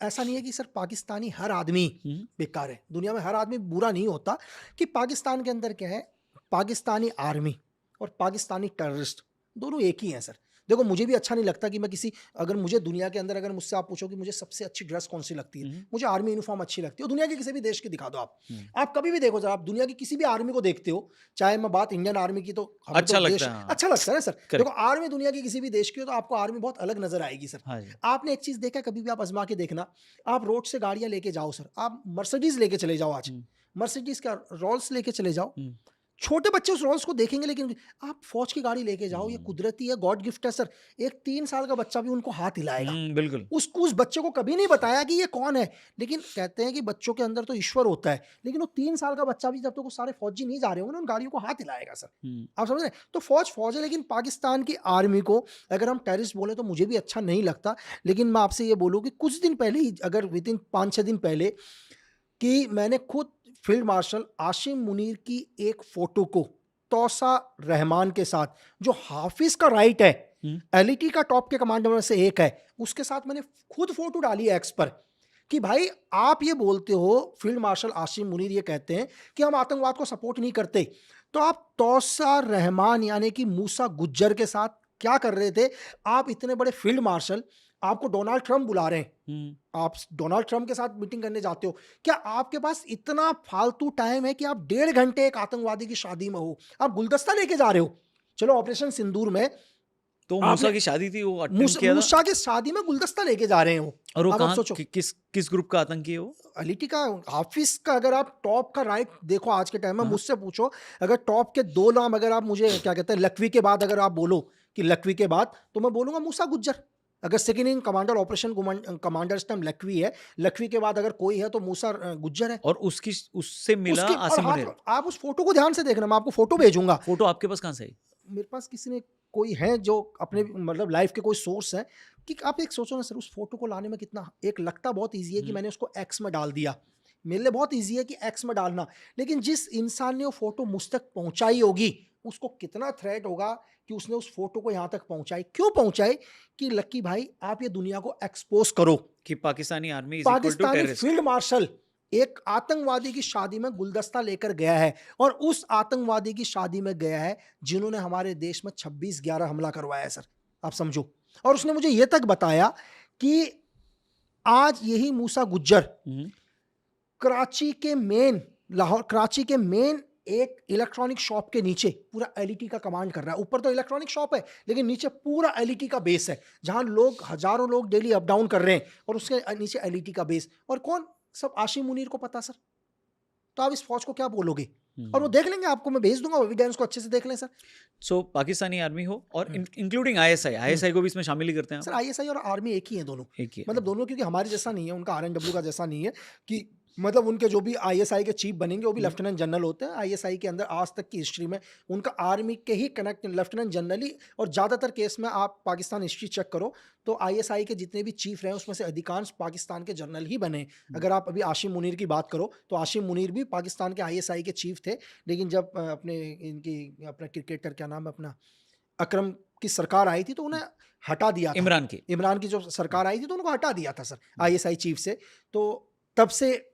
ऐसा नहीं है कि सर पाकिस्तानी हर आदमी बेकार है, दुनिया में हर आदमी बुरा नहीं होता। कि पाकिस्तान के अंदर क्या है, पाकिस्तानी आर्मी और पाकिस्तानी टेररिस्ट दोनों एक ही हैं सर। देखो मुझे भी अच्छा नहीं लगता कि मैं किसी, अगर मुझे दुनिया के अंदर, अगर मुझसे आप पूछो कि मुझे सबसे अच्छी ड्रेस कौन सी लगती है, मुझे आर्मी यूनिफॉर्म अच्छी लगती है। दुनिया के किसी भी देश की दिखा दो आप कभी भी देखो सर, आप दुनिया की किसी भी आर्मी को देखते हो, चाहे मैं बात इंडियन आर्मी की, तो अच्छा लगता है। अच्छा लगता है ना सर। देखो आर्मी दुनिया की किसी भी देश की हो तो आपको आर्मी बहुत अलग नजर आएगी सर। हाँ। आपने एक चीज देखा, कभी भी आप आजमा के देखना, आप रोड से गाड़ियां लेके जाओ सर, आप मर्सिडीज लेके चले जाओ, आज मर्सिडीज का रोल्स लेके चले जाओ, छोटे बच्चे उस रोल्स को देखेंगे। लेकिन आप फौज की गाड़ी लेके जाओ, ये कुदरती है, गॉड गिफ्ट है सर। एक 3 साल का बच्चा भी उनको हाथ हिलाएगा। बिल्कुल। उस बच्चे को कभी नहीं बताया कि ये कौन है, लेकिन कहते हैं कि बच्चों के अंदर तो ईश्वर होता है, लेकिन वो 3 साल का बच्चा भी जब तक वो सारे फौजी नहीं जा रहे होंगे ना, उन गाड़ियों को हाथ हिलाएगा सर। आप समझ रहे हैं? तो फौज है, लेकिन पाकिस्तान की आर्मी को अगर हम टेररिस्ट बोले तो मुझे भी अच्छा नहीं लगता। लेकिन मैं आपसे ये बोलूँ कि कुछ दिन पहले ही, अगर विद इन 5-6 दिन पहले, कि मैंने खुद फील्ड मार्शल आसिम मुनीर की एक फोटो को मुस्तौसा रहमान के साथ जो हाफिज का राइट है, एलईटी का टॉप के कमांडर में से एक है, उसके साथ मैंने खुद फोटो डाली है एक्स पर कि भाई आप ये बोलते हो, फील्ड मार्शल आसिम मुनीर ये कहते हैं कि हम आतंकवाद को सपोर्ट नहीं करते, तो आप तौसा रहमान यानी कि मूसा गुज्जर के साथ क्या कर रहे थे? आप इतने बड़े फील्ड मार्शल, आपको डोनाल्ड ट्रंप बुला रहे हैं, आप डोनाल्ड ट्रंप के साथ मीटिंग करने जाते हो, क्या आपके पास इतना फालतू टाइम है कि आप 1.5 घंटे एक आतंकवादी की शादी में हो, आप गुलदस्ता लेके जा रहे हो? चलो ऑपरेशन सिंदूर में तो मूसा की शादी थी, वो अटेम्प्ट किया था, मूसा की शादी में गुलदस्ता लेके जा रहे हैं वो, और वो अब आप कहाँ सोचो किस ग्रुप का आतंकी है वो? एलईटी का हाफिज का। अगर आप टॉप का राइट देखो आज के टाइम में, हाँ। मुझसे पूछो, अगर टॉप के 2 नाम अगर आप मुझे क्या कहते हैं लखवी के बाद अगर आप बोलो कि लखवी के बाद, तो मैं बोलूंगा मूसा गुज्जर। अगर second in commander operation commander इस टाइम लखवी है, लखवी के बाद अगर कोई है तो मूसा गुज्जर है। और उससे मिला उसकी और आसिम मुनीर। आप उस फोटो को ध्यान से देखना, मैं आपको फोटो भेजूंगा। फोटो आपके पास कहाँ से आई? मेरे पास किसी ने कोई है जो अपने मतलब लाइफ के कोई सोर्स है, कि आप एक सोचो ना सर, उस फोटो को लाने में कितना, एक लगता बहुत ईजी है कि मैंने उसको एक्स में डाल दिया, मेरे लिए बहुत ईजी है कि एक्स में डालना, लेकिन जिस इंसान ने वो फोटो मुझ तक पहुंचाई होगी उसको कितना थ्रेट होगा कि उसने उस फोटो को यहाँ तक पहुंचाई। क्यों पहुंचाई? कि लक्की भाई आप ये दुनिया को एक्सपोज करो कि Pakistani army is equal to Pakistani terrorist. Field marshal एक आतंकवादी की शादी में गुलदस्ता लेकर गया है, और उस आतंकवादी की शादी में गया है जिन्होंने हमारे देश में 26/11 हमला करवाया है सर, आप समझो। और उसने मुझे यह तक बताया कि आज यही मूसा गुज्जर कराची के मेन एक इलेक्ट्रॉनिक शॉप के नीचे पूरा एलईटी का कमांड कर रहा है। ऊपर तो इलेक्ट्रॉनिक शॉप है, लेकिन नीचे पूरा एलईटी का बेस है, जहां हजारों लोग डेली अप डाउन कर रहे हैं, और उसके नीचे एलईटी का बेस। और कौन? सब आसिम मुनीर को पता सर। तो आप इस फौज को क्या बोलोगे? और वो देख लेंगे, आपको मैं भेज दूंगा एविडेंस को, अच्छे से देख लें सर। सो पाकिस्तानी आर्मी हो और इंक्लूडिंग आईएसआई को भी इसमें शामिल ही करते हैं सर आईएसआई और आर्मी एक ही है दोनों, एक ही है। मतलब दोनों, क्योंकि हमारे जैसा नहीं है, उनका आरएनडब्ल्यू का जैसा नहीं है कि मतलब उनके जो भी आईएसआई के चीफ बनेंगे वो भी लेफ्टिनेंट जनरल होते हैं। आईएसआई के अंदर आज तक की हिस्ट्री में उनका आर्मी के ही कनेक्ट लेफ्टिनेंट जनरल ही, और ज़्यादातर केस में आप पाकिस्तान हिस्ट्री चेक करो तो आईएसआई के जितने भी चीफ रहे उसमें से अधिकांश पाकिस्तान के जनरल ही बने। अगर आप अभी आसिम मुनीर की बात करो तो आसिम मुनीर भी पाकिस्तान के आईएसआई के चीफ थे, लेकिन जब अपना क्रिकेटर क्या नाम है अपना अकरम की सरकार आई थी तो उन्हें हटा दिया था। इमरान की जो सरकार आई थी तो उनको हटा दिया था सर आईएसआई चीफ से। तो तब से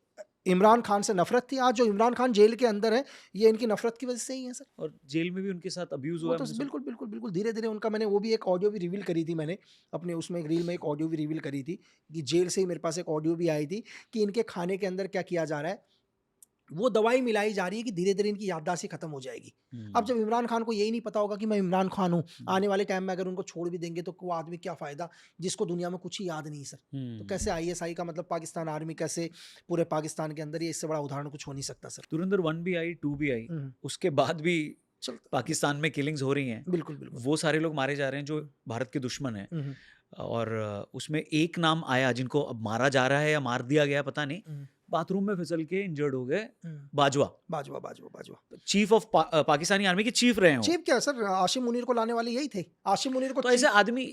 इमरान खान से नफरत थी। आज जो इमरान खान जेल के अंदर है ये इनकी नफरत की वजह से ही है सर। और जेल में भी उनके साथ अब्यूज हुआ तो बिल्कुल बिल्कुल बिल्कुल धीरे धीरे उनका, मैंने वो भी एक ऑडियो भी रिवील करी थी, मैंने अपने उसमें एक रील में एक ऑडियो भी रिवील करी थी कि जेल से ही मेरे पास एक ऑडियो भी आई थी कि इनके खाने के अंदर क्या किया जा रहा है, वो दवाई मिलाई जा रही है कि धीरे धीरे इनकी याददाश्त ही खत्म हो जाएगी। अब जब इमरान खान को यही नहीं पता होगा कि मैं इमरान खान हूँ, आने वाले टाइम में अगर उनको छोड़ भी देंगे तो वो आदमी क्या फायदा जिसको दुनिया में कुछ ही याद नहीं सर। तो कैसे आईएसआई का मतलब पाकिस्तान आर्मी कैसे पूरे पाकिस्तान के अंदर, ये इससे बड़ा उदाहरण कुछ हो नहीं सकता सर। धुरंधर 1 भी आई, 2 भी आई, उसके बाद भी पाकिस्तान में किलिंग्स हो रही हैं। बिल्कुल बिल्कुल वो सारे लोग मारे जा रहे हैं जो भारत के दुश्मन हैं। और उसमें एक नाम आया जिनको अब मारा जा रहा है या मार दिया गया पता नहीं, बाथरूम में फिसल के इंजर्ड हो गए, Bajwa chief of Pakistani army के चीफ रहे हो। चीफ क्या सर, आसिम मुनीर को लाने वाले यही थे। आसिम मुनीर को तो ऐसे आदमी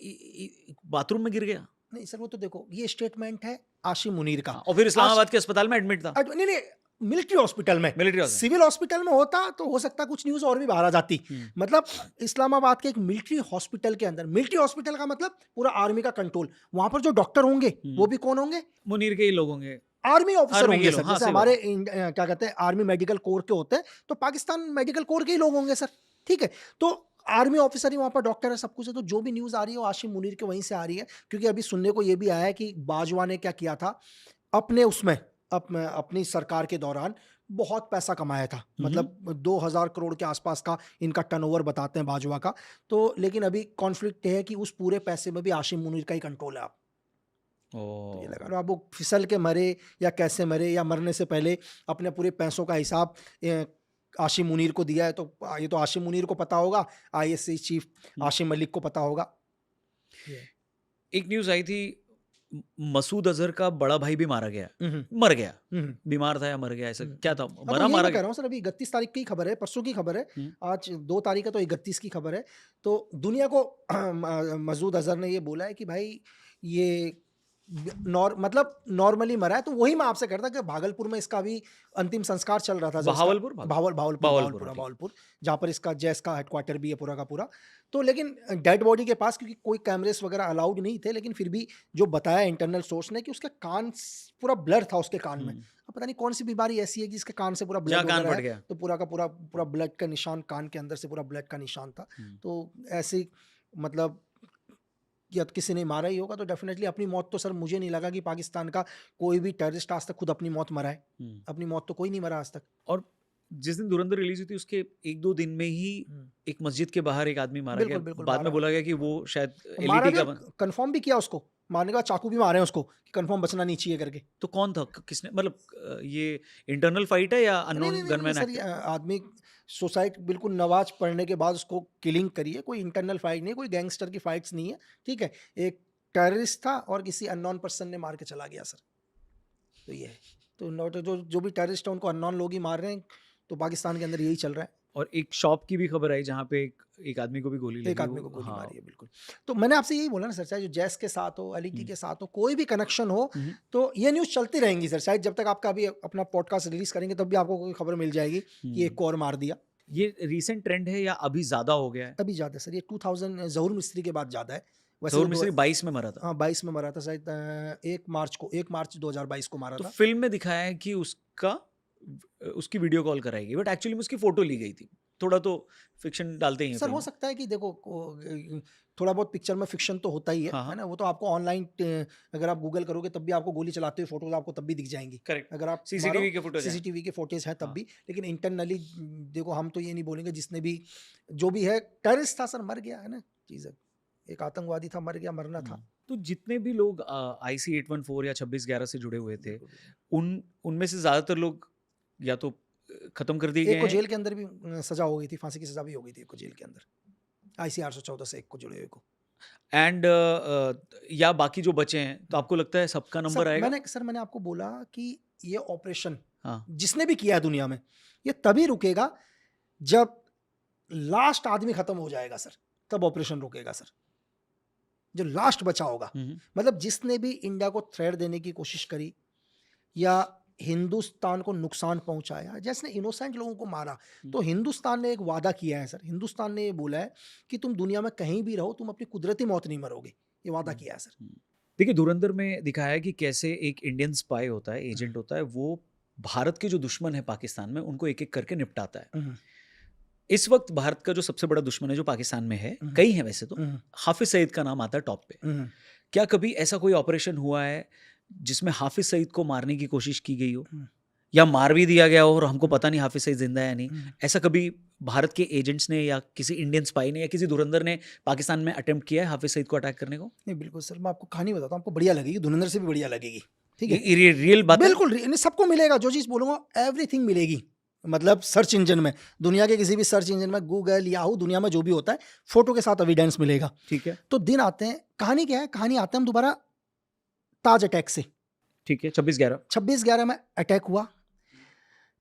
बाथरूम में गिर गया? नहीं सर, वो तो देखो ये स्टेटमेंट है आसिम मुनीर का, और फिर इस्लामाबाद के अस्पताल में एडमिट था। नहीं मिलिट्री हॉस्पिटल में, सिविल हॉस्पिटल में होता तो हो सकता कुछ न्यूज और भी बाहर आ जाती। मतलब इस्लामाबाद के एक मिलिट्री हॉस्पिटल के अंदर, मिलिट्री हॉस्पिटल का मतलब पूरा आर्मी का कंट्रोल, वहां पर जो डॉक्टर होंगे वो भी कौन होंगे? मुनीर के ही लोग होंगे, आर्मी ऑफिसर होंगे सर। जैसे हमारे क्या कहते हैं आर्मी मेडिकल कोर के होते हैं, तो पाकिस्तान मेडिकल कोर के ही लोग होंगे सर। ठीक है, तो आर्मी ऑफिसर ही वहां पर डॉक्टर है, सब कुछ है। तो जो भी न्यूज आ रही है वो आसिम मुनीर के वहीं से आ रही है, क्योंकि अभी सुनने को ये भी आया है कि बाजवा ने क्या किया था अपने उसमें अपनी सरकार के दौरान बहुत पैसा कमाया था, मतलब 2000 करोड़ के आसपास का इनका टर्नओवर बताते हैं बाजवा का। तो लेकिन अभी कॉन्फ्लिक्ट है कि उस पूरे पैसे में भी आसिम मुनीर का ही कंट्रोल है। आप तो ये लगा लो, आप वो फिसल के मरे या कैसे मरे या मरने से पहले अपने पूरे पैसों का हिसाब आसिम मुनीर को दिया है, तो ये तो आसिम मुनीर को पता होगा, आईएसआई चीफ आसिम मलिक को पता होगा। एक न्यूज आई थी मसूद अजहर का बड़ा भाई भी मारा गया, मर गया, बीमार था या मर गया, ऐसा क्या था? मारा गया। कह रहा हूँ सर, अभी 31 तारीख की खबर है, परसों की खबर है, आज 2 तारीख है तो 31 की खबर है। तो दुनिया को मसूद अजहर ने ये बोला है कि भाई ये मतलब नॉर्मली मरा है। तो वही मैं आपसे कहता कि भागलपुर में इसका भी अंतिम संस्कार चल रहा था, जब इसका- बहावलपुर भावलपुर, ठीक। जहाँ पर इसका जैस का हेडक्वार्टर भी है पूरा का पूरा। तो लेकिन डेड बॉडी के पास क्योंकि कोई कैमरेस वगैरह अलाउड नहीं थे, लेकिन फिर भी जो बताया इंटरनल सोर्स ने कि उसका कान पूरा ब्लर था उसके कान में। अब पता नहीं कौन सी बीमारी ऐसी है कि जिसके कान से पूरा जहाँ ब्लड कान वगैरह फट है, गया। तो पूरा का पूरा ब्लड का निशान कान के अंदर से पूरा ब्लड का निशान था। तो ऐसे मतलब या तो किसी ने मारा ही होगा, तो डेफिनेटली अपनी मौत तो सर मुझे नहीं लगा कि पाकिस्तान का कोई भी टेररिस्ट आज तक खुद अपनी मौत मरा है। अपनी मौत तो कोई नहीं मरा आज तक। और जिस दिन धुरंधर रिलीज हुई थी उसके 1-2 दिन में ही एक मस्जिद के बाहर एक आदमी मारा गया। बिल्कुल बाद में बोला गया कि वो शायद मारा एलईटी गया, का कंफर्म भी किया उसको मारने का, चाकू भी मारे हैं उसको कि कंफर्म बचना नहीं चाहिए करके। तो कौन था? किसने? मतलब ये इंटरनल फाइट है या नहीं अननोन गनमैन सर, ये आदमी सुसाइड बिल्कुल नमाज पढ़ने के बाद उसको किलिंग करी है। कोई इंटरनल फाइट नहीं है, कोई गैंगस्टर की फाइट्स नहीं है, ठीक है। एक टेररिस्ट था और किसी अननोन पर्सन ने मार के चला गया सर। तो ये है। तो नॉट जो भी टेररिस्ट है उनको अननोन लोग ही मार रहे हैं। तो पाकिस्तान के अंदर यही चल रहा है। और एक शॉप की भी खबर आई जहाँ पे एक आदमी को भी गोली लगी। एक आदमी को गोली हाँ। मारी है, बिल्कुल। तो मैंने आपसे यही बोला ना सर, चाहे जो जैस के साथ हो, एलईटी के साथ हो, कोई भी कनेक्शन हो, तो ये न्यूज़ चलती रहेंगी सर। शायद जब तक आपका अभी अपना पॉडकास्ट रिलीज करेंगे तब भी आपको कोई खबर मिल जाएगी कि एक को और मार दिया। ये रीसेंट ट्रेंड है या अभी ज्यादा हो गया है? अभी ज्यादा सर, ये 2000 जहूर मिस्त्री के बाद ज्यादा है। वैसे जहूर मिस्त्री 22 में मरा था। हाँ 22 में मरा था शायद। 1 मार्च 2022 को मारा तो था। फिल्म में दिखाया है कि उसकी वीडियो कॉल कराई गई, बट एक्चुअली में उसकी फोटो ली गई थी। थोड़ा तो फिक्शन डालते ही हैं सर फिल्म हो में। सकता है कि देखो थोड़ा बहुत पिक्चर में फिक्शन तो होता ही है, हाँ, हाँ। है ना। वो तो आपको ऑनलाइन अगर आप गूगल करोगे तब भी आपको गोली चलाते हुए फोटोज आपको तब भी दिख जाएंगी। करेक्ट। अगर आप सीसीटीवी के फुटेज हैं। सीसीटीवी के फोटेज हैं तब हाँ। भी। लेकिन इंटरनली देखो, हम तो ये नहीं बोलेंगे जिसने भी जो भी है टेररिस्ट था सर, मर गया है ना। चीज़ एक आतंकवादी था, मर गया, मरना था। तो जितने भी लोग IC 814 या 2611 से जुड़े हुए थे, उनमें से ज्यादातर लोग या तो खत्म कर दिए एक गए को हैं। जेल के अंदर भी सजा हो गई थी, फांसी की सजा भी हो गई थी एक को जेल के अंदर, IC 814 से एक को जुड़े हुए को। एंड या बाकी जो बचे हैं, तो आपको लगता है सबका नंबर आएगा? मैंने आपको बोला कि ये ऑपरेशन हाँ। जिसने भी किया है दुनिया में, ये तभी रुकेगा जब लास्ट आदमी खत्म हो जाएगा सर, तब ऑपरेशन रुकेगा सर। जो लास्ट बचा होगा, मतलब जिसने भी इंडिया को थ्रेट देने की कोशिश करी या हिंदुस्तान को नुकसान पहुंचाया, जिसने इनोसेंट लोगों को मारा, तो हिंदुस्तान ने एक वादा किया है सर। हिंदुस्तान ने ये बोला है कि तुम दुनिया में कहीं भी रहो, तुम अपनी कुदरती मौत नहीं मरोगे। ये वादा किया है सर। देखिए, धुरंधर में दिखाया है कि कैसे एक इंडियन स्पाई होता है, एजेंट होता है, वो भारत के जो दुश्मन है पाकिस्तान में, उनको एक एक करके निपटाता है। इस वक्त भारत का जो सबसे बड़ा दुश्मन है जो पाकिस्तान में है, कई हैं वैसे तो, हाफिज सईद का नाम आता है टॉप पे। क्या कभी ऐसा कोई ऑपरेशन हुआ है जिसमें हाफिज सईद को मारने की कोशिश की गई हो, या मार भी दिया गया हो और हमको पता नहीं हाफिज सईद जिंदा है या नहीं? ऐसा कभी भारत के एजेंट्स ने या किसी इंडियन स्पाई ने या किसी धुरंधर ने पाकिस्तान में अटेम्प्ट किया है हाफिज सईद को अटैक करने को? नहीं, बिल्कुल सर। मैं आपको कहानी बताता हूँ, आपको बढ़िया लगेगी, धुरंधर से भी बढ़िया लगेगी। ठीक है, ये रियल बात है? बिल्कुल सबको मिलेगा। जो चीज़ बोलूँगा एवरीथिंग मिलेगी। मतलब सर्च इंजन में, दुनिया के किसी भी सर्च इंजन में, गूगल, याहू, दुनिया में जो भी होता है, फोटो के साथ एविडेंस मिलेगा। ठीक है। तो दिन आते हैं, कहानी क्या है? कहानी आते हैं हम दोबारा ताज अटैक से। ठीक है, 26/11 में अटैक हुआ।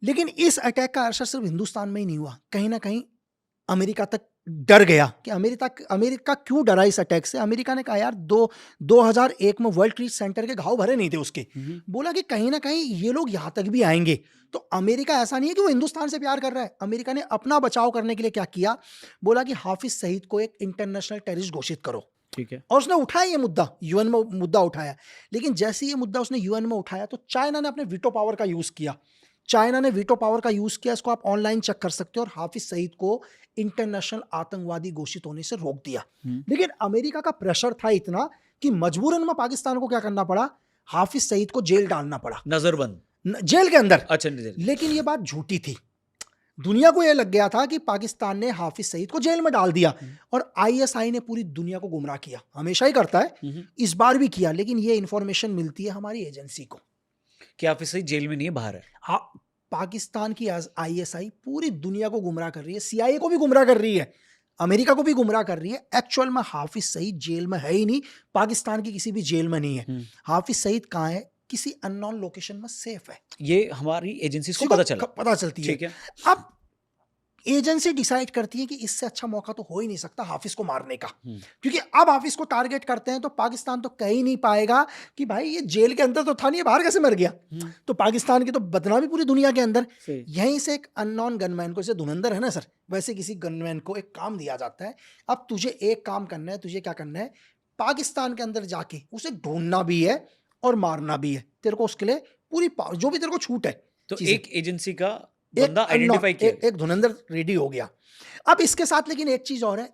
लेकिन इस अटैक का असर सिर्फ हिंदुस्तान में ही नहीं हुआ, कहीं ना कहीं अमेरिका तक डर गया कि अमेरिका क्यों डरा इस अटैक से। अमेरिका ने कहा यार 2001 में वर्ल्ड ट्रेड सेंटर के घाव भरे नहीं थे उसके, बोला कि कहीं ना कहीं ये लोग यहाँ तक भी आएंगे। तो अमेरिका ऐसा नहीं है कि वो हिंदुस्तान से प्यार कर रहा है, अमेरिका ने अपना बचाव करने के लिए क्या किया, बोला कि हाफिज सईद को एक इंटरनेशनल टेररिस्ट घोषित करो। ठीक है। और उसने उठाया ये मुद्दा, यूएन में मुद्दा उठाया। लेकिन जैसे ये मुद्दा उसने यूएन में उठाया तो चाइना ने अपने वीटो पावर का यूज किया। इसको आप ऑनलाइन चेक कर सकते हो, और हाफिज सईद को इंटरनेशनल आतंकवादी घोषित होने से रोक दिया। लेकिन अमेरिका का प्रेशर था इतना कि मजबूरन में पाकिस्तान को क्या करना पड़ा, हाफिज सईद को जेल डालना पड़ा, नजरबंद, जेल के अंदर। अच्छा। लेकिन ये बात झूठी थी। दुनिया को यह लग गया था कि पाकिस्तान ने हाफिज सईद को जेल में डाल दिया, और आईएसआई ने पूरी दुनिया को गुमराह किया। हमेशा ही करता है, इस बार भी किया। लेकिन ये इंफॉर्मेशन मिलती है हमारी एजेंसी को कि हाफिज सईद जेल में नहीं है, बाहर है। हाँ, पाकिस्तान की आईएसआई पूरी दुनिया को गुमराह कर रही है, सीआईए को भी गुमराह कर रही है, अमेरिका को भी गुमराह कर रही है। एक्चुअल में हाफिज सईद जेल में है ही नहीं, पाकिस्तान की किसी भी जेल में नहीं है। हाफिज सईद कहाँ है? किसी अननोन लोकेशन में सेफ है। ये हमारी एजेंसी को पता चलती है। ठीक है। अब एजेंसी डिसाइड करती है कि इससे अच्छा मौका तो हो ही नहीं सकता हाफिज को मारने का, क्योंकि अब हाफिज को टारगेट करते हैं तो पाकिस्तान तो कह ही नहीं पाएगा कि भाई ये जेल के अंदर तो था नहीं, बाहर कैसे मर गया। तो पाकिस्तान की तो बदनामी पूरी दुनिया के अंदर। यहीं से एक अननोन गनमैन को, जैसे धुरंधर है ना सर, वैसे किसी गनमैन को एक काम दिया जाता है, अब तुझे एक काम करना है, तुझे क्या करना है, पाकिस्तान के अंदर जाके उसे ढूंढना भी है और मारना भी है। तेरे को उसके लिए पूरी पावर, जो भी तेरे को छूट है। तो एक एजेंसी का बंदा आइडेंटिफाई किया, एक धुरंधर रेडी हो गया। अब इसके साथ लेकिन एक चीज और है,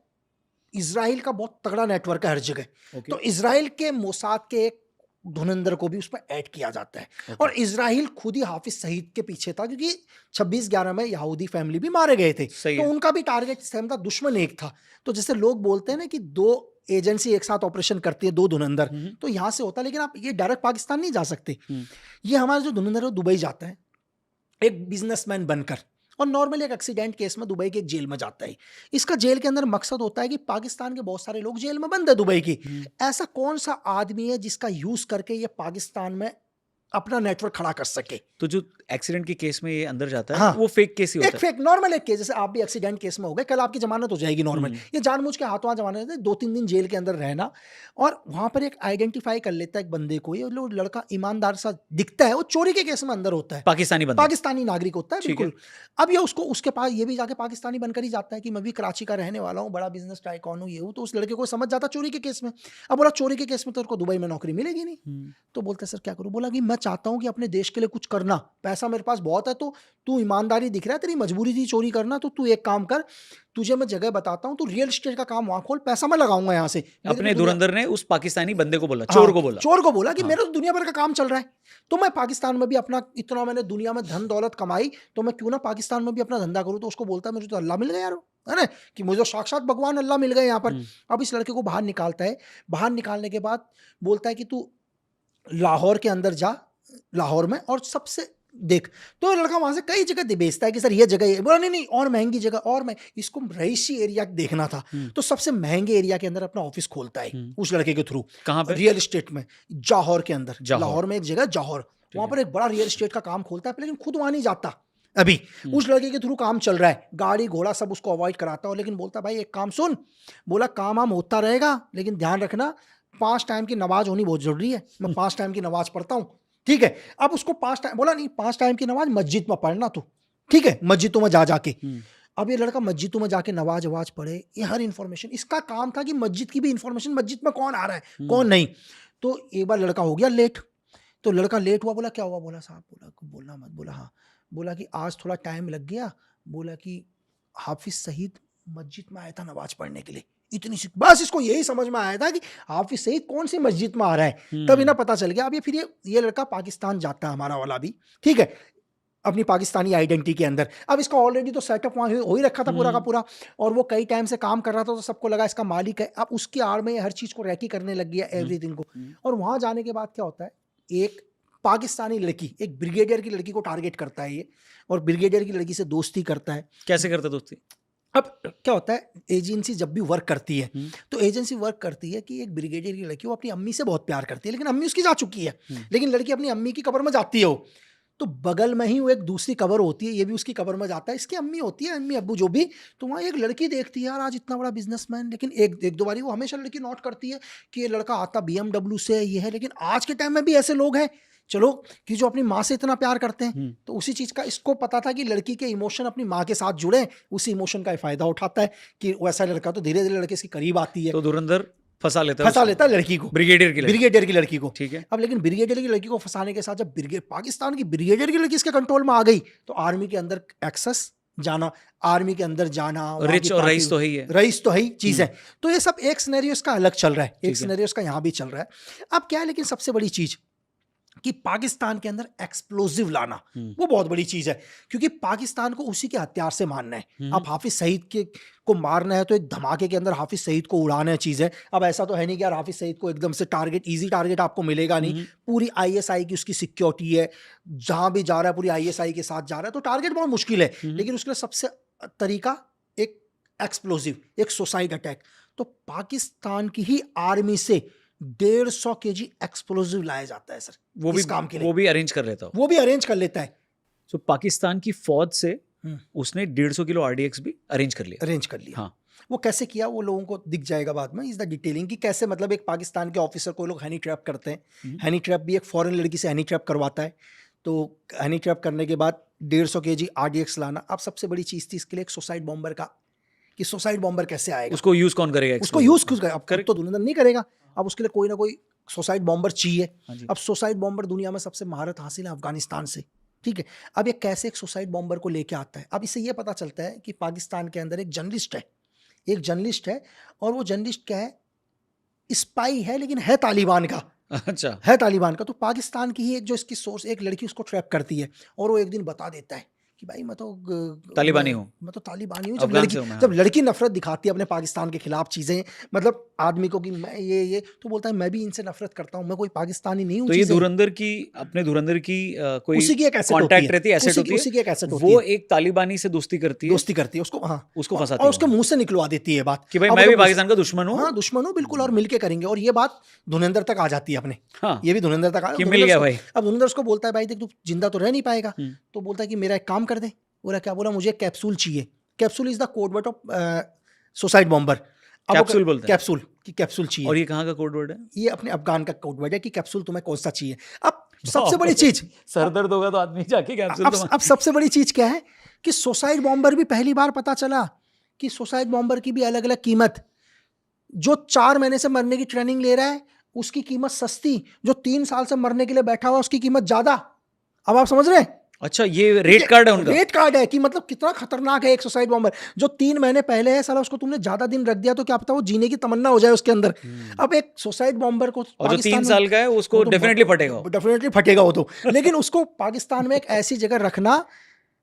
इजराइल का बहुत तगड़ा नेटवर्क है हर जगह। तो इजराइल के मोसाद के एक धुरंधर को भी उस पर ऐड किया जाता है। और इजराइल खुद ही हाफिज सईद के पीछे था, क्योंकि 26/11 में यहूदी फैमिली भी मारे गए थे, तो उनका भी टारगेट सेम था, दुश्मन एक था। तो जैसे लोग बोलते हैं ना कि दो एजेंसी एक साथ ऑपरेशन करती है, दो धुरंधर, तो यहां से होता है। लेकिन आप ये डायरेक्ट पाकिस्तान नहीं जा सकते। ये हमारा जो धुरंधर है वो दुबई जाता है एक बिजनेसमैन बनकर, और नॉर्मली एक एक्सीडेंट केस में दुबई के एक जेल में जाता है। इसका जेल के अंदर मकसद होता है कि पाकिस्तान के बहुत सारे लोग जेल में बंद है दुबई की, ऐसा कौन सा आदमी है जिसका यूज करके ये पाकिस्तान में अपना नेटवर्क खड़ा कर सके। तो जो एक्सीडेंट के केस में ये अंदर जाता है, हाँ, वो फेक केस ही होता है। एक फेक नॉर्मल एक केस, जैसे आप भी एक्सीडेंट केस में हो गए, कल आपकी जमानत हो जाएगी नॉर्मल। ये जानबूझ के हाथों हाथ जमानत है, 2-3 दिन जेल के अंदर रहना, और वहां पर एक आइडेंटिफाई कर लेता है एक बंदे को, ये लड़का ईमानदार सा दिखता है, वो चोरी के केस में अंदर होता है, पाकिस्तानी बंदा, पाकिस्तानी नागरिक होता है बिल्कुल। अब ये उसको उसके पास ये भी जाके पाकिस्तानी बनकर ही जाता है कि मैं भी कराची का रहने वाला हूँ, बड़ा बिजनेस टाइकॉन हूँ, ये हूँ। तो उस लड़के को समझ जाता चोरी के केस में। अब बोला चोरी के केस में तो दुबई में नौकरी मिलेगी नहीं। तो बोलते सर क्या करूँ। बोला कि मैं चाहता हूँ कि अपने देश के लिए कुछ करना, पैसा मेरे पास बहुत है, तो तू ईमानदारी दिख रहा है, तेरी मजबूरी थी चोरी करना, तो तू एक काम कर, तुझे मैं जगह बताता हूँ, तू रियल एस्टेट का काम वहां खोल, पैसा मैं लगाऊंगा यहाँ से। अपने धुरंधर ने उस पाकिस्तानी बंदे को बोला, चोर को बोला, चोर को बोला कि मेरा तो दुनिया भर का काम चल रहा है, तो मैं पाकिस्तान में भी अपना, इतना मैंने दुनिया में धन दौलत कमाई, तो मैं क्यों ना पाकिस्तान में भी अपना धंधा करूँ। तो उसको बोलता है मुझे तो अल्लाह मिल गया यार, है ना, कि मुझे साक्षात भगवान अल्लाह मिल गए यहाँ पर। अब इस लड़के को बाहर निकालता है, बाहर निकालने के बाद बोलता है कि तू लाहौर के अंदर जा, लाहौर में, और सबसे देख। तो लड़का वहां से कई जगह बेचता है कि सर ये जगह, बोला नहीं नहीं और महंगी जगह, और मैं इसको रईसी एरिया देखना था, तो सबसे महंगे एरिया के अंदर अपना ऑफिस खोलता है उस लड़के के थ्रू। कहां पे? रियल एस्टेट में, जौहर के अंदर, लाहौर में एक जगह जौहर, वहां पर एक बड़ा रियल एस्टेट का काम खोलता है, लेकिन खुद वहां नहीं जाता अभी, उस लड़के के थ्रू काम चल रहा है, गाड़ी घोड़ा सब उसको अवॉइड कराता हो, लेकिन बोलता भाई एक काम सुन, बोला काम वाम होता रहेगा, लेकिन ध्यान रखना 5 टाइम की नमाज होनी बहुत जरूरी है, मैं 5 टाइम की नमाज पढ़ता हूँ, ठीक है। अब उसको 5 टाइम बोला, नहीं 5 टाइम की नमाज मस्जिद में पढ़ना तू, ठीक है, मस्जिदों में जा जाके। अब ये लड़का मस्जिदों में जाके नमाज आवाज पढ़े, ये हर इन्फॉर्मेशन, इसका काम था कि मस्जिद की भी इन्फॉर्मेशन, मस्जिद में कौन आ रहा है कौन नहीं। तो एक बार लड़का हो गया लेट, तो लड़का लेट हुआ, बोला क्या हुआ, बोला साहब, बोला बोलना मत, बोला हाँ, बोला कि आज थोड़ा टाइम लग गया, बोला कि हाफिज सईद मस्जिद में आया था नमाज पढ़ने के लिए, इतनी सी बस इसको यही समझ में आया था कि हाफिज सईद कौन सी मस्जिद में आ रहा है, तब इन्हें पता चल गया। अब ये फिर ये लड़का पाकिस्तान जाता है, हमारा वाला भी, ठीक है, अपनी पाकिस्तानी आइडेंटिटी के अंदर। अब इसका ऑलरेडी तो सेटअप वहां हो ही रखा था पूरा का पूरा, और वो कई टाइम से काम कर रहा था, तो सबको लगा इसका मालिक है। अब उसकी आड़ में हर चीज को रैकी करने लग गया, एवरीथिंग को। और वहां जाने के बाद क्या होता है, एक पाकिस्तानी लड़की, एक ब्रिगेडियर की लड़की को टारगेट करता है ये, और ब्रिगेडियर की लड़की से दोस्ती करता है। कैसे करता दोस्ती? अब क्या होता है, एजेंसी जब भी वर्क करती है, तो एजेंसी वर्क करती है कि एक ब्रिगेडियर की लड़की वो अपनी अम्मी से बहुत प्यार करती है, लेकिन अम्मी उसकी जा चुकी है, लेकिन लड़की अपनी अम्मी की कब्र में जाती है वो, तो बगल में ही वो एक दूसरी कब्र होती है, ये भी उसकी कब्र में जाता है, इसकी अम्मी होती है, अम्मी अब्बू जो भी। तो वहाँ एक लड़की देखती है, यार आज इतना बड़ा बिजनेसमैन, लेकिन एक दो बारी वो हमेशा लड़की नोट करती है कि ये लड़का आता BMW से, ये है, लेकिन आज के टाइम में भी ऐसे लोग हैं, चलो, कि जो अपनी माँ से इतना प्यार करते हैं। तो उसी चीज का इसको पता था कि लड़की के इमोशन अपनी माँ के साथ जुड़े, उसी इमोशन का फायदा उठाता है कि वैसा लड़का, तो धीरे धीरे लड़के इसके करीब आती है, तो धुरंधर फंसा लेता है लड़की को, ब्रिगेडियर की लड़की को, ठीक है। अब लेकिन ब्रिगेडियर की लड़की को फंसाने के साथ जब पाकिस्तान की ब्रिगेडियर की लड़की इसके कंट्रोल में आ गई, तो आर्मी के अंदर एक्सेस जाना, आर्मी के अंदर जाना, रिच और रईस तो है ही है, रईस तो है ही चीज है। तो ये सब एक सिनेरियो इसका अलग चल रहा है, एक सिनेरियो इसका यहाँ भी चल रहा है। अब क्या है, लेकिन सबसे बड़ी चीज कि पाकिस्तान के अंदर एक्सप्लोजिव लाना, वो बहुत बड़ी चीज है, क्योंकि पाकिस्तान को उसी के हथियार से मारना है। अब हाफिज सईद के को मारना है, तो एक धमाके के अंदर हाफिज सईद को उड़ाना चीज है। अब ऐसा तो है नहीं कि यार हाफिज सईद को एकदम से इजी टारगेट आपको मिलेगा नहीं, पूरी ISI की उसकी सिक्योरिटी है, जहां भी जा रहा है पूरी ISI के साथ जा रहा है, तो टारगेट बहुत मुश्किल है। लेकिन उसके लिए सबसे तरीका एक एक्सप्लोजिव, एक सुसाइड अटैक। तो पाकिस्तान की ही आर्मी से 150 kg एक्सप्लोजिव लाया जाता है सर, वो भी काम के लिए, वो भी अरेंज कर लेता है, वो भी अरेंज कर लेता है। तो पाकिस्तान की फौज से उसने 150 किलो RDX भी अरेंज कर लिया। अरेंज कर लिया। हाँ। वो कैसे किया वो लोगों को दिख जाएगा बाद में, इज द डिटेलिंग कि कैसे मतलब एक पाकिस्तान के ऑफिसर को लोग हनी ट्रैप करते हैं। हनी ट्रैप भी एक फॉरेन लड़की से हनी ट्रैप करवाता है। तो हनी ट्रैप करने के बाद 150 kg RDX लाना। अब सबसे बड़ी चीज़ थी इसके लिए एक सुसाइड बॉम्बर का, कि सुसाइड बॉम्बर कैसे आएगा, उसको यूज कौन करेगा, उसको यूज क्यों करेगा। अब खुद तो धुरंधर नहीं करेगा, अब उसके लिए कोई ना कोई सुसाइड बॉम्बर चाहिए। अब सुसाइड बॉम्बर दुनिया में सबसे महारत हासिल है अफगानिस्तान से, ठीक है। अब ये कैसे एक सुसाइड बॉम्बर को लेके आता है। अब इससे ये पता चलता है कि पाकिस्तान के अंदर एक जर्नलिस्ट है, और वो जर्नलिस्ट क्या है, स्पाई है, लेकिन है तालिबान का। अच्छा, है तालिबान का। तो पाकिस्तान की ही एक जो इसकी सोर्स, एक लड़की उसको ट्रैप करती है, और वो एक दिन बता देता है कि भाई मैं तो तालिबानी हूँ, मैं तो तालिबानी हूँ। अफगान से हूँ मैं, जब लड़की नफरत दिखाती है अपने पाकिस्तान के खिलाफ चीजें, मतलब आदमी को कि मैं ये तो बोलता है मैं भी इनसे नफरत करता हूँ, मैं कोई पाकिस्तानी नहीं हूँ। तो ये धुरंधर की अपने धुरंधर की कोई उसी की एक एसेट कॉन्टैक्ट रहती है, एसेट होती है, उसी की एक एसेट होती है। वो एक तालिबानी से दोस्ती करती है उसको, हाँ, उसको फंसाती और है उसके मुंह से निकलवा देती है बात कि भाई मैं भी पाकिस्तान का दुश्मन हूँ। हाँ, दुश्मन हूँ बिल्कुल, और मिलके करेंगे। और ये बात धुरंधर तक आ जाती है अपने। हाँ, ये भी धुरंधर तक आ, कि मिल गया भाई। अब धुरंधर उसको बोलता है भाई देख तू जिंदा तो रह नहीं पाएगा। तो बोलता है कि मेरा एक काम कर दे। बोला क्या? बोला मुझे कैप्सूल चाहिए। Capsule is the code word of suicide bomber. Capsule बोलते हैं, कैप्सूल की कैप्सूल चाहिए। और ये कहाँ का कोड वर्ड है? ये अपने अफगान का कोड वर्ड है कि कैप्सूल तुम्हें कौन सा चाहिए। अब सबसे बड़ी चीज, सर दर्द होगा तो आदमी जाके कैप्सूल। अब सबसे बड़ी चीज क्या है कि सुसाइड बॉम्बर भी पहली बार पता चला कि सुसाइड बॉम्बर की भी अलग अलग कीमत। जो 4 महीने से मरने की ट्रेनिंग ले रहा है उसकी कीमत सस्ती, जो 3 साल से मरने के लिए बैठा हुआ उसकी कीमत ज्यादा। अब आप समझ रहे हैं? अच्छा, ये रेट कार्ड है उनका? रेट कार्ड है कि मतलब कितना खतरनाक है एक सुसाइड बॉम्बर। जो 3 महीने पहले है साला, उसको तुमने ज्यादा दिन रख दिया तो क्या पता वो जीने की तमन्ना हो जाए उसके अंदर। अब एक सुसाइड बॉम्बर को, और जो 3 साल का है उसको डेफिनेटली फटेगा, डेफिनेटली फटेगा वो तो। लेकिन उसको पाकिस्तान में एक ऐसी जगह रखना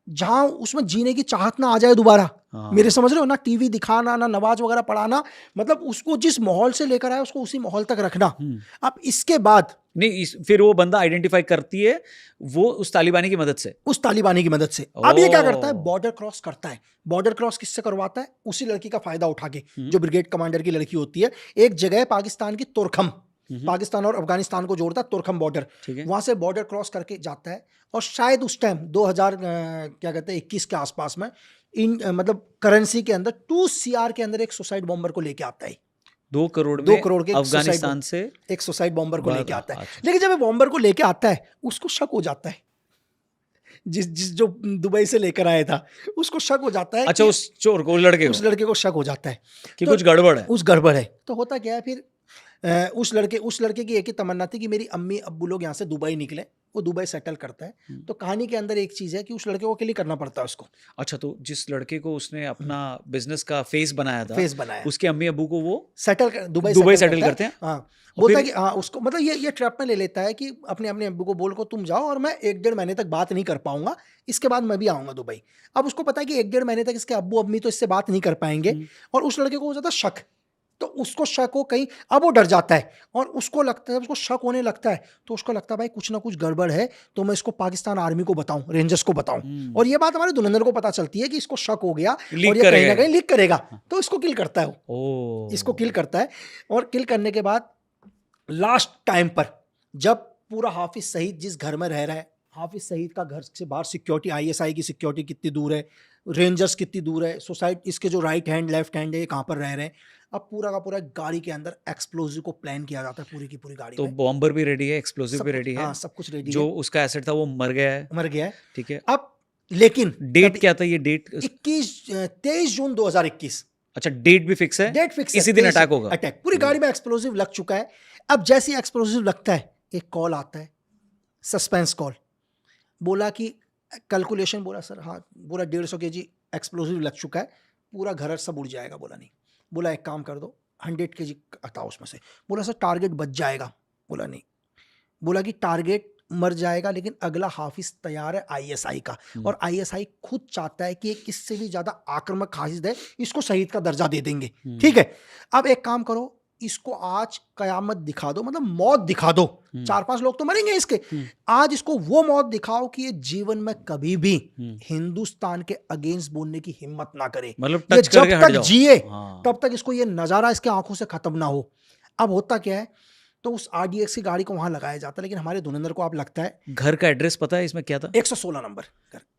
जहां उसमें जीने की चाहत ना आ जाए दोबारा। मेरे समझ रहे हो ना? टीवी दिखाना, ना नमाज वगैरह पढ़ाना, मतलब उसको जिस माहौल से लेकर आया उसको उसी माहौल तक रखना। अब इसके बाद नहीं, फिर वो बंदा आइडेंटिफाई करती है वो उस तालिबानी की मदद से, अब ये क्या करता है? बॉर्डर क्रॉस करता है। बॉर्डर क्रॉस किससे करवाता है? उसी लड़की का फायदा उठा के, जो ब्रिगेड कमांडर की लड़की होती है। एक जगह है पाकिस्तान की, तुरखम, पाकिस्तान और अफगानिस्तान को जोड़ता है तुरखम बॉर्डर। वहां से बॉर्डर क्रॉस करके जाता है, और शायद उस टाइम 2021 के आसपास में मतलब करेंसी के अंदर 2 CR के अंदर एक सुसाइड बॉम्बर को लेके आता है। 2 करोड़ के अफगानिस्तान से एक सुसाइड बॉम्बर को लेके आता है। लेकिन जब बॉम्बर को लेके आता है उसको शक हो जाता है, जिस जो दुबई से लेकर आया था उसको शक हो जाता है। अच्छा, उस चोर को, उस लड़के को शक हो जाता है कि कुछ गड़बड़ है। तो होता क्या है फिर, उस लड़के की एक ही तमन्ना थी कि मेरी अम्मी अब्बू लोग यहाँ से दुबई निकले। वो दुबई सेटल करता है। तो कहानी के अंदर एक चीज है कि उस लड़के को अकेले करना पड़ता है उसको। अच्छा, तो जिस लड़के को उसने अपना बिजनेस का फेस बनाया, उसके अम्मी अब्बू को वो दुबई सेटल करते हैं। हाँ, बोलता है कि हाँ उसको, मतलब ये ट्रैप में ले लेता है कि अपने अब्बू को बोल को तुम जाओ और मैं 1-1.5 महीने तक बात नहीं कर पाऊंगा, इसके बाद मैं भी आऊंगा दुबई। अब उसको पता है कि 1-1.5 महीने तक इसके अब्बू अम्मी तो इससे बात नहीं कर पाएंगे, और उस लड़के को हो जाता है शक। तो उसको शक हो कहीं, अब वो डर जाता है, और उसको लगता है, उसको शक होने लगता है, तो उसको लगता है भाई कुछ ना कुछ गड़बड़ है, तो मैं इसको पाकिस्तान आर्मी को बताऊं, रेंजर्स को बताऊं। और ये बात हमारे धुरंधर को पता चलती है कि इसको शक हो गया और ये कहीं ना कहीं लीक करेगा, तो इसको किल करता है वो। इसको किल करता है, और किल करने के बाद लास्ट टाइम पर जब पूरा हाफिज सईद जिस घर में रह रहा है, हाफिज सईद का घर से बाहर सिक्योरिटी, ISI की सिक्योरिटी कितनी दूर है, रेंजर्स कितनी दूर है, सोसाइटी इसके जो राइट हैंड लेफ्ट हैंड है कहाँ पर रह रहे हैं। अब पूरा का पूरा गाड़ी के अंदर एक्सप्लोजिव को प्लान किया जाता है, पूरी की पूरी गाड़ी तो में। बॉम्बर भी रेडी है, एक्सप्लोजिव भी रेडी है, हाँ, सब कुछ रेडी है। जो उसका एसेट था वो मर गया है, ठीक है। अब लेकिन डेट क्या था? ये डेट 23 जून 2021। अच्छा, डेट भी फिक्स है, डेट फिक्स है, इसी दिन अटैक होगा। अटैक पूरी गाड़ी में एक्सप्लोजिव लग चुका है। अब जैसे एक्सप्लोजिव लगता है, एक कॉल आता है, सस्पेंस कॉल। बोला कि कैलकुलेशन, बोला सर हाँ, पूरा 150 kg एक्सप्लोजिव लग चुका है, पूरा घर सब उड़ जाएगा। बोला नहीं। बोला एक काम कर दो, 100 kg हटाओ उसमें से। बोला सर टारगेट बच जाएगा। बोला नहीं। बोला कि टारगेट मर जाएगा, लेकिन अगला हाफिज तैयार है ISI का, और ISI खुद चाहता है कि एक इससे भी ज्यादा आक्रामक हाफिज है, इसको शहीद का दर्जा दे देंगे। ठीक है, अब एक काम करो, इसको आज कयामत दिखा दो, मतलब मौत दिखा दो। 4-5 लोग तो मरेंगे इसके। आज इसको वो मौत दिखाओ कि ये जीवन में कभी भी हिंदुस्तान के अगेंस्ट बोलने की हिम्मत ना करे, मतलब जब तक जिए तब तक इसको ये नजारा इसके आंखों से खत्म ना हो। अब होता क्या है, तो उस RDX की गाड़ी को वहां लगाया जाता है। लेकिन हमारे धुरंधर को आप लगता है घर का एड्रेस पता है इसमें क्या था? 116 नंबर,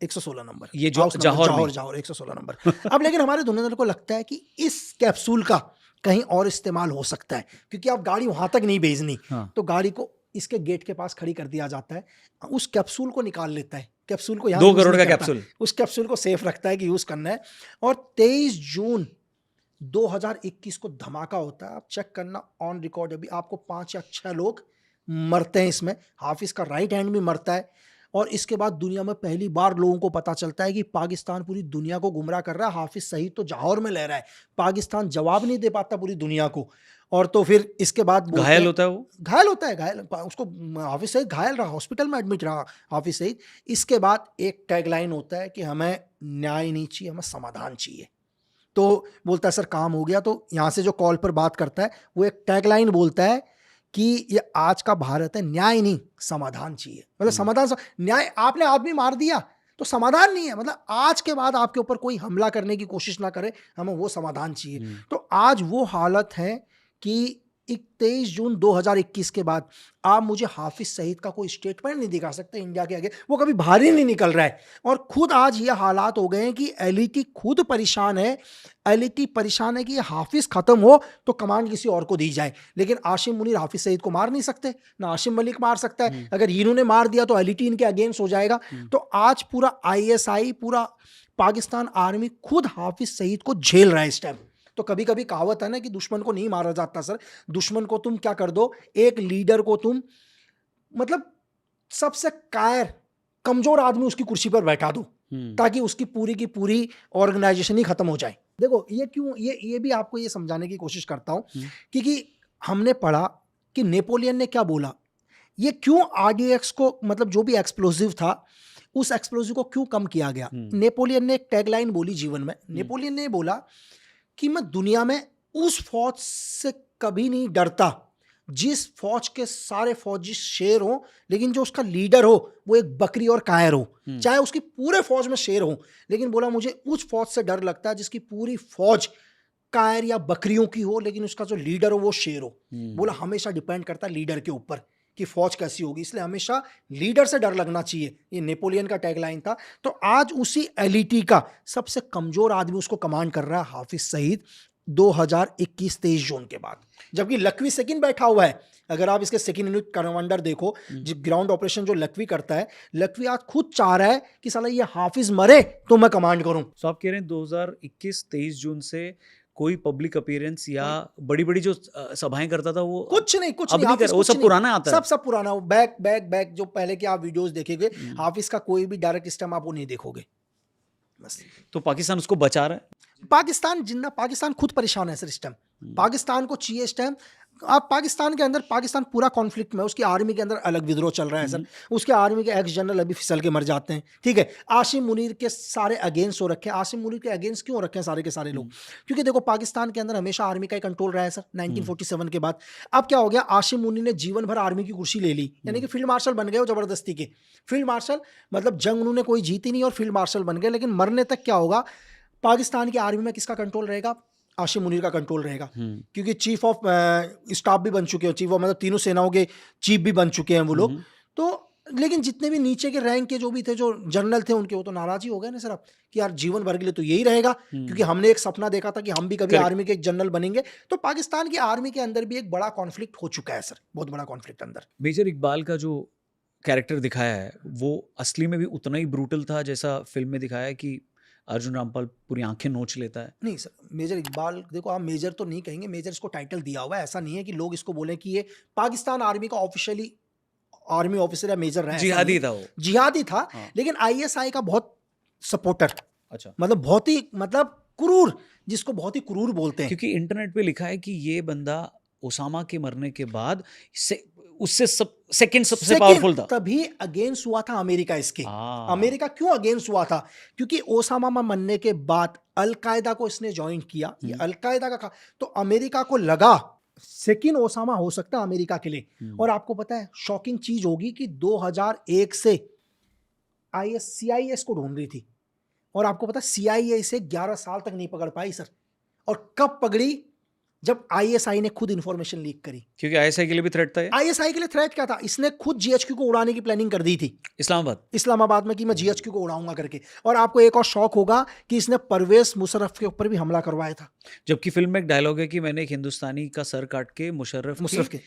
116 नंबर, ये जो हाउस नंबर, जौहर में? जौहर 116 नंबर। अब लेकिन हमारे धुरंधर को लगता है कि इस कैप्सूल का कहीं और इस्तेमाल हो सकता है, क्योंकि आप गाड़ी वहां तक नहीं भेजनी। हाँ। तो गाड़ी को इसके गेट के पास खड़ी कर दिया जाता है, उस कैप्सूल को निकाल लेता है, कैप्सूल को यहाँ 2 यूज करोड़ नहीं का करता, कैप्सूल। उस कैप्सूल को सेफ रखता है कि यूज करना है। और 23 जून 2021 को धमाका होता है। आप चेक करना ऑन रिकॉर्ड, अभी आपको 5 या 6 लोग मरते हैं इसमें, हाफिज का राइट हैंड भी मरता है। और इसके बाद दुनिया में पहली बार लोगों को पता चलता है कि पाकिस्तान पूरी दुनिया को गुमराह कर रहा है, हाफिज सईद तो जौहर में ले रहा है, पाकिस्तान जवाब नहीं दे पाता पूरी दुनिया को। और तो फिर इसके बाद घायल होता है वो? घायल होता है, घायल उसको, हाफिज सईद घायल रहा, हॉस्पिटल में एडमिट रहा हाफिज सईद। इसके बाद एक टैगलाइन होता है कि हमें न्याय नहीं चाहिए, हमें समाधान चाहिए। तो बोलता है सर काम हो गया। तो यहाँ से जो कॉल पर बात करता है वो एक टैगलाइन बोलता है कि ये आज का भारत है, न्याय नहीं समाधान चाहिए। मतलब समाधान, न्याय, आपने आदमी मार दिया तो समाधान नहीं है, मतलब आज के बाद आपके ऊपर कोई हमला करने की कोशिश ना करे, हमें वो समाधान चाहिए। तो आज वो हालत है कि 23 जून 2021 के बाद आप मुझे हाफिज सईद का कोई स्टेटमेंट नहीं दिखा सकते इंडिया के आगे, वो कभी बाहर ही नहीं निकल रहा है। और खुद आज ये हालात हो गए हैं कि एलईटी खुद परेशान है, एलईटी परेशान है कि ये हाफिज खत्म हो तो कमांड किसी और को दी जाए। लेकिन आसिम मुनीर हाफिज सईद को मार नहीं सकते, ना आसिम मलिक मार सकता है, अगर इन्होंने मार दिया तो एलईटी इनके अगेंस्ट हो जाएगा। तो आज पूरा ISI, पूरा पाकिस्तान आर्मी खुद हाफिज सईद को झेल रहा है इस टाइम। तो कभी कभी कहावत है ना कि दुश्मन को नहीं मारा जाता सर, दुश्मन को तुम क्या कर दो, एक लीडर को तुम मतलब सबसे कायर कमजोर आदमी उसकी कुर्सी पर बैठा दो, ताकि उसकी पूरी की पूरी ऑर्गेनाइजेशन ही खत्म हो जाए। देखो ये क्यों, ये भी आपको ये समझाने की कोशिश करता हूं, क्योंकि हमने पढ़ा कि नेपोलियन ने क्या बोला, ये क्यों RDX को, मतलब जो भी एक्सप्लोजिव था उस एक्सप्लोजिव को क्यों कम किया गया। नेपोलियन ने एक टैगलाइन बोली जीवन में, नेपोलियन ने बोला कि मैं दुनिया में उस फौज से कभी नहीं डरता जिस फौज के सारे फौजी शेर हो, लेकिन जो उसका लीडर हो वो एक बकरी और कायर हो। चाहे उसकी पूरे फौज में शेर हो, लेकिन बोला मुझे उस फौज से डर लगता है जिसकी पूरी फौज कायर या बकरियों की हो, लेकिन उसका जो लीडर हो वो शेर हो। बोला हमेशा डिपेंड करता है लीडर के ऊपर कि फौज कैसी होगी, इसलिए हमेशा लीडर से डर लगना चाहिए। ये नेपोलियन का टैगलाइन था। तो आज उसी एलईटी का सबसे कमजोर आदमी उसको कमांड कर रहा है हाफिज सईद 2021-23 जून के बाद, जबकि लखवी सेकंड बैठा हुआ है। अगर आप इसके सेकंड यूनिट कमांडर देखो, जो ग्राउंड ऑपरेशन जो लखवी करता है, लखवी आज खुद चाह रहा है कि साला ये हाफिज मरे तो मैं कमांड करूं। तो आप कह रहे हैं 2021-23 जून से कोई पब्लिक अपीयरेंस या बड़ी बड़ी जो सभाएं करता था वो कुछ नहीं अब नहीं कर, वो सब पुराना आता है, सब पुराना। वो बैक जो पहले के आप वीडियोस देखेंगे, हाफिज का कोई भी डायरेक्ट स्टैम्प आप वो नहीं देखोगे बस। तो पाकिस्तान उसको बचा रहा है। पाकिस्तान जिंदा, पाकिस्तान खुद परेशान है सर इस टाइम। पाकिस्तान को चाहिए इस टाइम, आप पाकिस्तान के अंदर, पाकिस्तान पूरा कॉन्फ्लिक्ट में, उसकी आर्मी के अंदर अलग विद्रोह चल रहा है सर। उसके आर्मी के एक्स जनरल अभी फिसल के मर जाते हैं, ठीक है। आसिम मुनीर के सारे अगेंस्ट हो रखे हैं। आसिम मुनीर के अगेंस्ट क्यों हो रखे हैं सारे के सारे लोग? क्योंकि देखो पाकिस्तान के अंदर हमेशा आर्मी का ही कंट्रोल रहा है सर 1947 के बाद। अब क्या हो गया, आसिम मुनीर ने जीवन भर आर्मी की कुर्सी ले ली, यानी कि फील्ड मार्शल बन गए वो जबरदस्ती के। फील्ड मार्शल मतलब जंग उन्होंने कोई जीती नहीं और फील्ड मार्शल बन गए। लेकिन मरने तक क्या होगा, पाकिस्तान की आर्मी में किसका कंट्रोल रहेगा? आसिम मुनीर का कंट्रोल रहेगा, क्योंकि चीफ ऑफ स्टाफ भी बन चुके हैं, चीफ ऑफ मतलब तीनों सेनाओं के चीफ भी बन चुके हैं वो लोग। तो लेकिन जितने भी नीचे के रैंक के जो भी थे, जो जनरल थे उनके, वो तो नाराज ही हो गए ना सर अब, कि यार जीवन भर के लिए तो यही रहेगा, क्योंकि हमने एक सपना देखा था कि हम भी कभी आर्मी के एक जनरल बनेंगे। तो पाकिस्तान की आर्मी के अंदर भी एक बड़ा कॉन्फ्लिक्ट हो चुका है सर, बहुत बड़ा कॉन्फ्लिक्ट अंदर। मेजर इकबाल का जो कैरेक्टर दिखाया है वो असली में भी उतना ही ब्रूटल था जैसा फिल्म में दिखाया है, कि अर्जुन रामपाल पूरी आंखें नोच लेता है? नहीं सर, मेजर इकबाल, देखो आप मेजर तो नहीं कहेंगे, मेजर इसको टाइटल दिया हुआ है। ऐसा नहीं है कि लोग इसको बोले कि ये पाकिस्तान आर्मी का ऑफिशियली आर्मी ऑफिसर या मेजर रहा है। जिहादी था वो, जिहादी था। लेकिन ISI का बहुत सपोर्टर, अच्छा, मतलब बहुत ही, मतलब क्रूर, जिसको बहुत ही क्रूर बोलते हैं। क्योंकि इंटरनेट पे लिखा है कि ये बंदा ओसामा के मरने के बाद उससे सेकंड सबसे पावरफुल था। तभी अगेंस्ट हुआ था अमेरिका इसके। अमेरिका क्यों अगेंस्ट हुआ था? क्योंकि ओसामा मरने के बाद अलकायदा को इसने ज्वाइन किया, ये अलकायदा का, तो अमेरिका को लगा सेकंड ओसामा हो सकता है अमेरिका के लिए। और आपको पता है शॉकिंग चीज होगी कि 2001 से CIS को ढूंढ रही थी, और आपको पता है CIA इसे 11 साल तक नहीं पकड़ पाई सर। और कब पकड़ी? जब आईएसआई ने खुद इंफॉर्मेशन लीक करी। क्योंकि आईएसआई के लिए भी थ्रेट था ये? आईएसआई के लिए थ्रेट क्या था? इसने खुद जीएचक्यू को उड़ाने की प्लानिंग कर दी थी इस्लामाबाद में कि मैं जीएचक्यू को उड़ाऊंगा करके। और आपको एक और शौक होगा कि इसने परवेज मुशर्रफ के ऊपर भी हमला करवाया था। जबकि फिल्म में एक डायलॉग है कि मैंने एक हिंदुस्तानी का सर काट के मुशर्रफ के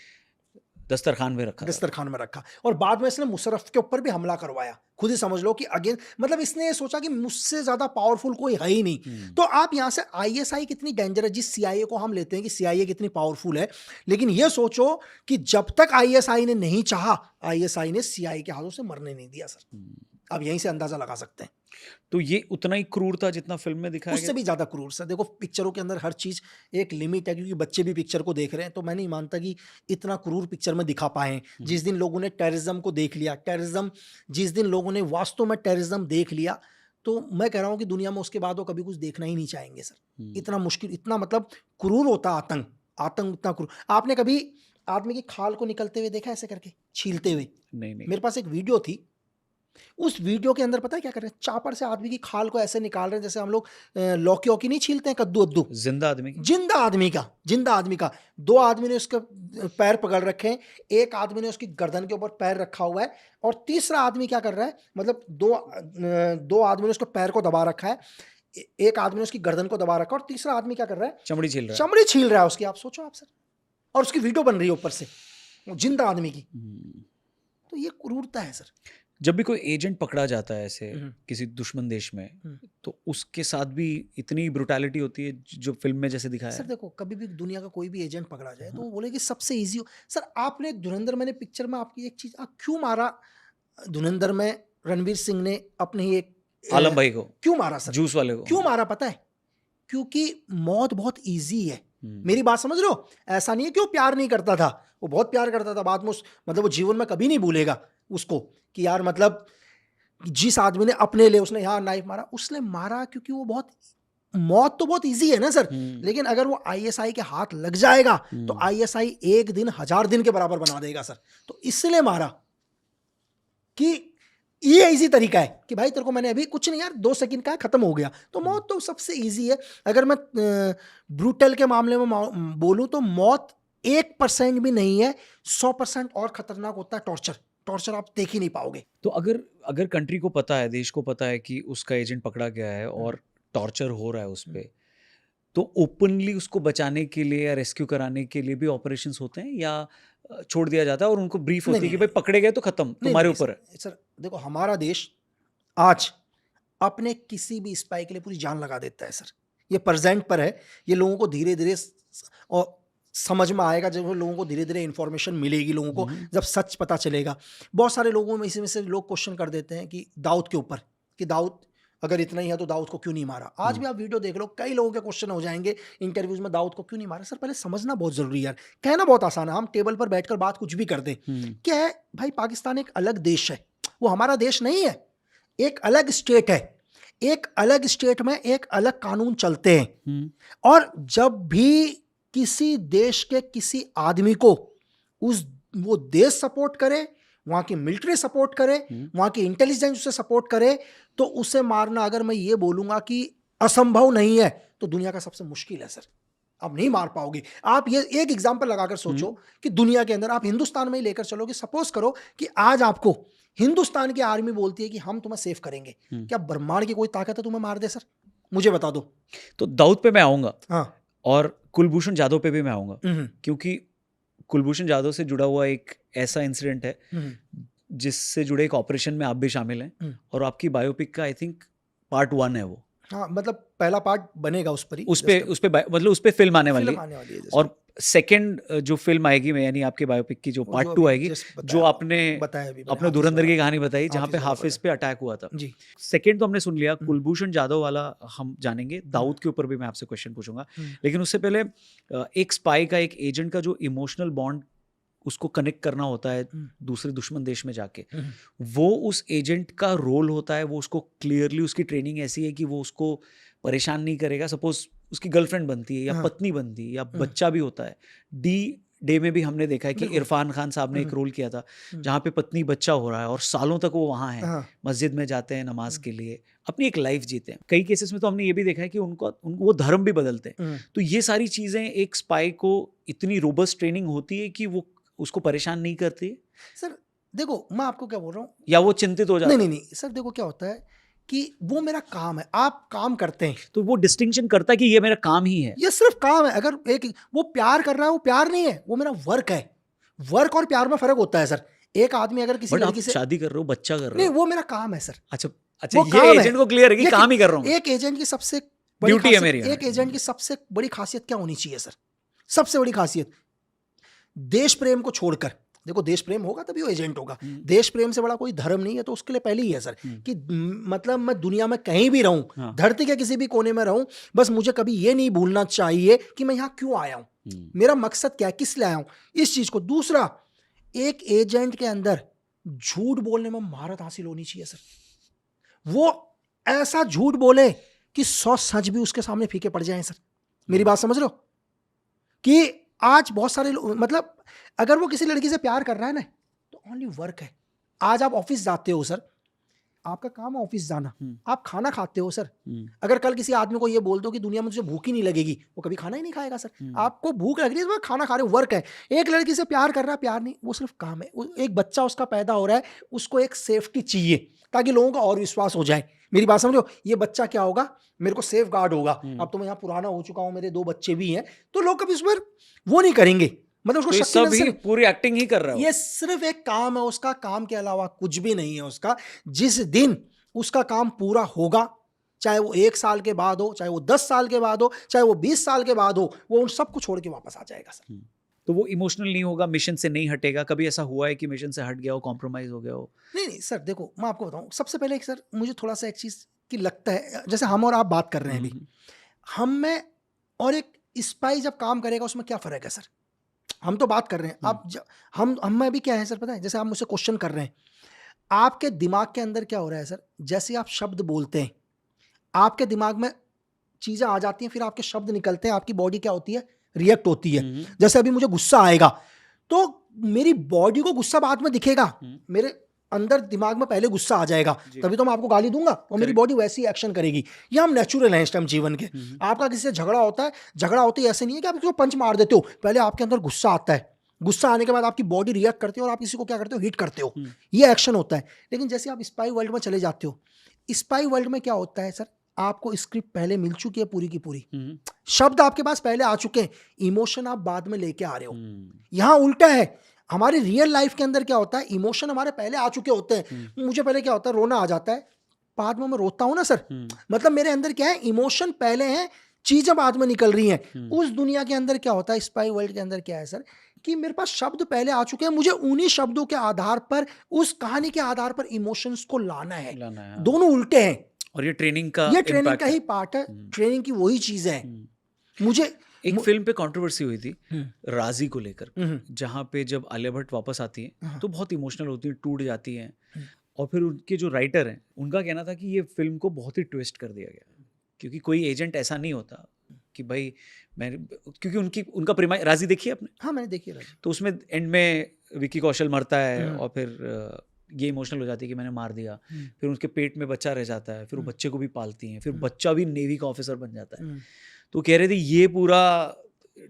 दस्तरखान में रखा। और बाद में इसने मुशर्रफ के ऊपर भी हमला करवाया। खुद ही समझ लो कि अगेन मतलब इसने ये सोचा कि मुझसे ज्यादा पावरफुल कोई है ही नहीं। तो आप यहां से आईएसआई कितनी डेंजर है, जिस सीआईए को हम लेते हैं कि सीआईए कितनी पावरफुल है, लेकिन ये सोचो कि जब तक आईएसआई ने नहीं चाहा, आईएसआई ने सीआईए के हाथों से मरने नहीं दिया सर। आप यहीं से अंदाजा लगा सकते हैं। तो ये उतना ही क्रूर था जितना फिल्म में दिखाया गया? उससे भी ज्यादा क्रूर सर। देखो पिक्चरों के अंदर हर चीज एक लिमिट है, क्योंकि बच्चे भी पिक्चर को देख रहे हैं, तो मैं नहीं मानता कि इतना क्रूर पिक्चर में दिखा पाए। जिस दिन लोगों ने टेररिज्म को देख लिया, जिस दिन लोगों ने वास्तव में टेररिज्म देख लिया, तो मैं कह रहा हूं कि दुनिया में उसके बाद वो कभी कुछ देखना ही नहीं चाहेंगे सर। इतना मुश्किल, इतना मतलब क्रूर होता आतंक इतना क्रूर। आपने कभी आदमी की खाल को निकलते हुए देखा ऐसे करके, छीलते हुए? नहीं। मेरे पास एक वीडियो थी, उस वीडियो के अंदर पता है क्या कर रहे हैं? चापर से आदमी की खाल को ऐसे निकाल रहे हैं जैसे हम लोग लौकी नहीं छीलते हैं, कद्दू अद्दू। जिंदा आदमी का 2 आदमी ने उसके पैर पकड़ रखे हैं, एक आदमी ने उसकी गर्दन के ऊपर पैर रखा हुआ है, और तीसरा आदमी क्या कर रहा है, मतलब दो आदमी ने उसके पैर को दबा रखा है, एक आदमी ने उसकी गर्दन को दबा रखा, और तीसरा आदमी क्या कर रहा है? चमड़ी छील रहा है उसकी। आप सोचो आप सर, और उसकी वीडियो बन रही है ऊपर से जिंदा आदमी की। तो ये क्रूरता है सर। जब भी कोई एजेंट पकड़ा जाता है ऐसे किसी दुश्मन देश में, तो उसके साथ भी इतनी ब्रुटैलिटी होती है जो फिल्म में जैसे दिखाया है? सर देखो, कभी भी दुनिया का कोई भी एजेंट पकड़ा जाए तो वो बोले कि सबसे इजी हो। सर आपने धुरंधर, मैंने पिक्चर में आपकी एक चीज, क्यों मारा धुरंधर में रणवीर सिंह ने अपने ही एक आलम भाई को? क्यों मारा सर? जूस वाले को क्यों मारा पता है? क्योंकि मौत बहुत इजी है। मेरी बात समझ रहे हो? ऐसा नहीं है कि वो प्यार नहीं करता था, वो बहुत प्यार करता था। बाद में मतलब वो जीवन में कभी नहीं भूलेगा उसको कि यार मतलब जिस आदमी ने अपने लिए उसने यहाँ नाइफ मारा, उसने मारा क्योंकि वो बहुत, मौत तो बहुत इजी है ना सर। लेकिन अगर वो आईएसआई के हाथ लग जाएगा तो आईएसआई 1 दिन 1000 दिन के बराबर बना देगा सर। तो इसलिए मारा कि ये इजी तरीका है कि भाई तेरे को मैंने अभी कुछ नहीं यार 2 सेकंड का खत्म हो गया। तो मौत तो सबसे इजी है। अगर मैं ब्रूटल के मामले में बोलूं तो मौत 1% भी नहीं है, 100% और खतरनाक होता है टॉर्चर आप देख ही नहीं पाओगे। तो अगर कंट्री को पता है, देश को पता है कि उसका एजेंट पकड़ा गया है और टॉर्चर हो रहा है उस पे, तो ओपनली उसको बचाने के लिए या रेस्क्यू कराने के लिए भी ऑपरेशंस होते हैं, या छोड़ दिया जाता है और उनको ब्रीफ होती है कि भाई पकड़े गए तो खत्म, तुम्हारे ऊपर है? सर देखो, हमारा देश आज अपने किसी भी स्पाई के लिए पूरी जान लगा देता है सर। ये प्रेजेंट पर है, ये लोगों को धीरे धीरे और समझ में आएगा, जब लोगों को धीरे धीरे इन्फॉर्मेशन मिलेगी, लोगों को जब सच पता चलेगा। बहुत सारे लोगों में इसमें से लोग क्वेश्चन कर देते हैं कि दाऊद के ऊपर, कि दाऊद अगर इतना ही है तो दाऊद को क्यों नहीं मारा। आज भी आप वीडियो देख लो, कई लोगों के क्वेश्चन हो जाएंगे इंटरव्यूज में, दाऊद को क्यों नहीं मारा। सर पहले समझना बहुत जरूरी है यार। कहना बहुत आसान है, हम टेबल पर बैठकर बात कुछ भी कर दें। क्या है भाई, पाकिस्तान एक अलग देश है, वो हमारा देश नहीं है, एक अलग स्टेट है। एक अलग स्टेट में एक अलग कानून चलते हैं, और जब भी किसी देश के किसी आदमी को वो देश सपोर्ट करे, वहां की मिलिट्री सपोर्ट करे, वहां की इंटेलिजेंस उसे सपोर्ट करे, तो उसे मारना, अगर मैं ये बोलूंगा कि असंभव नहीं है, तो दुनिया का सबसे मुश्किल है सर। आप नहीं मार पाओगे। आप ये एक एग्जांपल लगाकर सोचो कि दुनिया के अंदर, आप हिंदुस्तान में ही लेकर चलोगे, सपोज करो कि आज आपको हिंदुस्तान की आर्मी बोलती है कि हम तुम्हें सेव करेंगे, क्या ब्रह्मांड की कोई ताकत है तुम्हें मार दे? सर मुझे बता दो। तो दाऊद पे मैं आऊंगा, हाँ, और कुलभूषण जाधव पे भी मैं आऊंगा, क्योंकि कुलभूषण जाधव से जुड़ा हुआ एक ऐसा इंसिडेंट है जिससे जुड़े एक ऑपरेशन में आप भी शामिल हैं, और आपकी बायोपिक का आई थिंक पार्ट 1 है वो। हाँ, मतलब पहला पार्ट बनेगा उस पर ही, उस पे फिल्म आने वाली है। और सेकंड जो फिल्म आएगी, यानी आपके बायोपिक की जो पार्ट 2 आएगी, जो आपने अपने धुरंधर की कहानी बताई, जहाँ पे हाफिज पे अटैक हुआ था। सेकंड तो हमने सुन लिया, कुलभूषण जाधव वाला हम जानेंगे, दाऊद के ऊपर भी मैं आपसे क्वेश्चन पूछूंगा। लेकिन उससे पहले एक स्पाई का, एक एजेंट का जो इमोशनल बॉन्ड उसको कनेक्ट करना होता है दूसरे दुश्मन देश में जाके, वो उस एजेंट का रोल होता है। वो उसको क्लियरली, उसकी ट्रेनिंग ऐसी है कि वो उसको परेशान नहीं करेगा। सपोज उसकी गर्लफ्रेंड बनती है, या पत्नी बनती है, या बच्चा भी होता है, डे में भी हमने देखा है कि बिल्कुल। इरफान खान साहब ने एक रोल किया था जहाँ पे पत्नी बच्चा हो रहा है और सालों तक वो वहाँ हैं, हाँ। मस्जिद में जाते हैं नमाज के लिए, अपनी एक लाइफ जीते हैं। कई केसेस में तो हमने ये भी देखा है कि वो धर्म भी बदलते हैं। तो ये सारी चीज़ें एक स्पाई को इतनी रोबस्ट ट्रेनिंग होती है कि वो उसको परेशान नहीं करती सर देखो, मैं आपको क्या बोल रहा हूँ, या वो चिंतित हो जाता नहीं है। नहीं नहीं सर, देखो क्या होता है कि वो मेरा काम है, आप काम करते हैं, तो वो डिस्टिंक्शन करता है कि ये मेरा काम ही है। ये सिर्फ काम है। अगर एक वो प्यार कर रहा है, वो प्यार नहीं है, वो मेरा वर्क है। वर्क और प्यार में फर्क होता है सर। एक आदमी अगर किसी बट आप लड़की से, शादी कर रहे हो, बच्चा कर रहे नहीं हो। वो मेरा काम है सर, अच्छा वो ये काम है। एजेंट को क्लियर है कि ये काम ही कर रहा हूँ। एक एजेंट की सबसे बड़ी ड्यूटी है खासियत, मेरी। एक एजेंट की सबसे बड़ी खासियत क्या होनी चाहिए सर? सबसे बड़ी खासियत, देश प्रेम को छोड़कर, देखो देश प्रेम होगा तभी वो एजेंट होगा। देश प्रेम से बड़ा कोई धर्म नहीं है, तो उसके लिए पहले ही है सर कि मतलब मैं दुनिया में कहीं भी रहूं, हाँ। धरती के किसी भी कोने में रहूं, बस मुझे कभी ये नहीं भूलना चाहिए कि मैं यहां क्यों आया हूं, मेरा मकसद क्या है, किस लिए आया हूं, इस चीज को। दूसरा, एक एजेंट के अंदर झूठ बोलने में महारत हासिल होनी चाहिए सर। वो ऐसा झूठ बोले कि 100 सच भी उसके सामने फीके पड़ जाएं सर। मेरी बात समझ लो कि आज बहुत सारे लोग, मतलब अगर वो किसी लड़की से प्यार कर रहा है ना, तो ओनली वर्क है। आज आप ऑफिस जाते हो सर, आपका काम है ऑफिस जाना, आप खाना खाते हो सर। अगर कल किसी आदमी को ये बोल दो कि दुनिया में तुझे भूख ही नहीं लगेगी, वो कभी खाना ही नहीं खाएगा सर। आपको भूख लग रही है तो खाना खा रहे हो, वर्क है। एक लड़की से प्यार कर रहा है, प्यार नहीं, वो सिर्फ काम है। एक बच्चा उसका पैदा हो रहा है, उसको एक सेफ्टी चाहिए ताकि लोगों का और विश्वास हो जाए। मेरी बात समझो, ये बच्चा क्या होगा, मेरे को सेफ गार्ड होगा। अब तो मैं यहाँ पुराना हो चुका हूँ, मेरे 2 बच्चे भी हैं, तो लोग कभी इस पर वो नहीं करेंगे, मतलब उसको तो ये शक्ति सब नजर ही पूरी एक्टिंग ही कर रहा है वो। ये सिर्फ एक काम है उसका, काम के अलावा कुछ भी नहीं है उसका। जिस दिन उसका काम पूरा होगा, चाहे वो 1 साल के बाद हो, चाहे वो 10 साल के बाद हो, चाहे वो 20 साल के बाद हो, वो उन सबको छोड़ के वापस आ जाएगा सर। तो वो इमोशनल नहीं होगा, मिशन से नहीं हटेगा। कभी ऐसा हुआ है कि मिशन से हट गया हो, कॉम्प्रोमाइज हो गया हो? नहीं नहीं सर, देखो मैं आपको बताऊं, सबसे पहले सर मुझे थोड़ा सा एक चीज की लगता है, जैसे हम और आप बात कर रहे हैं अभी, हम में और एक स्पाई जब काम करेगा उसमें क्या फर्क है सर? हम तो बात कर रहे हैं, आप हम में भी क्या है सर, पता है? जैसे आप मुझसे क्वेश्चन कर रहे हैं, आपके दिमाग के अंदर क्या हो रहा है सर? जैसे आप शब्द बोलते हैं, आपके दिमाग में चीजें आ जाती हैं, फिर आपके शब्द निकलते हैं, आपकी बॉडी क्या होती है, रिएक्ट होती है। जैसे अभी मुझे गुस्सा आएगा, तो मेरी बॉडी को गुस्सा बाद में दिखेगा, मेरे अंदर दिमाग में पहले गुस्सा आ जाएगा, तभी तो मैं आपको गाली दूंगा और मेरी बॉडी वैसी एक्शन करेगी। ये हम नेचुरल हैं इस टाइम जीवन के। आपका किसी से झगड़ा होता है, झगड़ा होते ही ऐसे नहीं है कि आप किसी को पंच मार देते हो, पहले आपके अंदर गुस्सा आता है, गुस्सा आने के बाद आपकी बॉडी रिएक्ट करती है और आप किसी को क्या करते हो, हिट करते हो, ये एक्शन होता है। लेकिन जैसे आप स्पाई वर्ल्ड में चले जाते हो, स्पाई वर्ल्ड में क्या होता है सर, आपको स्क्रिप्ट पहले मिल चुकी है पूरी की पूरी, शब्द आपके पास पहले आ चुके हैं, इमोशन आप बाद में लेके आ रहे हो। यहां उल्टा है, हमारी रियल लाइफ के अंदर क्या होता है, इमोशन हमारे पहले आ चुके होते हैं। मुझे पहले क्या होता है, रोना आ जाता है, बाद में मैं रोता हूं ना सर, मतलब मेरे अंदर क्या है, इमोशन पहले है, चीजें बाद में निकल रही हैं। उस दुनिया के अंदर क्या होता है, स्पाई वर्ल्ड के अंदर क्या है सर, कि मेरे पास शब्द पहले आ चुके हैं, मुझे उन्हीं शब्दों के आधार पर, उस कहानी के आधार पर इमोशंस को लाना है। दोनों उल्टे हैं, और ये ट्रेनिंग का ही पार्ट है, ट्रेनिंग की वही चीज है। मुझे एक फिल्म पे कंट्रोवर्सी हुई थी राजी को लेकर, जहाँ पे जब आलिया भट्ट वापस आती है तो बहुत इमोशनल होती है, टूट जाती हैं, और फिर उनके जो राइटर हैं उनका कहना था कि ये फिल्म को बहुत ही ट्विस्ट कर दिया गया, क्योंकि कोई एजेंट ऐसा नहीं होता कि भाई मैं, क्योंकि उनका प्रेमा, राजी देखी है आपने? हाँ मैंने देखी है राजी। तो उसमें एंड में विकी कौशल मरता है और फिर ये इमोशनल हो जाती है कि मैंने मार दिया, फिर उसके पेट में बच्चा रह जाता है, फिर वो बच्चे को भी पालती हैं, फिर बच्चा भी नेवी का ऑफिसर बन जाता है। तो कह रहे थे ये पूरा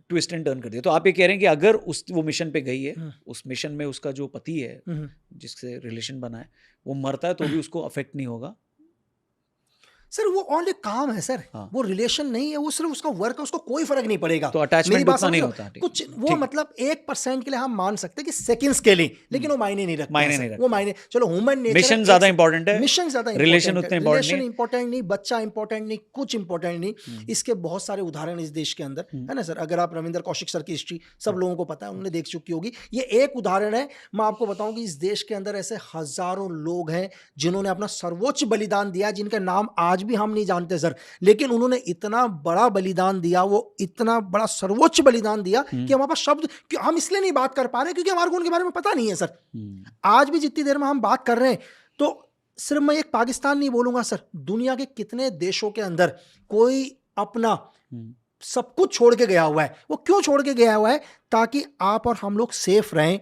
ट्विस्ट एंड टर्न कर दिया। तो आप ये कह रहे हैं कि अगर वो मिशन पे गई है, उस मिशन में उसका जो पति है जिससे रिलेशन बना है वो मरता है तो भी उसको अफेक्ट नहीं होगा? सर वो ओनली काम है सर, वो रिलेशन नहीं है, वो सिर्फ उसका वर्क है, उसको कोई फर्क नहीं पड़ेगा। तो अटैचमेंट उतना नहीं होता कुछ वो मतलब 1% के लिए हम मान सकते हैं कि सेकंड्स के लिए, लेकिन वो मायने नहीं रखता। वो मायने, चलो ह्यूमन नेचर, मिशन ज्यादा इंपॉर्टेंट है, मिशन ज्यादा, रिलेशन उतने इंपॉर्टेंट नहीं, बच्चा इंपॉर्टेंट नहीं, कुछ इंपॉर्टेंट नहीं। इसके बहुत सारे उदाहरण इस देश के अंदर है ना सर। अगर आप रविंद्र कौशिक सर की हिस्ट्री सब लोगों को पता है, उन्होंने देख चुकी होगी, ये एक उदाहरण है। मैं आपको बताऊं कि इस देश के अंदर ऐसे हजारों लोग हैं जिन्होंने अपना सर्वोच्च बलिदान दिया, जिनका नाम आज भी हम नहीं जानते सर, लेकिन उन्होंने इतना बड़ा बलिदान दिया, वो इतना बड़ा सर्वोच्च बलिदान दिया कि हमारे पास शब्द, कि हम इसलिए नहीं बात कर पा रहे क्योंकि हमारे को उनके बारे में पता नहीं है सर। आज भी जितनी देर में हम बात कर रहे हैं, तो सिर्फ मैं एक पाकिस्तान नहीं बोलूंगा सर, दुनिया के कितने देशों के अंदर कोई अपना सब कुछ छोड़ के गया हुआ है। वो क्यों छोड़ के गया हुआ है? ताकि आप और हम लोग सेफ रहें,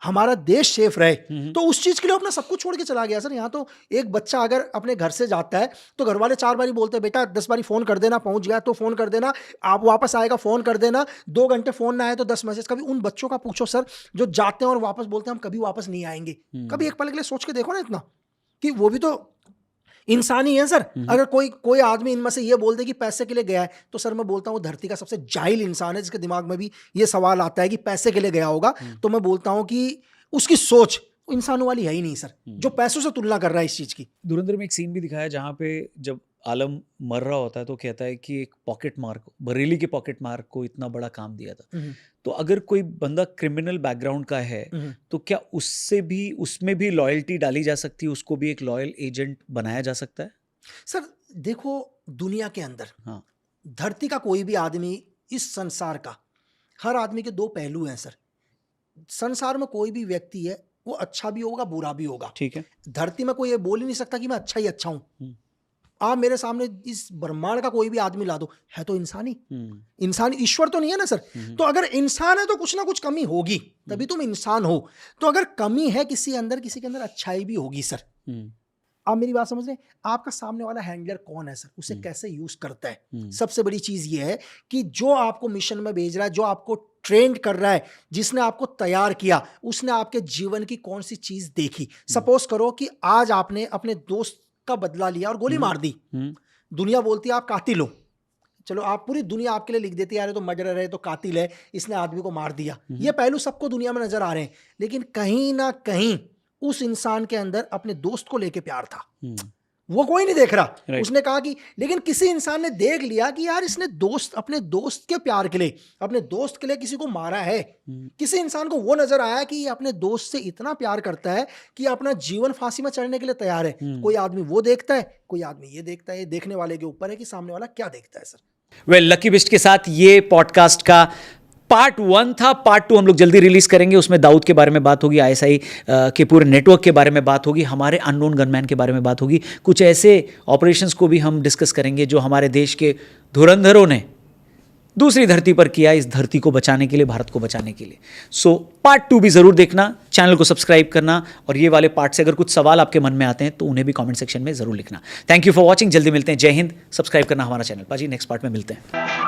हमारा देश सेफ रहे। तो उस चीज के लिए अपना सब कुछ छोड़ के चला गया सर। यहाँ तो एक बच्चा अगर अपने घर से जाता है तो घर वाले 4 बारी बोलते हैं, बेटा 10 बारी फोन कर देना, पहुंच गया तो फोन कर देना, आप वापस आएगा फोन कर देना, 2 घंटे फोन ना आए तो 10 मैसेज। कभी उन बच्चों का पूछो सर जो जाते हैं और वापस बोलते हैं हम कभी वापस नहीं आएंगे। कभी एक पल के लिए सोच के देखो ना इतना, कि वो भी तो इंसान ही है सर। अगर कोई आदमी इनमें से ये बोल दे कि पैसे के लिए गया है, तो सर मैं बोलता हूँ धरती का सबसे जाहिल इंसान है, जिसके दिमाग में भी ये सवाल आता है कि पैसे के लिए गया होगा। तो मैं बोलता हूँ कि उसकी सोच इंसानों वाली है ही नहीं सर, जो पैसों से तुलना कर रहा है इस चीज की। धुरंधर में एक सीन भी दिखाया जहाँ पे जब आलम मर रहा होता है तो कहता है कि एक पॉकेट मार को, बरेली के पॉकेट मार को इतना बड़ा काम दिया था। तो अगर कोई बंदा क्रिमिनल बैकग्राउंड का है तो क्या उसमें भी लॉयल्टी डाली जा सकती है, उसको भी एक लॉयल एजेंट बनाया जा सकता है? सर देखो, दुनिया के अंदर हाँ, धरती का कोई भी आदमी, इस संसार का हर आदमी के 2 पहलू हैं सर। संसार में कोई भी व्यक्ति है वो अच्छा भी होगा बुरा भी होगा। ठीक है। धरती में कोई ये बोल ही नहीं सकता कि मैं अच्छा ही अच्छा हूं। आप मेरे सामने इस ब्रह्मांड का कोई भी आदमी ला दो, है तो इंसान ही। इंसान, ईश्वर तो नहीं है ना सर। तो अगर इंसान है तो कुछ ना कुछ कमी होगी, तभी तुम इंसान हो। तो अगर कमी है किसी अंदर, किसी के अंदर अच्छाई भी होगी सर। आप मेरी बात समझ रहे हैं? आपका सामने वाला हैंडलर कौन है सर, उसे कैसे यूज करता है। सबसे बड़ी चीज ये है कि जो आपको मिशन में भेज रहा है, जो आपको ट्रेंड कर रहा है, जिसने आपको तैयार किया, उसने आपके जीवन की कौन सी चीज देखी। सपोज करो कि आज आपने अपने दोस्त का बदला लिया और गोली मार दी। दुनिया बोलती है आप कातिल हो। चलो, आप पूरी दुनिया आपके लिए लिख देती है यार ये तो मर्डरर है, तो कातिल है, इसने आदमी को मार दिया। ये पहलू सबको दुनिया में नजर आ रहे हैं, लेकिन कहीं ना कहीं उस इंसान के अंदर अपने दोस्त को लेके प्यार था। वो कोई नहीं देख रहा। उसने कहा कि, लेकिन किसी इंसान ने देख लिया कि यार इसने अपने दोस्त के प्यार के लिए, अपने दोस्त के लिए किसी को मारा है। किसी इंसान को वो नजर आया कि ये अपने दोस्त से इतना प्यार करता है कि अपना जीवन फांसी में चढ़ने के लिए तैयार है। कोई आदमी वो देखता है, कोई आदमी ये देखता है। देखने वाले के ऊपर है कि सामने वाला क्या देखता है सर। वेल, लकी बिस्ट के साथ ये पॉडकास्ट का पार्ट 1 था। पार्ट 2 हम लोग जल्दी रिलीज करेंगे। उसमें दाऊद के बारे में बात होगी, ISI के पूरे नेटवर्क के बारे में बात होगी, हमारे अननोन गनमैन के बारे में बात होगी। कुछ ऐसे ऑपरेशंस को भी हम डिस्कस करेंगे जो हमारे देश के धुरंधरों ने दूसरी धरती पर किया, इस धरती को बचाने के लिए, भारत को बचाने के लिए। सो पार्ट 2 भी जरूर देखना, चैनल को सब्सक्राइब करना, और ये वाले पार्ट से अगर कुछ सवाल आपके मन में आते हैं तो उन्हें भी कमेंट सेक्शन में जरूर लिखना। Thank you for watching. जल्दी मिलते हैं। जय हिंद। सब्सक्राइब करना हमारा चैनल। पाजी नेक्स्ट पार्ट में मिलते हैं।